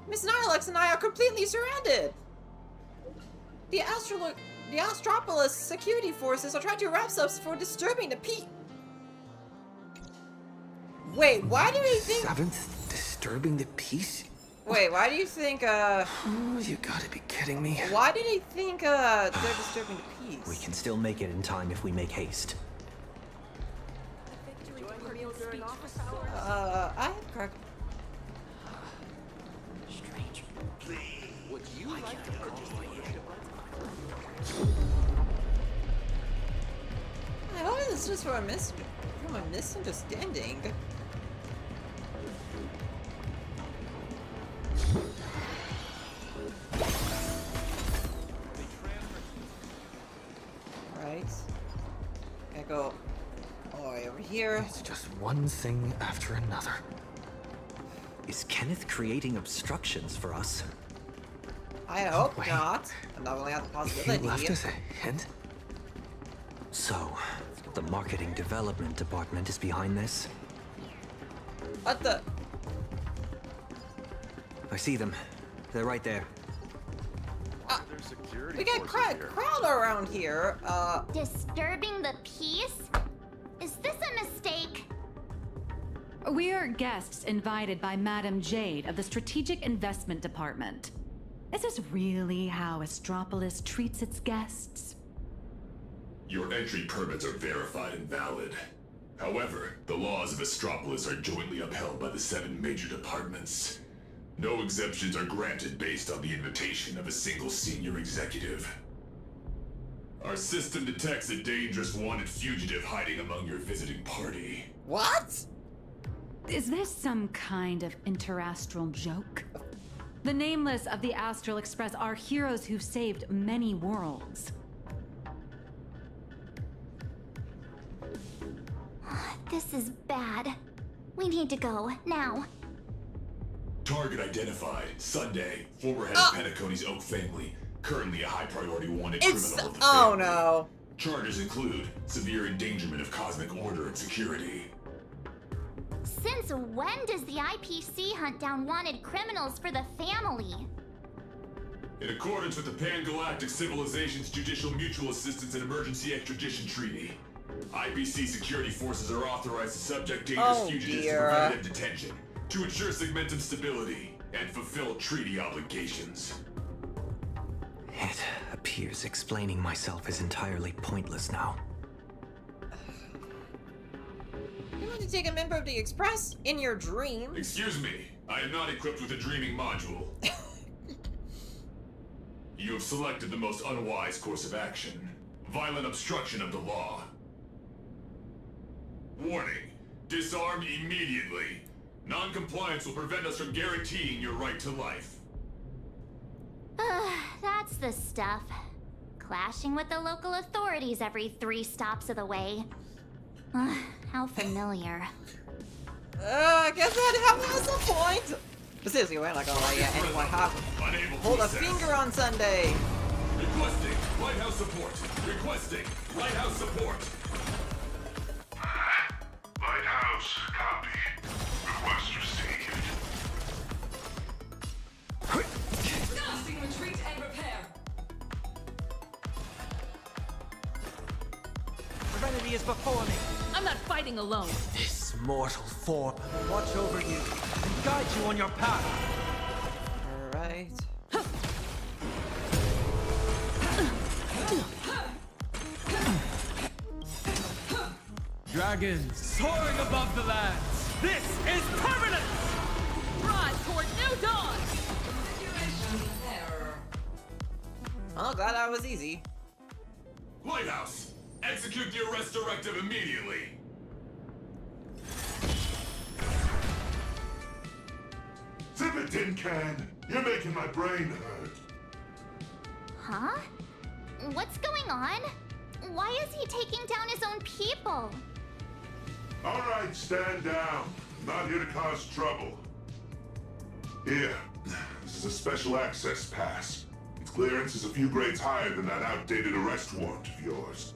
Miss Nilex and I are completely surrounded! The Astropolis security forces are trying to arrest us for disturbing the peace. Wait, why do we think... Seventh? Disturbing the peace? Wait, why do you think, Oh, you gotta be kidding me. Why do they think, they're disturbing the peace? We can still make it in time if we make haste. I have correct. Strange. Would you like to I hope this is just from a misunderstanding. Right. Gotta go all the way over here. It's just one thing after another. Is Kenneth creating obstructions for us? I hope not. I'm not only at the possibility. He left us a hint? So, the marketing development department is behind this? What the? I see them. They're right there. We got crowd around here. Disturbing the peace? Is this a mistake? We're guests invited by Madame Jade of the Strategic Investment Department. Is this really how Astropolis treats its guests? Your entry permits are verified and valid. However, the laws of Astropolis are jointly upheld by the 7 major departments. No exemptions are granted based on the invitation of a single senior executive. Our system detects a dangerous wanted fugitive hiding among your visiting party. What? Is this some kind of interastral joke? The Nameless of the Astral Express are heroes who've saved many worlds. This is bad. We need to go, now. Target identified. Sunday, former head of Penacony's Oak family. Currently a high priority wanted criminal of the family. No. Charges include severe endangerment of cosmic order and security. Since when does the IPC hunt down wanted criminals for the family? In accordance with the Pan-Galactic Civilization's Judicial Mutual Assistance and Emergency Extradition Treaty, IPC security forces are authorized to subject dangerous fugitives to preventative detention, to ensure segmentum stability, and fulfill treaty obligations. It appears explaining myself is entirely pointless now. You want to take a member of the Express in your dream? Excuse me, I am not equipped with a dreaming module. You have selected the most unwise course of action. Violent obstruction of the law. Warning. Disarm immediately. Non-compliance will prevent us from guaranteeing your right to life. That's the stuff. Clashing with the local authorities every 3 stops of the way. How familiar. I guess that has a point. But seriously, we're not gonna let anyone hold a finger on Sunday. Requesting lighthouse support. Requesting lighthouse support. Lighthouse, copy. Request received. Casting retreat and repair. Serenity is before me. I'm not fighting alone. This mortal form will watch over you and guide you on your path. Alright. Dragons soaring above the lands. This is permanent! Rise toward new dawn! Situation error. Oh, glad that was easy. Lighthouse, execute the arrest directive immediately. Zip it, tin can. You're making my brain hurt. Huh? What's going on? Why is he taking down his own people? All right, stand down. I'm not here to cause trouble. Here, this is a special access pass. Its clearance is a few grades higher than that outdated arrest warrant of yours.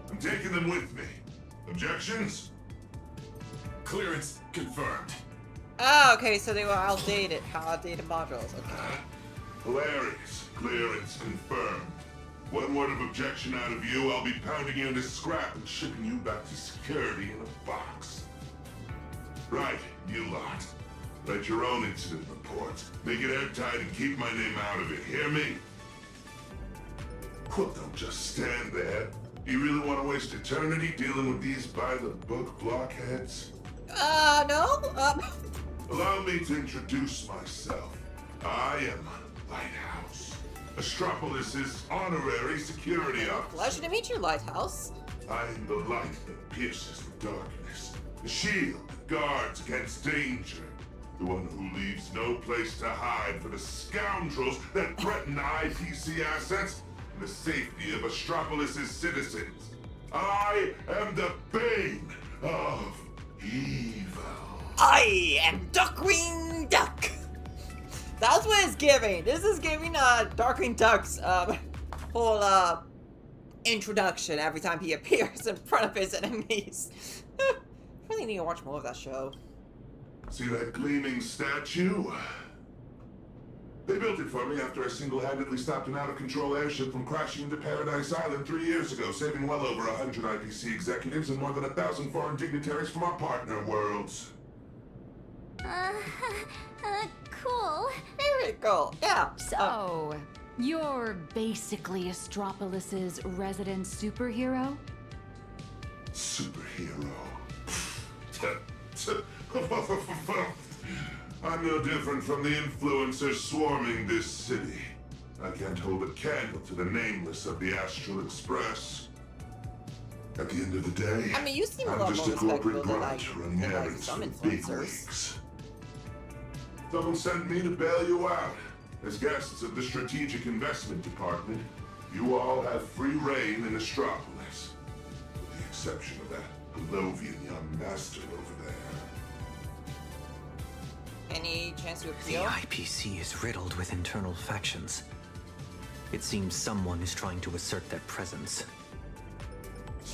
I'm taking them with me. Objections? Clearance confirmed. Ah, okay, so they were outdated modules, okay. Hilarious. Clearance confirmed. One word of objection out of you, I'll be pounding you into scrap and shipping you back to security in a box. Right, you lot. Write your own incident report. Make it airtight and keep my name out of it, hear me? Well, don't just stand there. Do you really want to waste eternity dealing with these by-the-book blockheads? No. Allow me to introduce myself. I am Lighthouse, Astropolis' honorary security officer. Pleasure to meet you, Lighthouse. I am the light that pierces the darkness, the shield that guards against danger, the one who leaves no place to hide for the scoundrels that threaten IPC assets and the safety of Astropolis' citizens. I am the bane of evil. I am Darkwing Duck. That's what it's giving. This is giving Darkwing Duck's whole introduction every time he appears in front of his enemies. Really need to watch more of that show. See that gleaming statue? They built it for me after I single-handedly stopped an out-of-control airship from crashing into Paradise Island 3 years ago, saving well over 100 IPC executives and more than 1,000 foreign dignitaries from our partner worlds. Cool. Very cool. Yeah. So, you're basically Astropolis' resident superhero? Superhero. I'm no different from the influencers swarming this city. I can't hold a candle to the nameless of the Astral Express. At the end of the day, I mean, you seem a I'm lot just more a corporate respectful than grunt running errands for some the big influencers. wigs. Someone sent me to bail you out. As guests of the Strategic Investment Department, you all have free reign in Astropolis. With the exception of that Palovian young master over there. Any chance to The appeal? IPC is riddled with internal factions. It seems someone is trying to assert their presence.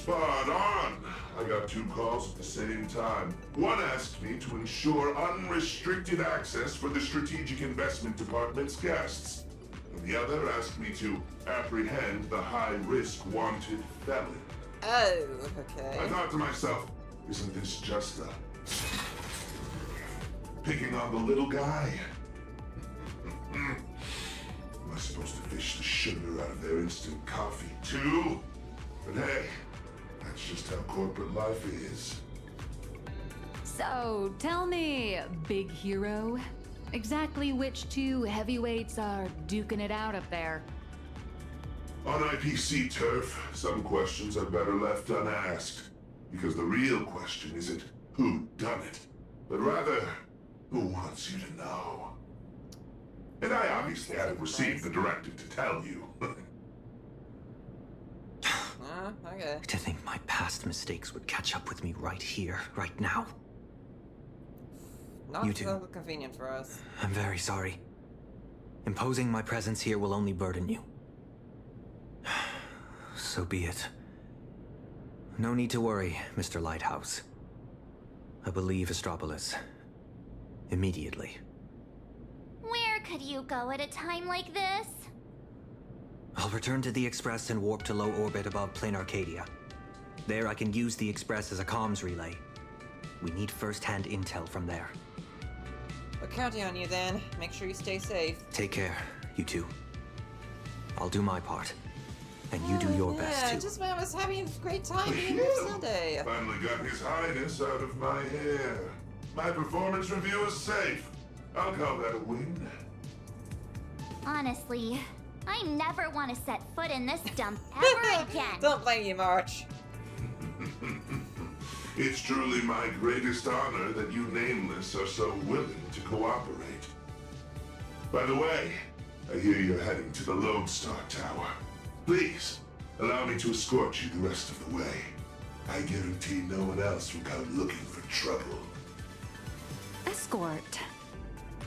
Spot on! I got 2 calls at the same time. One asked me to ensure unrestricted access for the Strategic Investment Department's guests. And the other asked me to apprehend the high-risk wanted felon. Oh, okay. I thought to myself, isn't this just picking on the little guy? Am I supposed to fish the sugar out of their instant coffee too? But hey, that's just how corporate life is. So, tell me, big hero, exactly which 2 heavyweights are duking it out up there? On IPC turf, some questions are better left unasked. Because the real question isn't who done it, but rather, who wants you to know? And I obviously hadn't received the directive to tell you. Okay. To think my past mistakes would catch up with me right here, right now. Not You two. so convenient for us. I'm very sorry. Imposing my presence here will only burden you. So be it. No need to worry, Mr. Lighthouse. I will leave Astropolis. Immediately. Where could you go at a time like this? I'll return to the Express and warp to low orbit above Plain Arcadia. There I can use the Express as a comms relay. We need first-hand intel from there. We're counting on you then. Make sure you stay safe. Take care, you two. I'll do my part. And you do your best Yeah, too. just when I was having a great time being here Sunday. Finally got His Highness out of my hair. My performance review is safe. I'll call that a win. Honestly, I never want to set foot in this dump ever again. Don't blame you, March. It's truly my greatest honor that you Nameless are so willing to cooperate. By the way, I hear you're heading to the Lodestar Tower. Please, allow me to escort you the rest of the way. I guarantee no one else will come looking for trouble. Escort.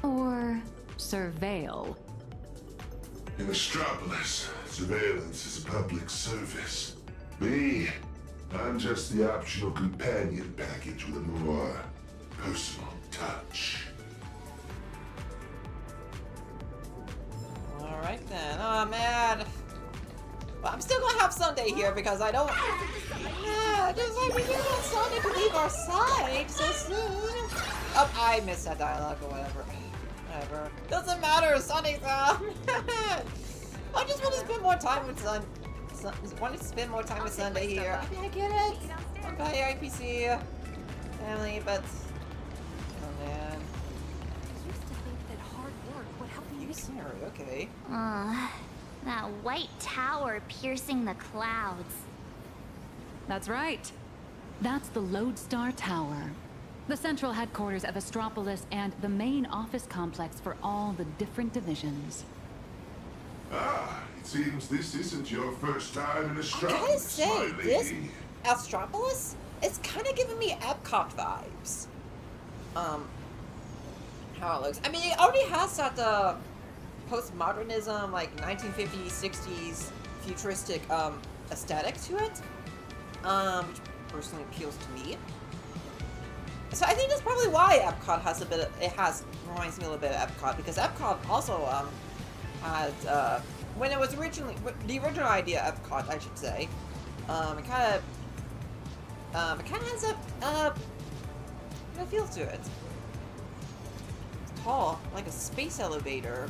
Or surveil. In Astropolis, surveillance is a public service. Me, I'm just the optional companion package with a more personal touch. Alright then. Oh man. Well, I'm still gonna have Sunday here because I don't. Yeah, just like we didn't want Sunday to leave our side so soon. Oh, I missed that dialogue or whatever. Whatever. Doesn't matter. Sunday's out. I just want to spend more time with want to spend more time with Sunday here. I mean, I get it. Okay, IPC family, but oh man. I used to think that hard work would help you. Sorry. Okay. That white tower piercing the clouds. That's right. That's the Lodestar Tower. The central headquarters of Astropolis and the main office complex for all the different divisions. Ah, it seems this isn't your first time in I Astropolis, gotta say, my this lady. Astropolis, it's kind of giving me Epcot vibes. How it looks. I mean, it already has that postmodernism, like 1950s, 60s, futuristic aesthetic to it, which personally appeals to me. So I think that's probably why Epcot has reminds me a little bit of Epcot, because Epcot also had when it was originally the original idea of Epcot, I should say, it kind of has a feel to it. It's tall, like a space elevator.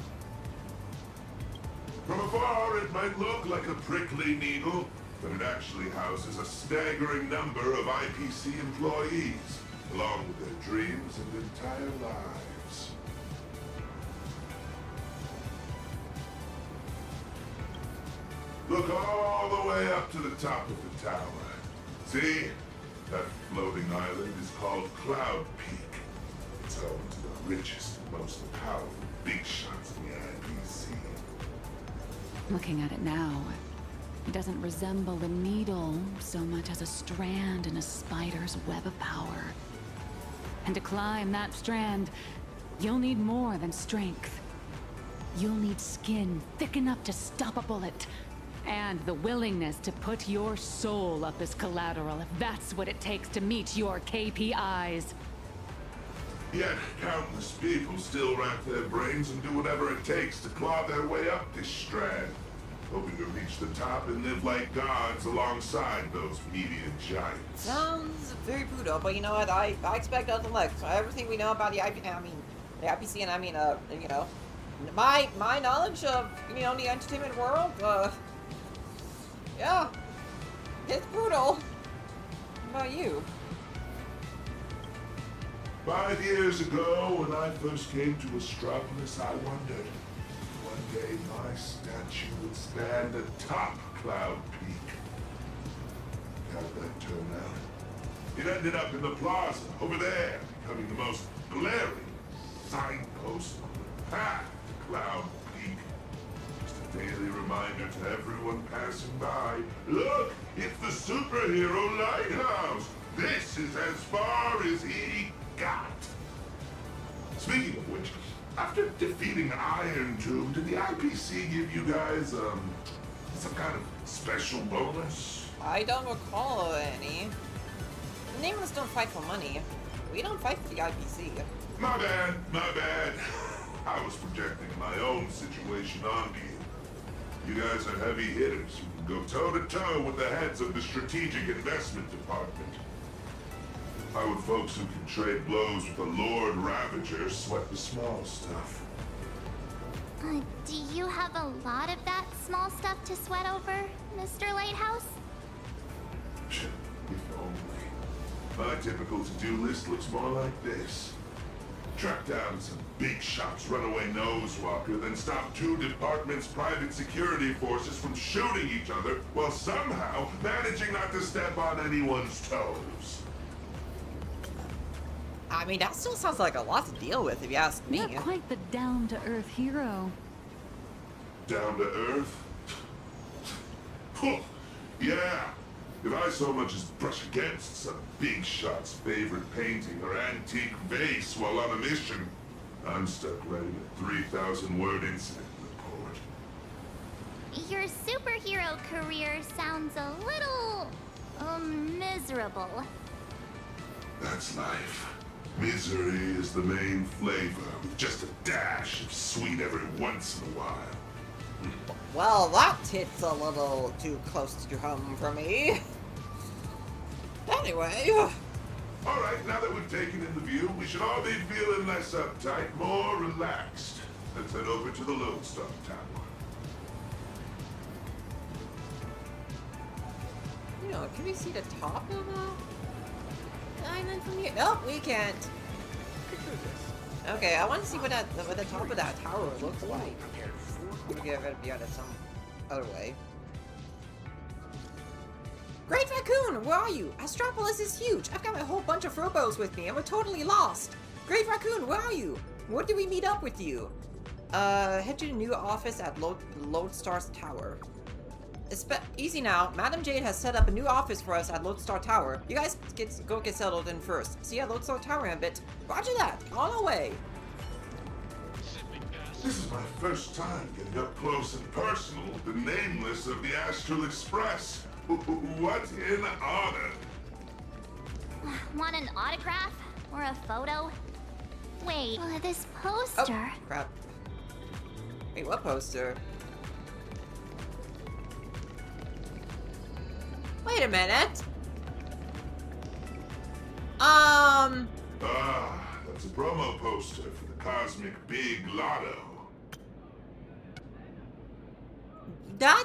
From afar, it might look like a prickly needle, but it actually houses a staggering number of IPC employees, along with their dreams and entire lives. Look all the way up to the top of the tower. See? That floating island is called Cloud Peak. It's home to the richest and most powerful big shots in the IPC. Looking at it now, it doesn't resemble a needle so much as a strand in a spider's web of power. And to climb that strand, you'll need more than strength. You'll need skin thick enough to stop a bullet, And the willingness to put your soul up as collateral if that's what it takes to meet your KPIs. Yet countless people still rack their brains and do whatever it takes to claw their way up this strand, hoping to reach the top and live like gods alongside those media giants. Sounds very brutal, but you know what? I expect nothing less. Everything we know about the IPC, and you know, my knowledge of, you know, the entertainment world, yeah, it's brutal. What about you? 5 years ago, when I first came to Astropolis, I wondered if one day my statue would stand atop Cloud Peak. How did that turn out? It ended up in the plaza, over there, becoming the most glaring signpost on the path to Cloud Peak. Just a daily reminder to everyone passing by, look, it's the superhero lighthouse! This is as far as he got. Speaking of which, after defeating Iron Tomb, did the IPC give you guys, some kind of special bonus? I don't recall any. The Nameless don't fight for money. We don't fight for the IPC. My bad. I was projecting my own situation onto you. You guys are heavy hitters who can go toe-to-toe with the heads of the Strategic Investment Department. How would folks who can trade blows with the Lord Ravager sweat the small stuff? Do you have a lot of that small stuff to sweat over, Mr. Lighthouse? If only. My typical to-do list looks more like this. Track down some big shot's runaway nosewalker, then stop 2 departments' private security forces from shooting each other while somehow managing not to step on anyone's toes. I mean, that still sounds like a lot to deal with, if you ask me. You're quite the down-to-earth hero. Down to earth? Yeah. If I so much as brush against some big shot's favorite painting or antique vase while on a mission, I'm stuck writing a 3,000-word incident report. Your superhero career sounds a little, miserable. That's life. Misery is the main flavor, with just a dash of sweet every once in a while. Well, that hits a little too close to home for me. Anyway. Alright, now that we've taken in the view, we should all be feeling less uptight, more relaxed. Let's head over to the Lodestar Tower. You know, can we see the top of the island from here? Nope, we can't. Okay, I want to see what the top of that tower looks like. Maybe I've got to be on it some other way. Great Raccoon, where are you? Astropolis is huge. I've got a whole bunch of Frobos with me, and we're totally lost. Great Raccoon, where are you? Where do we meet up with you? Head to the new office at Lodestar's Tower. Easy now. Madam Jade has set up a new office for us at Lodestar Tower. You guys go get settled in first. See you at Lodestar Tower in a bit. Roger that. On our way. This is my first time getting up close and personal with the Nameless of the Astral Express. What an honor. Want an autograph? Or a photo? Wait, this poster... Oh, crap. Wait, what poster? Wait a minute. Ah, that's a promo poster for the Cosmic Big Lotto. That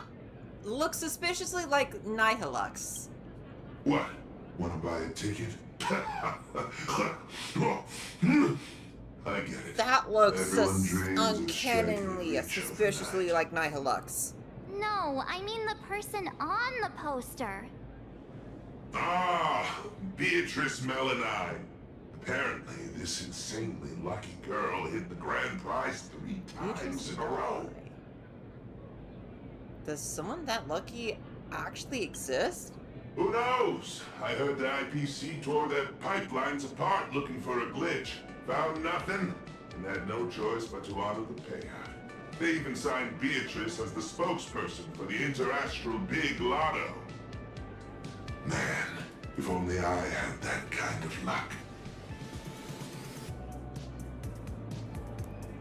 looks suspiciously like Nihilux. What? Wanna buy a ticket? I get it. That looks Everyone uncannily, suspiciously like Nihilux. No, I mean the person on the poster. Ah, Beatrice Melanie. Apparently, this insanely lucky girl hit the grand prize 3 times in a row. Does someone that lucky actually exist? Who knows? I heard the IPC tore their pipelines apart looking for a glitch. Found nothing, and had no choice but to honor the payout. They even signed Beatrice as the spokesperson for the Interastral Big Lotto. Man, if only I had that kind of luck.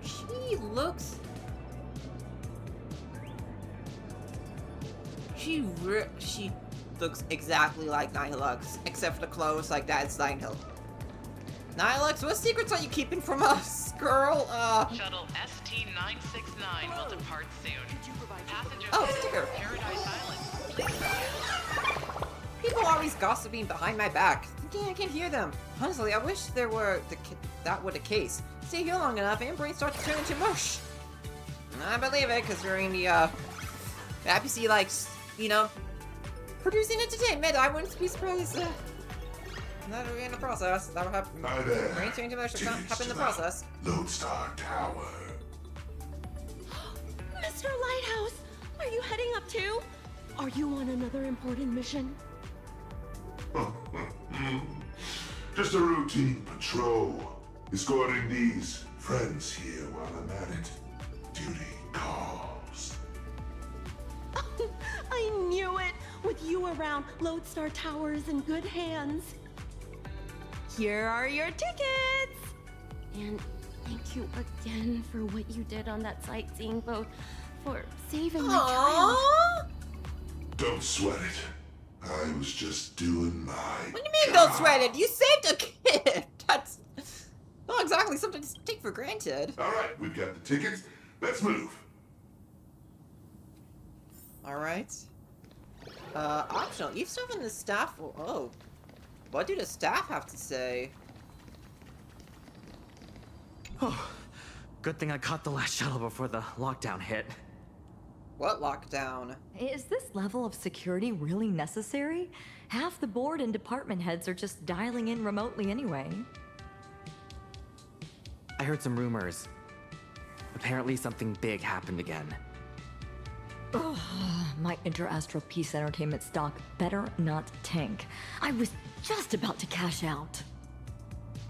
She looks... She looks exactly like Nihilux, except for the clothes, like that's Nihil. Nihilux, what secrets are you keeping from us, girl? Shuttle ST-969 will depart soon. Passengers sticker. Paradise Island, please. People always gossiping behind my back. I can't hear them. Honestly, I wish that were the case. Stay here long enough and brain starts to turn into mush. I believe it, considering the IPC likes, you know, producing entertainment. I wouldn't be surprised. Not in the process. That would happen. Hi there. Brain changing motion happen in the process. Lodestar Tower. Mr. Lighthouse, are you heading up too? Are you on another important mission? Just a routine patrol. Escorting these friends here while I'm at it. Duty calls. I knew it! With you around, Lodestar Tower's in good hands. Here are your tickets! And thank you again for what you did on that sightseeing boat, for saving my child. Don't sweat it. I was just doing my What do you mean don't sweat it? You saved a kid! That's not exactly something to take for granted. Alright, we've got the tickets. Let's move. Alright. Optional. Eavesdrop on the staff. Oh. What do the staff have to say? Oh, good thing I caught the last shuttle before the lockdown hit. What lockdown? Is this level of security really necessary? Half the board and department heads are just dialing in remotely anyway. I heard some rumors. Apparently something big happened again. Ugh, my Interastral Peace Entertainment stock better not tank. I was just about to cash out.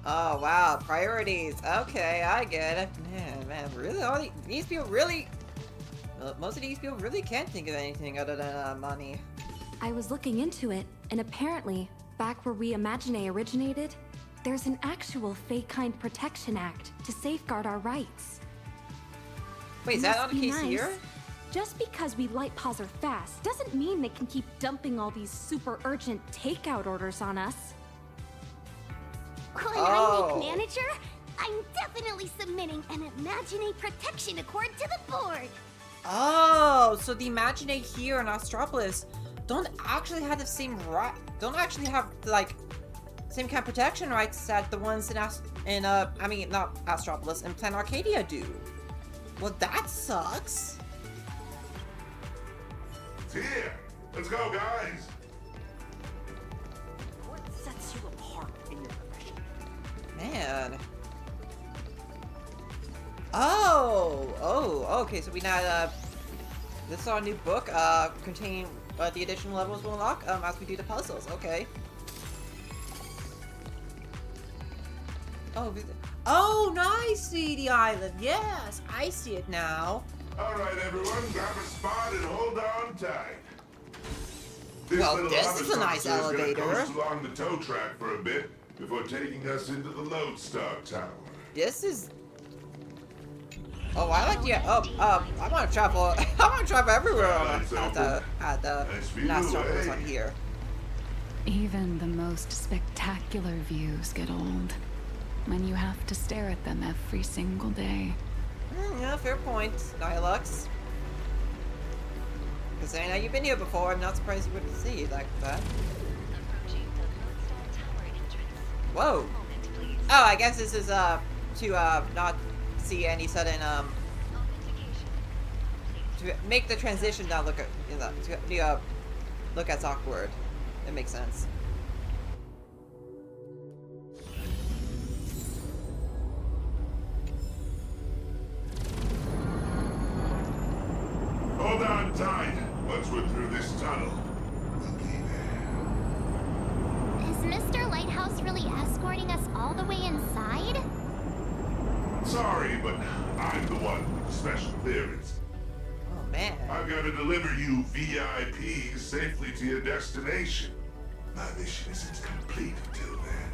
Oh wow, priorities. Okay, I get it. Man, really? All these people really... most of these people really can't think of anything other than money. I was looking into it, and apparently, back where We Imagine originated, there's an actual Fey-Kind Protection Act to safeguard our rights. Wait, is that not the case nice. here? Just because we light pause are fast doesn't mean they can keep dumping all these super urgent takeout orders on us. When I make manager, I'm definitely submitting an Imagine Protection Accord to the board. Oh, so the Imagine here in Astropolis don't actually have the same right, don't actually have like same kind of protection rights that the ones in I mean not Astropolis and Planet Arcadia do. Well, that sucks. It's here. Let's go, guys. What sets you apart in your profession? Man. Oh, okay, so we now, this is our new book, containing, the additional levels will unlock, as we do the puzzles, okay. Oh, nice, see the island, yes, I see it now. Alright, everyone, grab a spot and hold on tight. Well, this is a nice elevator. Is gonna coast along the tow track for a bit before taking us into the Lodestar Tower. This is... Oh, I like the... I want to travel... I want to travel everywhere at the Astropolis on here. Even the most spectacular views get old when you have to stare at them every single day. Yeah, fair point, Nihilux. Because I know you've been here before, I'm not surprised you wouldn't see it like that. Whoa! Oh, I guess this is, to, not see any sudden, to make the transition not look at, look as awkward. It makes sense. Hold on tight. Once we're through this tunnel, Is Mr. Lighthouse really escorting us all the way inside? Sorry, but I'm the one with the special clearance. Oh man. I've got to deliver you VIPs safely to your destination. My mission isn't complete until then.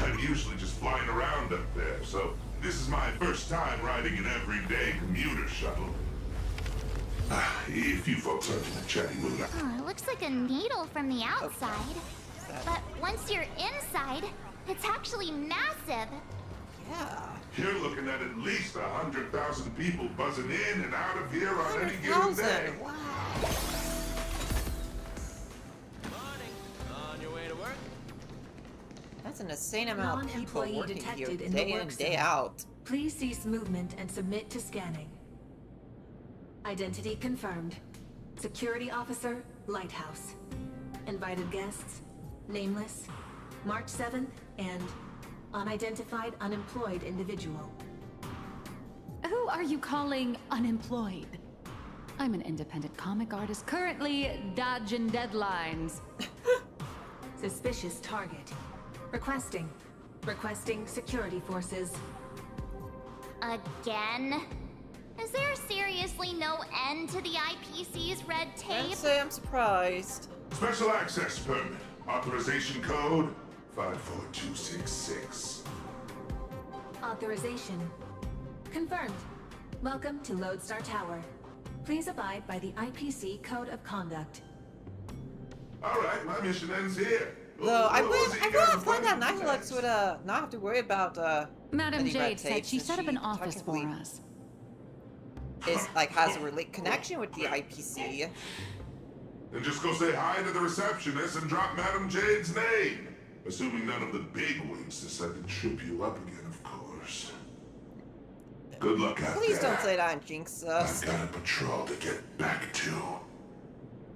I'm usually just flying around up there, so this is my first time riding an everyday commuter shuttle. If you folks aren't in a chatty mood, Oh, it looks like a needle from the outside. But once you're inside, it's actually massive. Yeah. You're looking at least 100,000 people buzzing in and out of here on any given day. Wow. On your way to work? That's an insane amount of people Non-employee working here detected in day the in, work day zone. out. Please cease movement and submit to scanning. Identity confirmed. Security officer, Lighthouse. Invited guests, nameless, March 7th, and unidentified unemployed individual. Who are you calling unemployed? I'm an independent comic artist currently dodging deadlines. Suspicious target. Requesting security forces. Again? Is there seriously no end to the IPC's red I'd tape? say I'm surprised. Special access permit. Authorization code 54266. Authorization. Confirmed. Welcome to Lodestar Tower. Please abide by the IPC Code of Conduct. Alright, my mission ends here. Though I What was would it you really guys fun that wanted to Nihilux would not have to worry about Madam any red Jade said tape she since set up an office for technically us. is like has a connection with the IPC. Then just go say hi to the receptionist and drop Madam Jade's name. Assuming none of the bigwigs decide to trip you up again, of course. Good luck out Please there. don't say that and jinx us. I've got a patrol to get back to.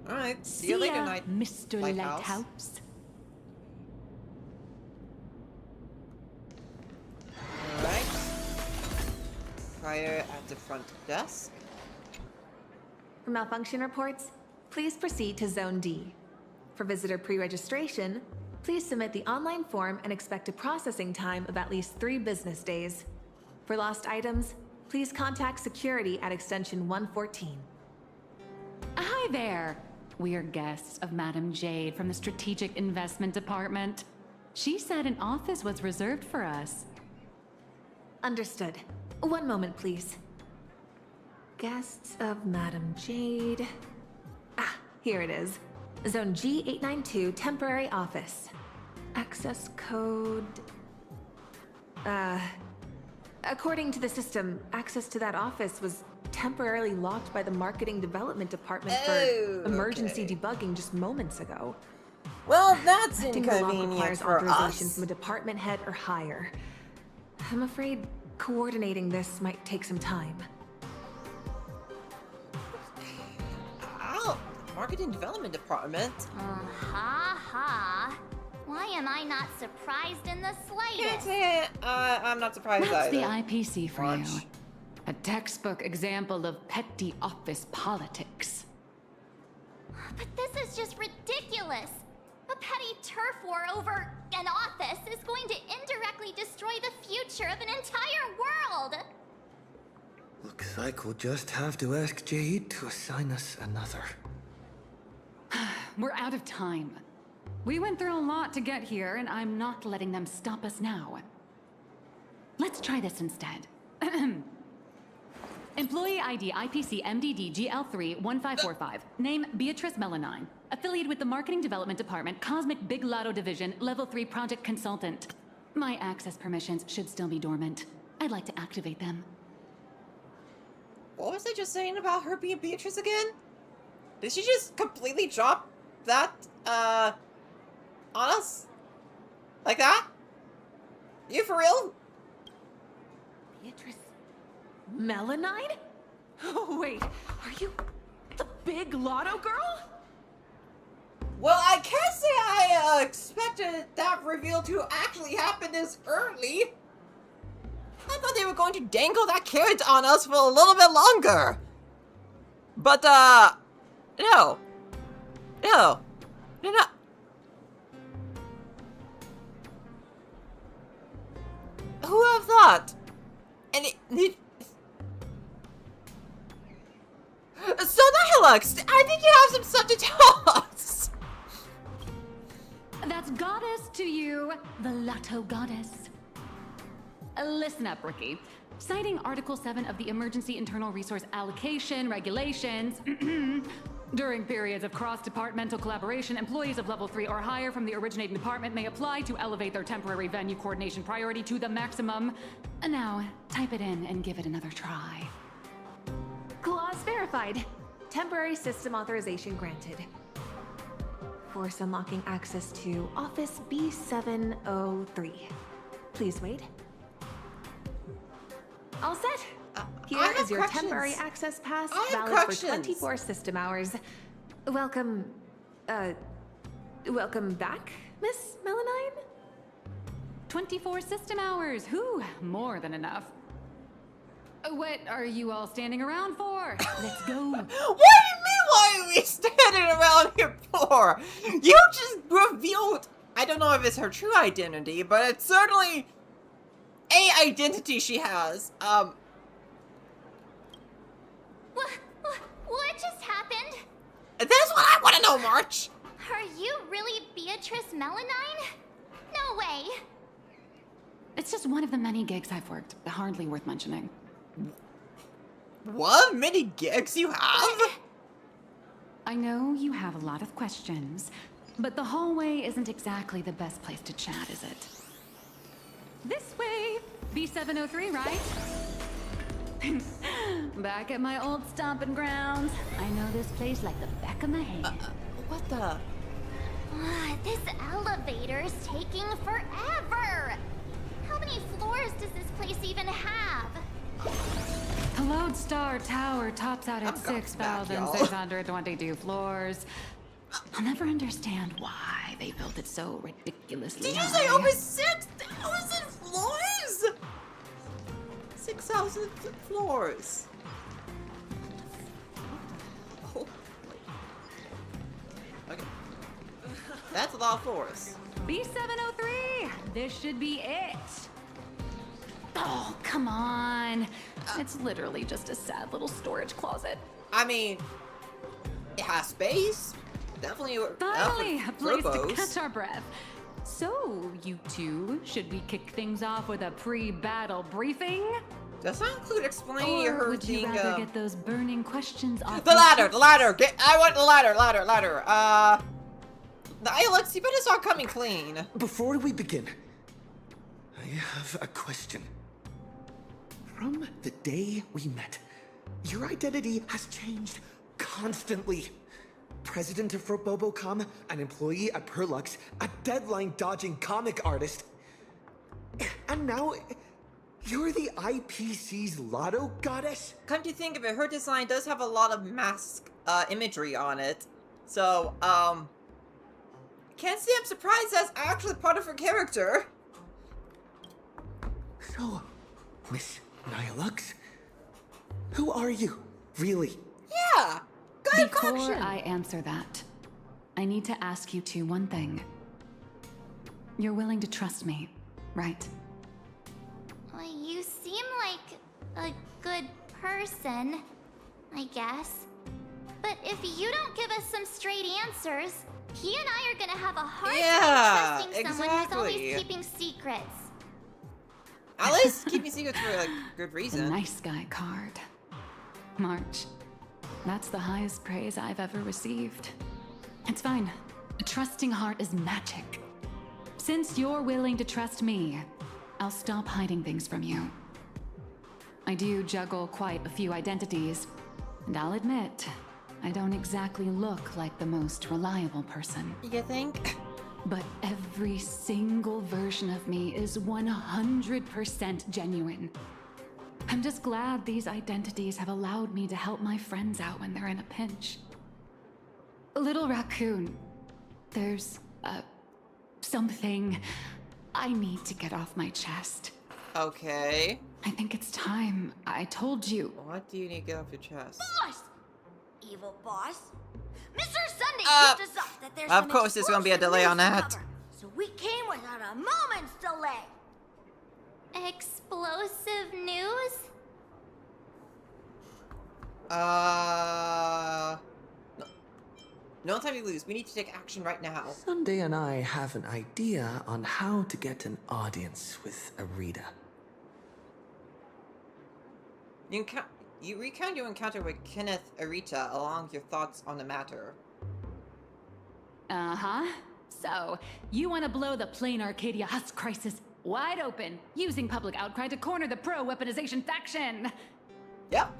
Alright, see See you later, ya, Mr. Lighthouse. Lighthouse. Alright. Prior at the front desk. For malfunction reports, please proceed to Zone D. For visitor pre-registration, please submit the online form and expect a processing time of at least 3 business days. For lost items, please contact security at extension 114. Hi there. We're guests of Madam Jade from the Strategic Investment Department. She said an office was reserved for us. Understood. One moment, please. Guests of Madam Jade. Ah, here it is. Zone G892 temporary office. Access code... According to the system, access to that office was temporarily locked by the Marketing Development Department for emergency debugging just moments ago. Well, that's I think the lock inconvenient requires for authorization us. from a department head or higher. I'm afraid coordinating this might take some time. Ow! Marketing Development Department. Ha ha. Why am I not surprised in the Can't slightest? say I'm not surprised That's either. the IPC for you. A textbook example of petty office politics. But this is just ridiculous. A petty turf war over an office is going to indirectly destroy the future of an entire world. Looks like we'll just have to ask Jade to assign us another. We're out of time. We went through a lot to get here, and I'm not letting them stop us now. Let's try this instead. Employee ID IPC MDD GL3 1545. Name Beatrice Melanine. Affiliated with the Marketing Development Department, Cosmic Big Lotto Division, Level 3 Project Consultant. My access permissions should still be dormant. I'd like to activate them. What was I just saying about her being Beatrice again? Did she just completely drop that, on us? Like that? You for real? Beatrice Melanine? Oh, wait, are you the big lotto girl? Well, I can't say I expected that reveal to actually happen this early. I thought they were going to dangle that carrot on us for a little bit longer. But, no. No. No. who would have thought? And so Nihilux, I think you have some stuff to tell us. That's goddess to you, the Lotto goddess. Listen up, Rookie. Citing Article 7 of the Emergency Internal Resource Allocation Regulations, during periods of cross-departmental collaboration, employees of level 3 or higher from the originating department may apply to elevate their temporary venue coordination priority to the maximum. Now, type it in and give it another try. Clause verified. Temporary system authorization granted. Force unlocking access to Office B703. Please wait. All set. Here is your temporary access pass, valid for 24 system hours. Welcome back, Miss Melanine? 24 system hours. Whew, more than enough. What are you all standing around for? Let's go. What do you mean, why are we standing around here for? You just revealed, I don't know if it's her true identity, but it's certainly a identity she has. What just happened? That's what I want to know, March. Are you really Beatrice Melanine? No way. It's just one of the many gigs I've worked. Hardly worth mentioning. What many gigs you have? I know you have a lot of questions, but the hallway isn't exactly the best place to chat, is it? This way! B703, right? Back at my old stomping grounds. I know this place like the back of my hand. What the? This elevator's taking forever! How many floors does this place even have? The Lodestar Tower tops out at 6,622 floors. I'll never understand why they built it so ridiculously Did you high. say over 6,000 floors? 6,000 floors. Oh. Okay. That's a lot of floors. B703! This should be it! Oh, come on. It's literally just a sad little storage closet. I mean, it has space. Definitely. Finally, a place to turbos. catch our breath. So, you two, should we kick things off with a pre-battle briefing? Does that include explaining Or her would you being, rather get those burning questions off The your ladder, chest? the ladder. I want the ladder. Alex, you better start coming clean. Before we begin, I have a question. From the day we met, your identity has changed constantly. President of Robobocom, an employee at Perlux, a deadline-dodging comic artist. And now, you're the IPC's Lotto goddess? Come to think of it, her design does have a lot of mask imagery on it. So, can't say I'm surprised that's actually part of her character. So, Miss Nihilux, who are you, really? Yeah, good Before question. I answer that, I need to ask you two one thing. You're willing to trust me, right? Well, you seem like a good person, I guess. But if you don't give us some straight answers, he and I are gonna have a hard time trusting someone who's always exactly. keeping secrets. At least keeping secrets for like good The reason. nice guy card. March, that's the highest praise I've ever received. It's fine. A trusting heart is magic. Since you're willing to trust me, I'll stop hiding things from you. I do juggle quite a few identities, and I'll admit, I don't exactly look like the most reliable person. You think? But every single version of me is 100% genuine. I'm just glad these identities have allowed me to help my friends out when they're in a pinch. Little Raccoon, there's, something I need to get off my chest. Okay. I think it's time I told you. What do you need to get off your chest? Boss! Evil boss. Mr. Sunday tipped us off that there's of some course there's gonna be a explosive delay on news to that. cover, so we came without a moment's delay. explosive news? No time to lose. We need to take action right now. Sunday and I have an idea on how to get an audience with Arita. You recount your encounter with Kenneth Arita along with your thoughts on the matter. Uh-huh. So, you want to blow the Plain Arcadia Husk crisis wide open, using public outcry to corner the pro-weaponization faction! Yep.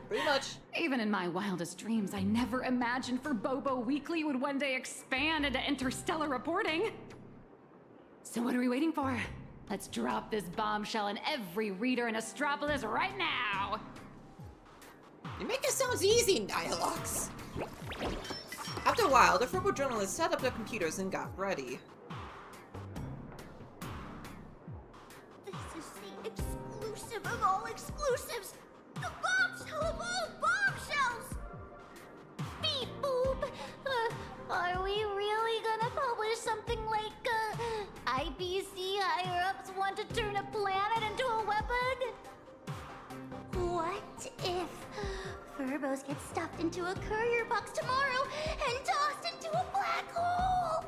Pretty much. Even in my wildest dreams, I never imagined Bobo Weekly would one day expand into interstellar reporting. So what are we waiting for? Let's drop this bombshell in every reader in Astropolis right now! You make it sound easy, Dialogues. After a while, the Furbo journalists set up their computers and got ready. This is the exclusive of all exclusives! The bombshell of all bombshells! Beep boop! Are we really gonna publish something like, IPC higher-ups want to turn a planet into a weapon? What if Furbos get stuffed into a courier box tomorrow and tossed into a black hole?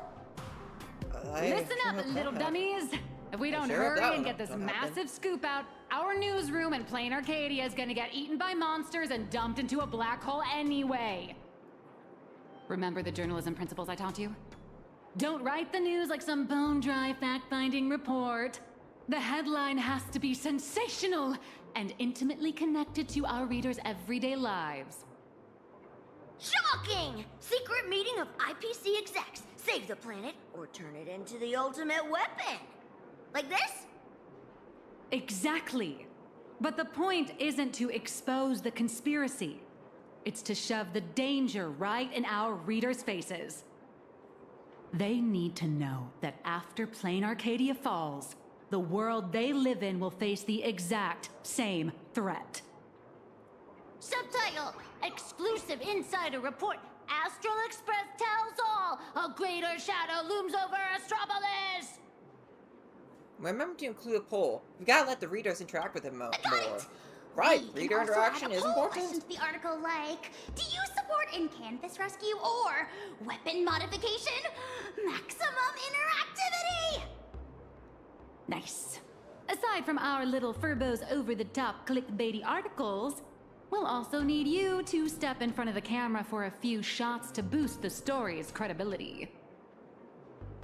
Listen up, little dummies! If we don't hurry and get this massive scoop out, our newsroom in Plain Arcadia is gonna get eaten by monsters and dumped into a black hole anyway. Remember the journalism principles I taught you? Don't write the news like some bone-dry fact-finding report. The headline has to be sensational and intimately connected to our readers' everyday lives. Shocking! Secret meeting of IPC execs. Save the planet or turn it into the ultimate weapon. Like this? Exactly. But the point isn't to expose the conspiracy. It's to shove the danger right in our readers' faces. They need to know that after Plain Arcadia falls, the world they live in will face the exact same threat. Subtitle: Exclusive Insider Report. Astral Express tells all. A greater shadow looms over Astropolis. Remember to include a poll. We gotta let the readers interact with him more. Right, reader interaction is important. Question to the article like, do you support in-canvas rescue or weapon modification? Maximum interactivity! Nice. Aside from our little Furbos over-the-top clickbaity articles, we'll also need you to step in front of the camera for a few shots to boost the story's credibility.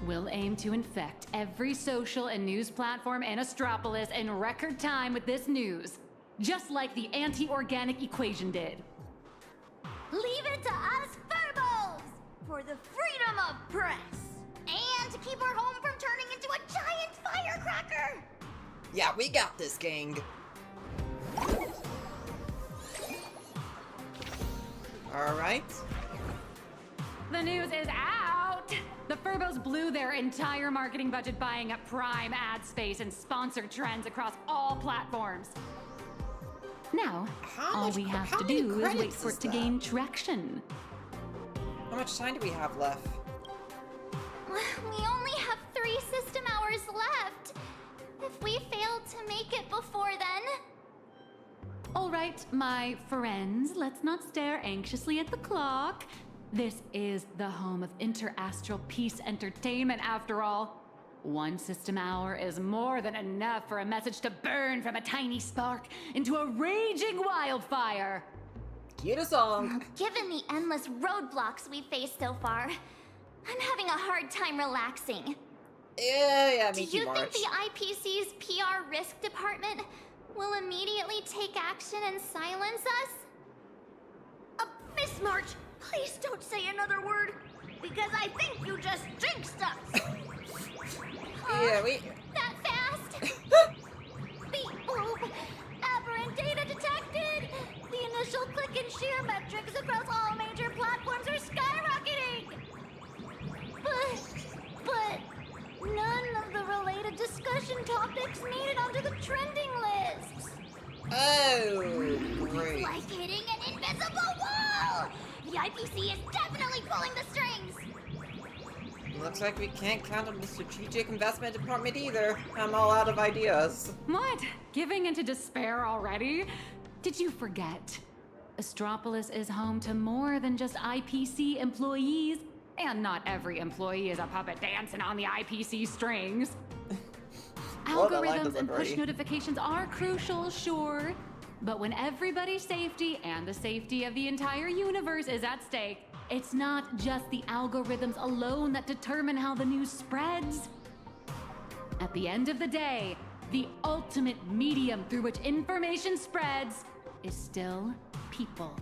We'll aim to infect every social and news platform in Astropolis in record time with this news, just like the anti-organic equation did. Leave it to us Furbos for the freedom of press. And to keep our home from turning into a giant firecracker! Yeah, we got this, gang. Alright. The news is out! The Furbos blew their entire marketing budget buying up prime ad space and sponsored trends across all platforms. Now, all we have to do is wait for it to gain traction. How much time do we have left? We only have 3 system hours left. If we fail to make it before then... All right, my friends, let's not stare anxiously at the clock. This is the home of interastral peace entertainment, after all. 1 system hour is more than enough for a message to burn from a tiny spark into a raging wildfire. Cue the song. Given the endless roadblocks we've faced so far, I'm having a hard time relaxing. Yeah, me Do too, you March. think the IPC's PR risk department will immediately take action and silence us? Miss March, please don't say another word, because I think you just jinxed us. Yeah, we... That fast? Beep boop! Aberrant data detected! The initial click and share metrics across all major platforms are skyrocketing! But none of the related discussion topics made it onto the trending lists! Oh, great. It's like hitting an invisible wall! The IPC is definitely pulling the strings! looks like we can't count on the strategic investment department either. I'm all out of ideas. What? Giving into despair already? Did you forget? Astropolis is home to more than just IPC employees, and not every employee is a puppet dancing on the IPC strings. Algorithms and push notifications are crucial, sure, but when everybody's safety and the safety of the entire universe is at stake, it's not just the algorithms alone that determine how the news spreads. At the end of the day, the ultimate medium through which information spreads is still people.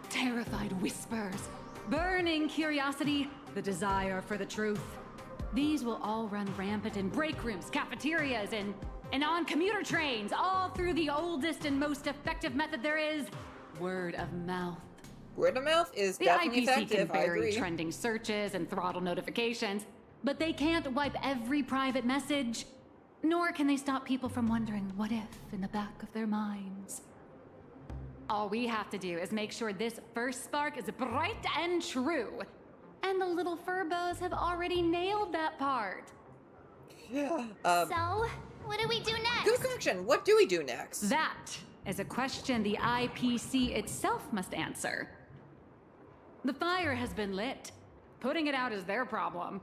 Terrified whispers, burning curiosity, the desire for the truth. These will all run rampant in break rooms, cafeterias, and on commuter trains, all through the oldest and most effective method there is, word of mouth. Word of mouth is definitely effective, The IPC can vary trending searches and throttle notifications, but they can't wipe every private message, nor can they stop people from wondering what if in the back of their minds. All we have to do is make sure this first spark is bright and true. And the little Furbos have already nailed that part. Yeah. So, what do we do next? Good question. What do we do next? That is a question the IPC itself must answer. The fire has been lit. Putting it out is their problem.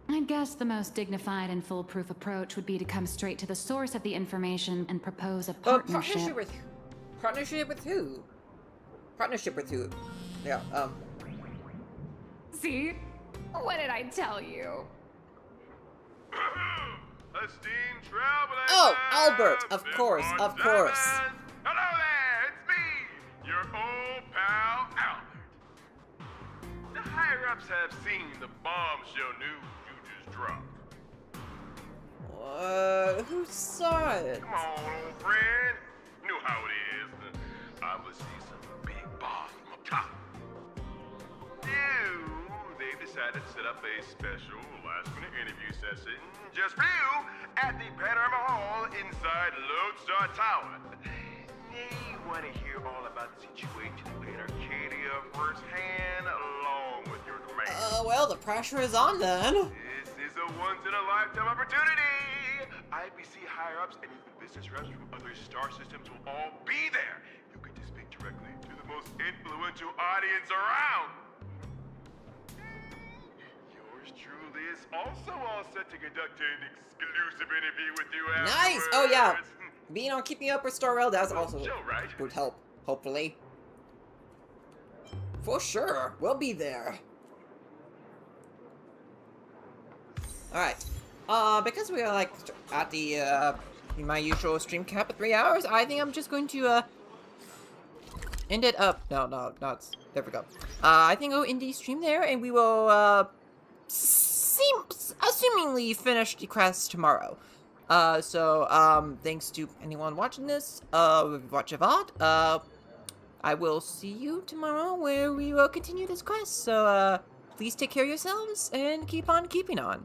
I guess the most dignified and foolproof approach would be to come straight to the source of the information and propose a partnership. Partnership with who? Partnership with who? Yeah, See? What did I tell you? Esteemed traveler. Oh, Albert! Of course, of course. Hello there, it's me, your old pal Albert. The higher-ups have seen the bombshell news you just dropped. Who saw it? Come on, old friend. You know how it is. Obviously, some big boss from up top. They've decided to set up a special last-minute interview session just for you at the Panorama Hall inside Lodestar Tower. They want to hear all about the situation in Arcadia firsthand, along with your demand. Well, the pressure is on then. This is a once-in-a-lifetime opportunity. IPC higher-ups and even business reps from other star systems will all be there. You get to speak directly to the most influential audience around. Yours truly is also all set to conduct an exclusive interview with you afterwards. Nice! Oh yeah, being on Keeping Up with Star Rail, that's also right? would help, hopefully. For sure, we'll be there. Alright, because we are like at the, my usual stream cap at 3 hours, I think I'm just going to, end it up. No, there we go. I think I'll end the stream there, and we will, assumingly finish the quest tomorrow. Thanks to anyone watching this, watch a VOD, I will see you tomorrow where we will continue this quest, so, please take care of yourselves and keep on keeping on.